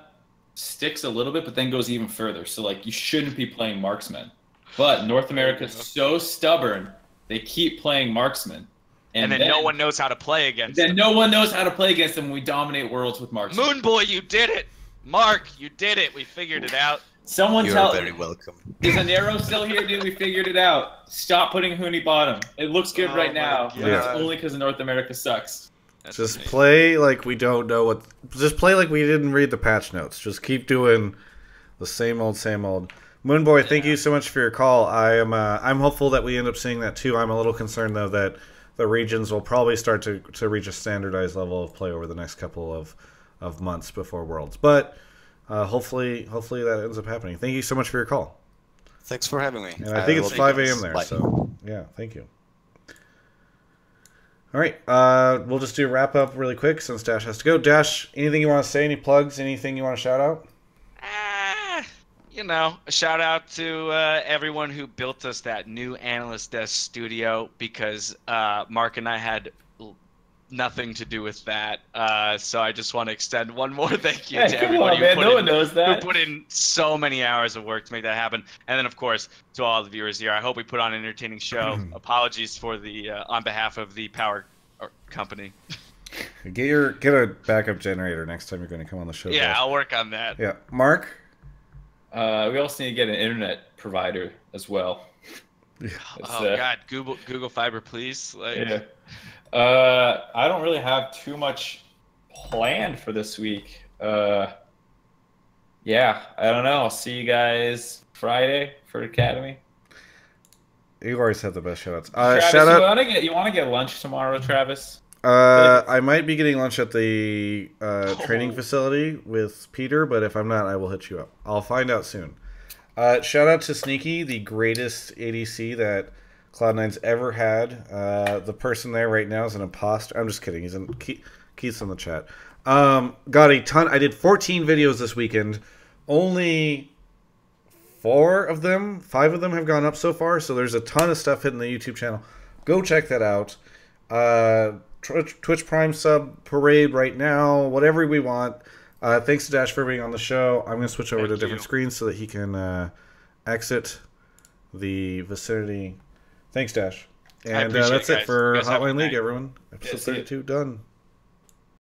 sticks a little bit, but then goes even further. So, like, you shouldn't be playing marksman. But North America is so stubborn, they keep playing marksman. And then no one knows how to play against them. Then no one knows how to play against them when we dominate Worlds with marksman. Moon Boy, you did it! Mark, you did it! We figured it out. Someone You're tell very welcome. Is Anero still here, dude? We figured it out. Stop putting Hooney bottom. It looks good right now. But it's only because North America sucks. That's just amazing. Play like we don't know what. Just play like we didn't read the patch notes. Just keep doing the same old, same old. Moonboy, thank you so much for your call. I'm hopeful that we end up seeing that too. I'm a little concerned though that the regions will probably start to reach a standardized level of play over the next couple of months before Worlds. But hopefully that ends up happening. Thank you so much for your call. Thanks for having me. And I think it's 5 a.m. there, Bye. so yeah, thank you. All right, we'll just do a wrap up really quick since Dash has to go. Dash, anything you want to say? Any plugs? Anything you want to shout out? You know, a shout out to everyone who built us that new Analyst Desk studio, because Mark and I had nothing to do with that. So I just want to extend one more thank you to everyone who put in so many hours of work to make that happen. And then, of course, to all the viewers here, I hope we put on an entertaining show. Apologies for the on behalf of the power company. Get a backup generator next time you're going to come on the show. Yeah, Dash. I'll work on that. Yeah, Mark. We also need to get an internet provider as well. God, Google Fiber, please. Yeah. I don't really have too much planned for this week. Yeah, I don't know. I'll see you guys Friday for Academy. You always have the best shout-outs. Travis, shout out. You want to get lunch tomorrow, Travis? I might be getting lunch at the training facility with Peter, but if I'm not, I will hit you up. I'll find out soon. Shout out to Sneaky, the greatest ADC that Cloud9's ever had. The person there right now is an imposter. I'm just kidding. He's in Keith's in the chat. Got a ton. I did 14 videos this weekend. Only 5 of them have gone up so far. So there's a ton of stuff hitting the YouTube channel. Go check that out. Twitch Prime sub parade right now. Whatever we want. Thanks to Dash for being on the show. I'm going to switch over to a different screen so that he can exit the vicinity. Thanks, Dash. And that's it for Hotline League, everyone. Episode 32 done.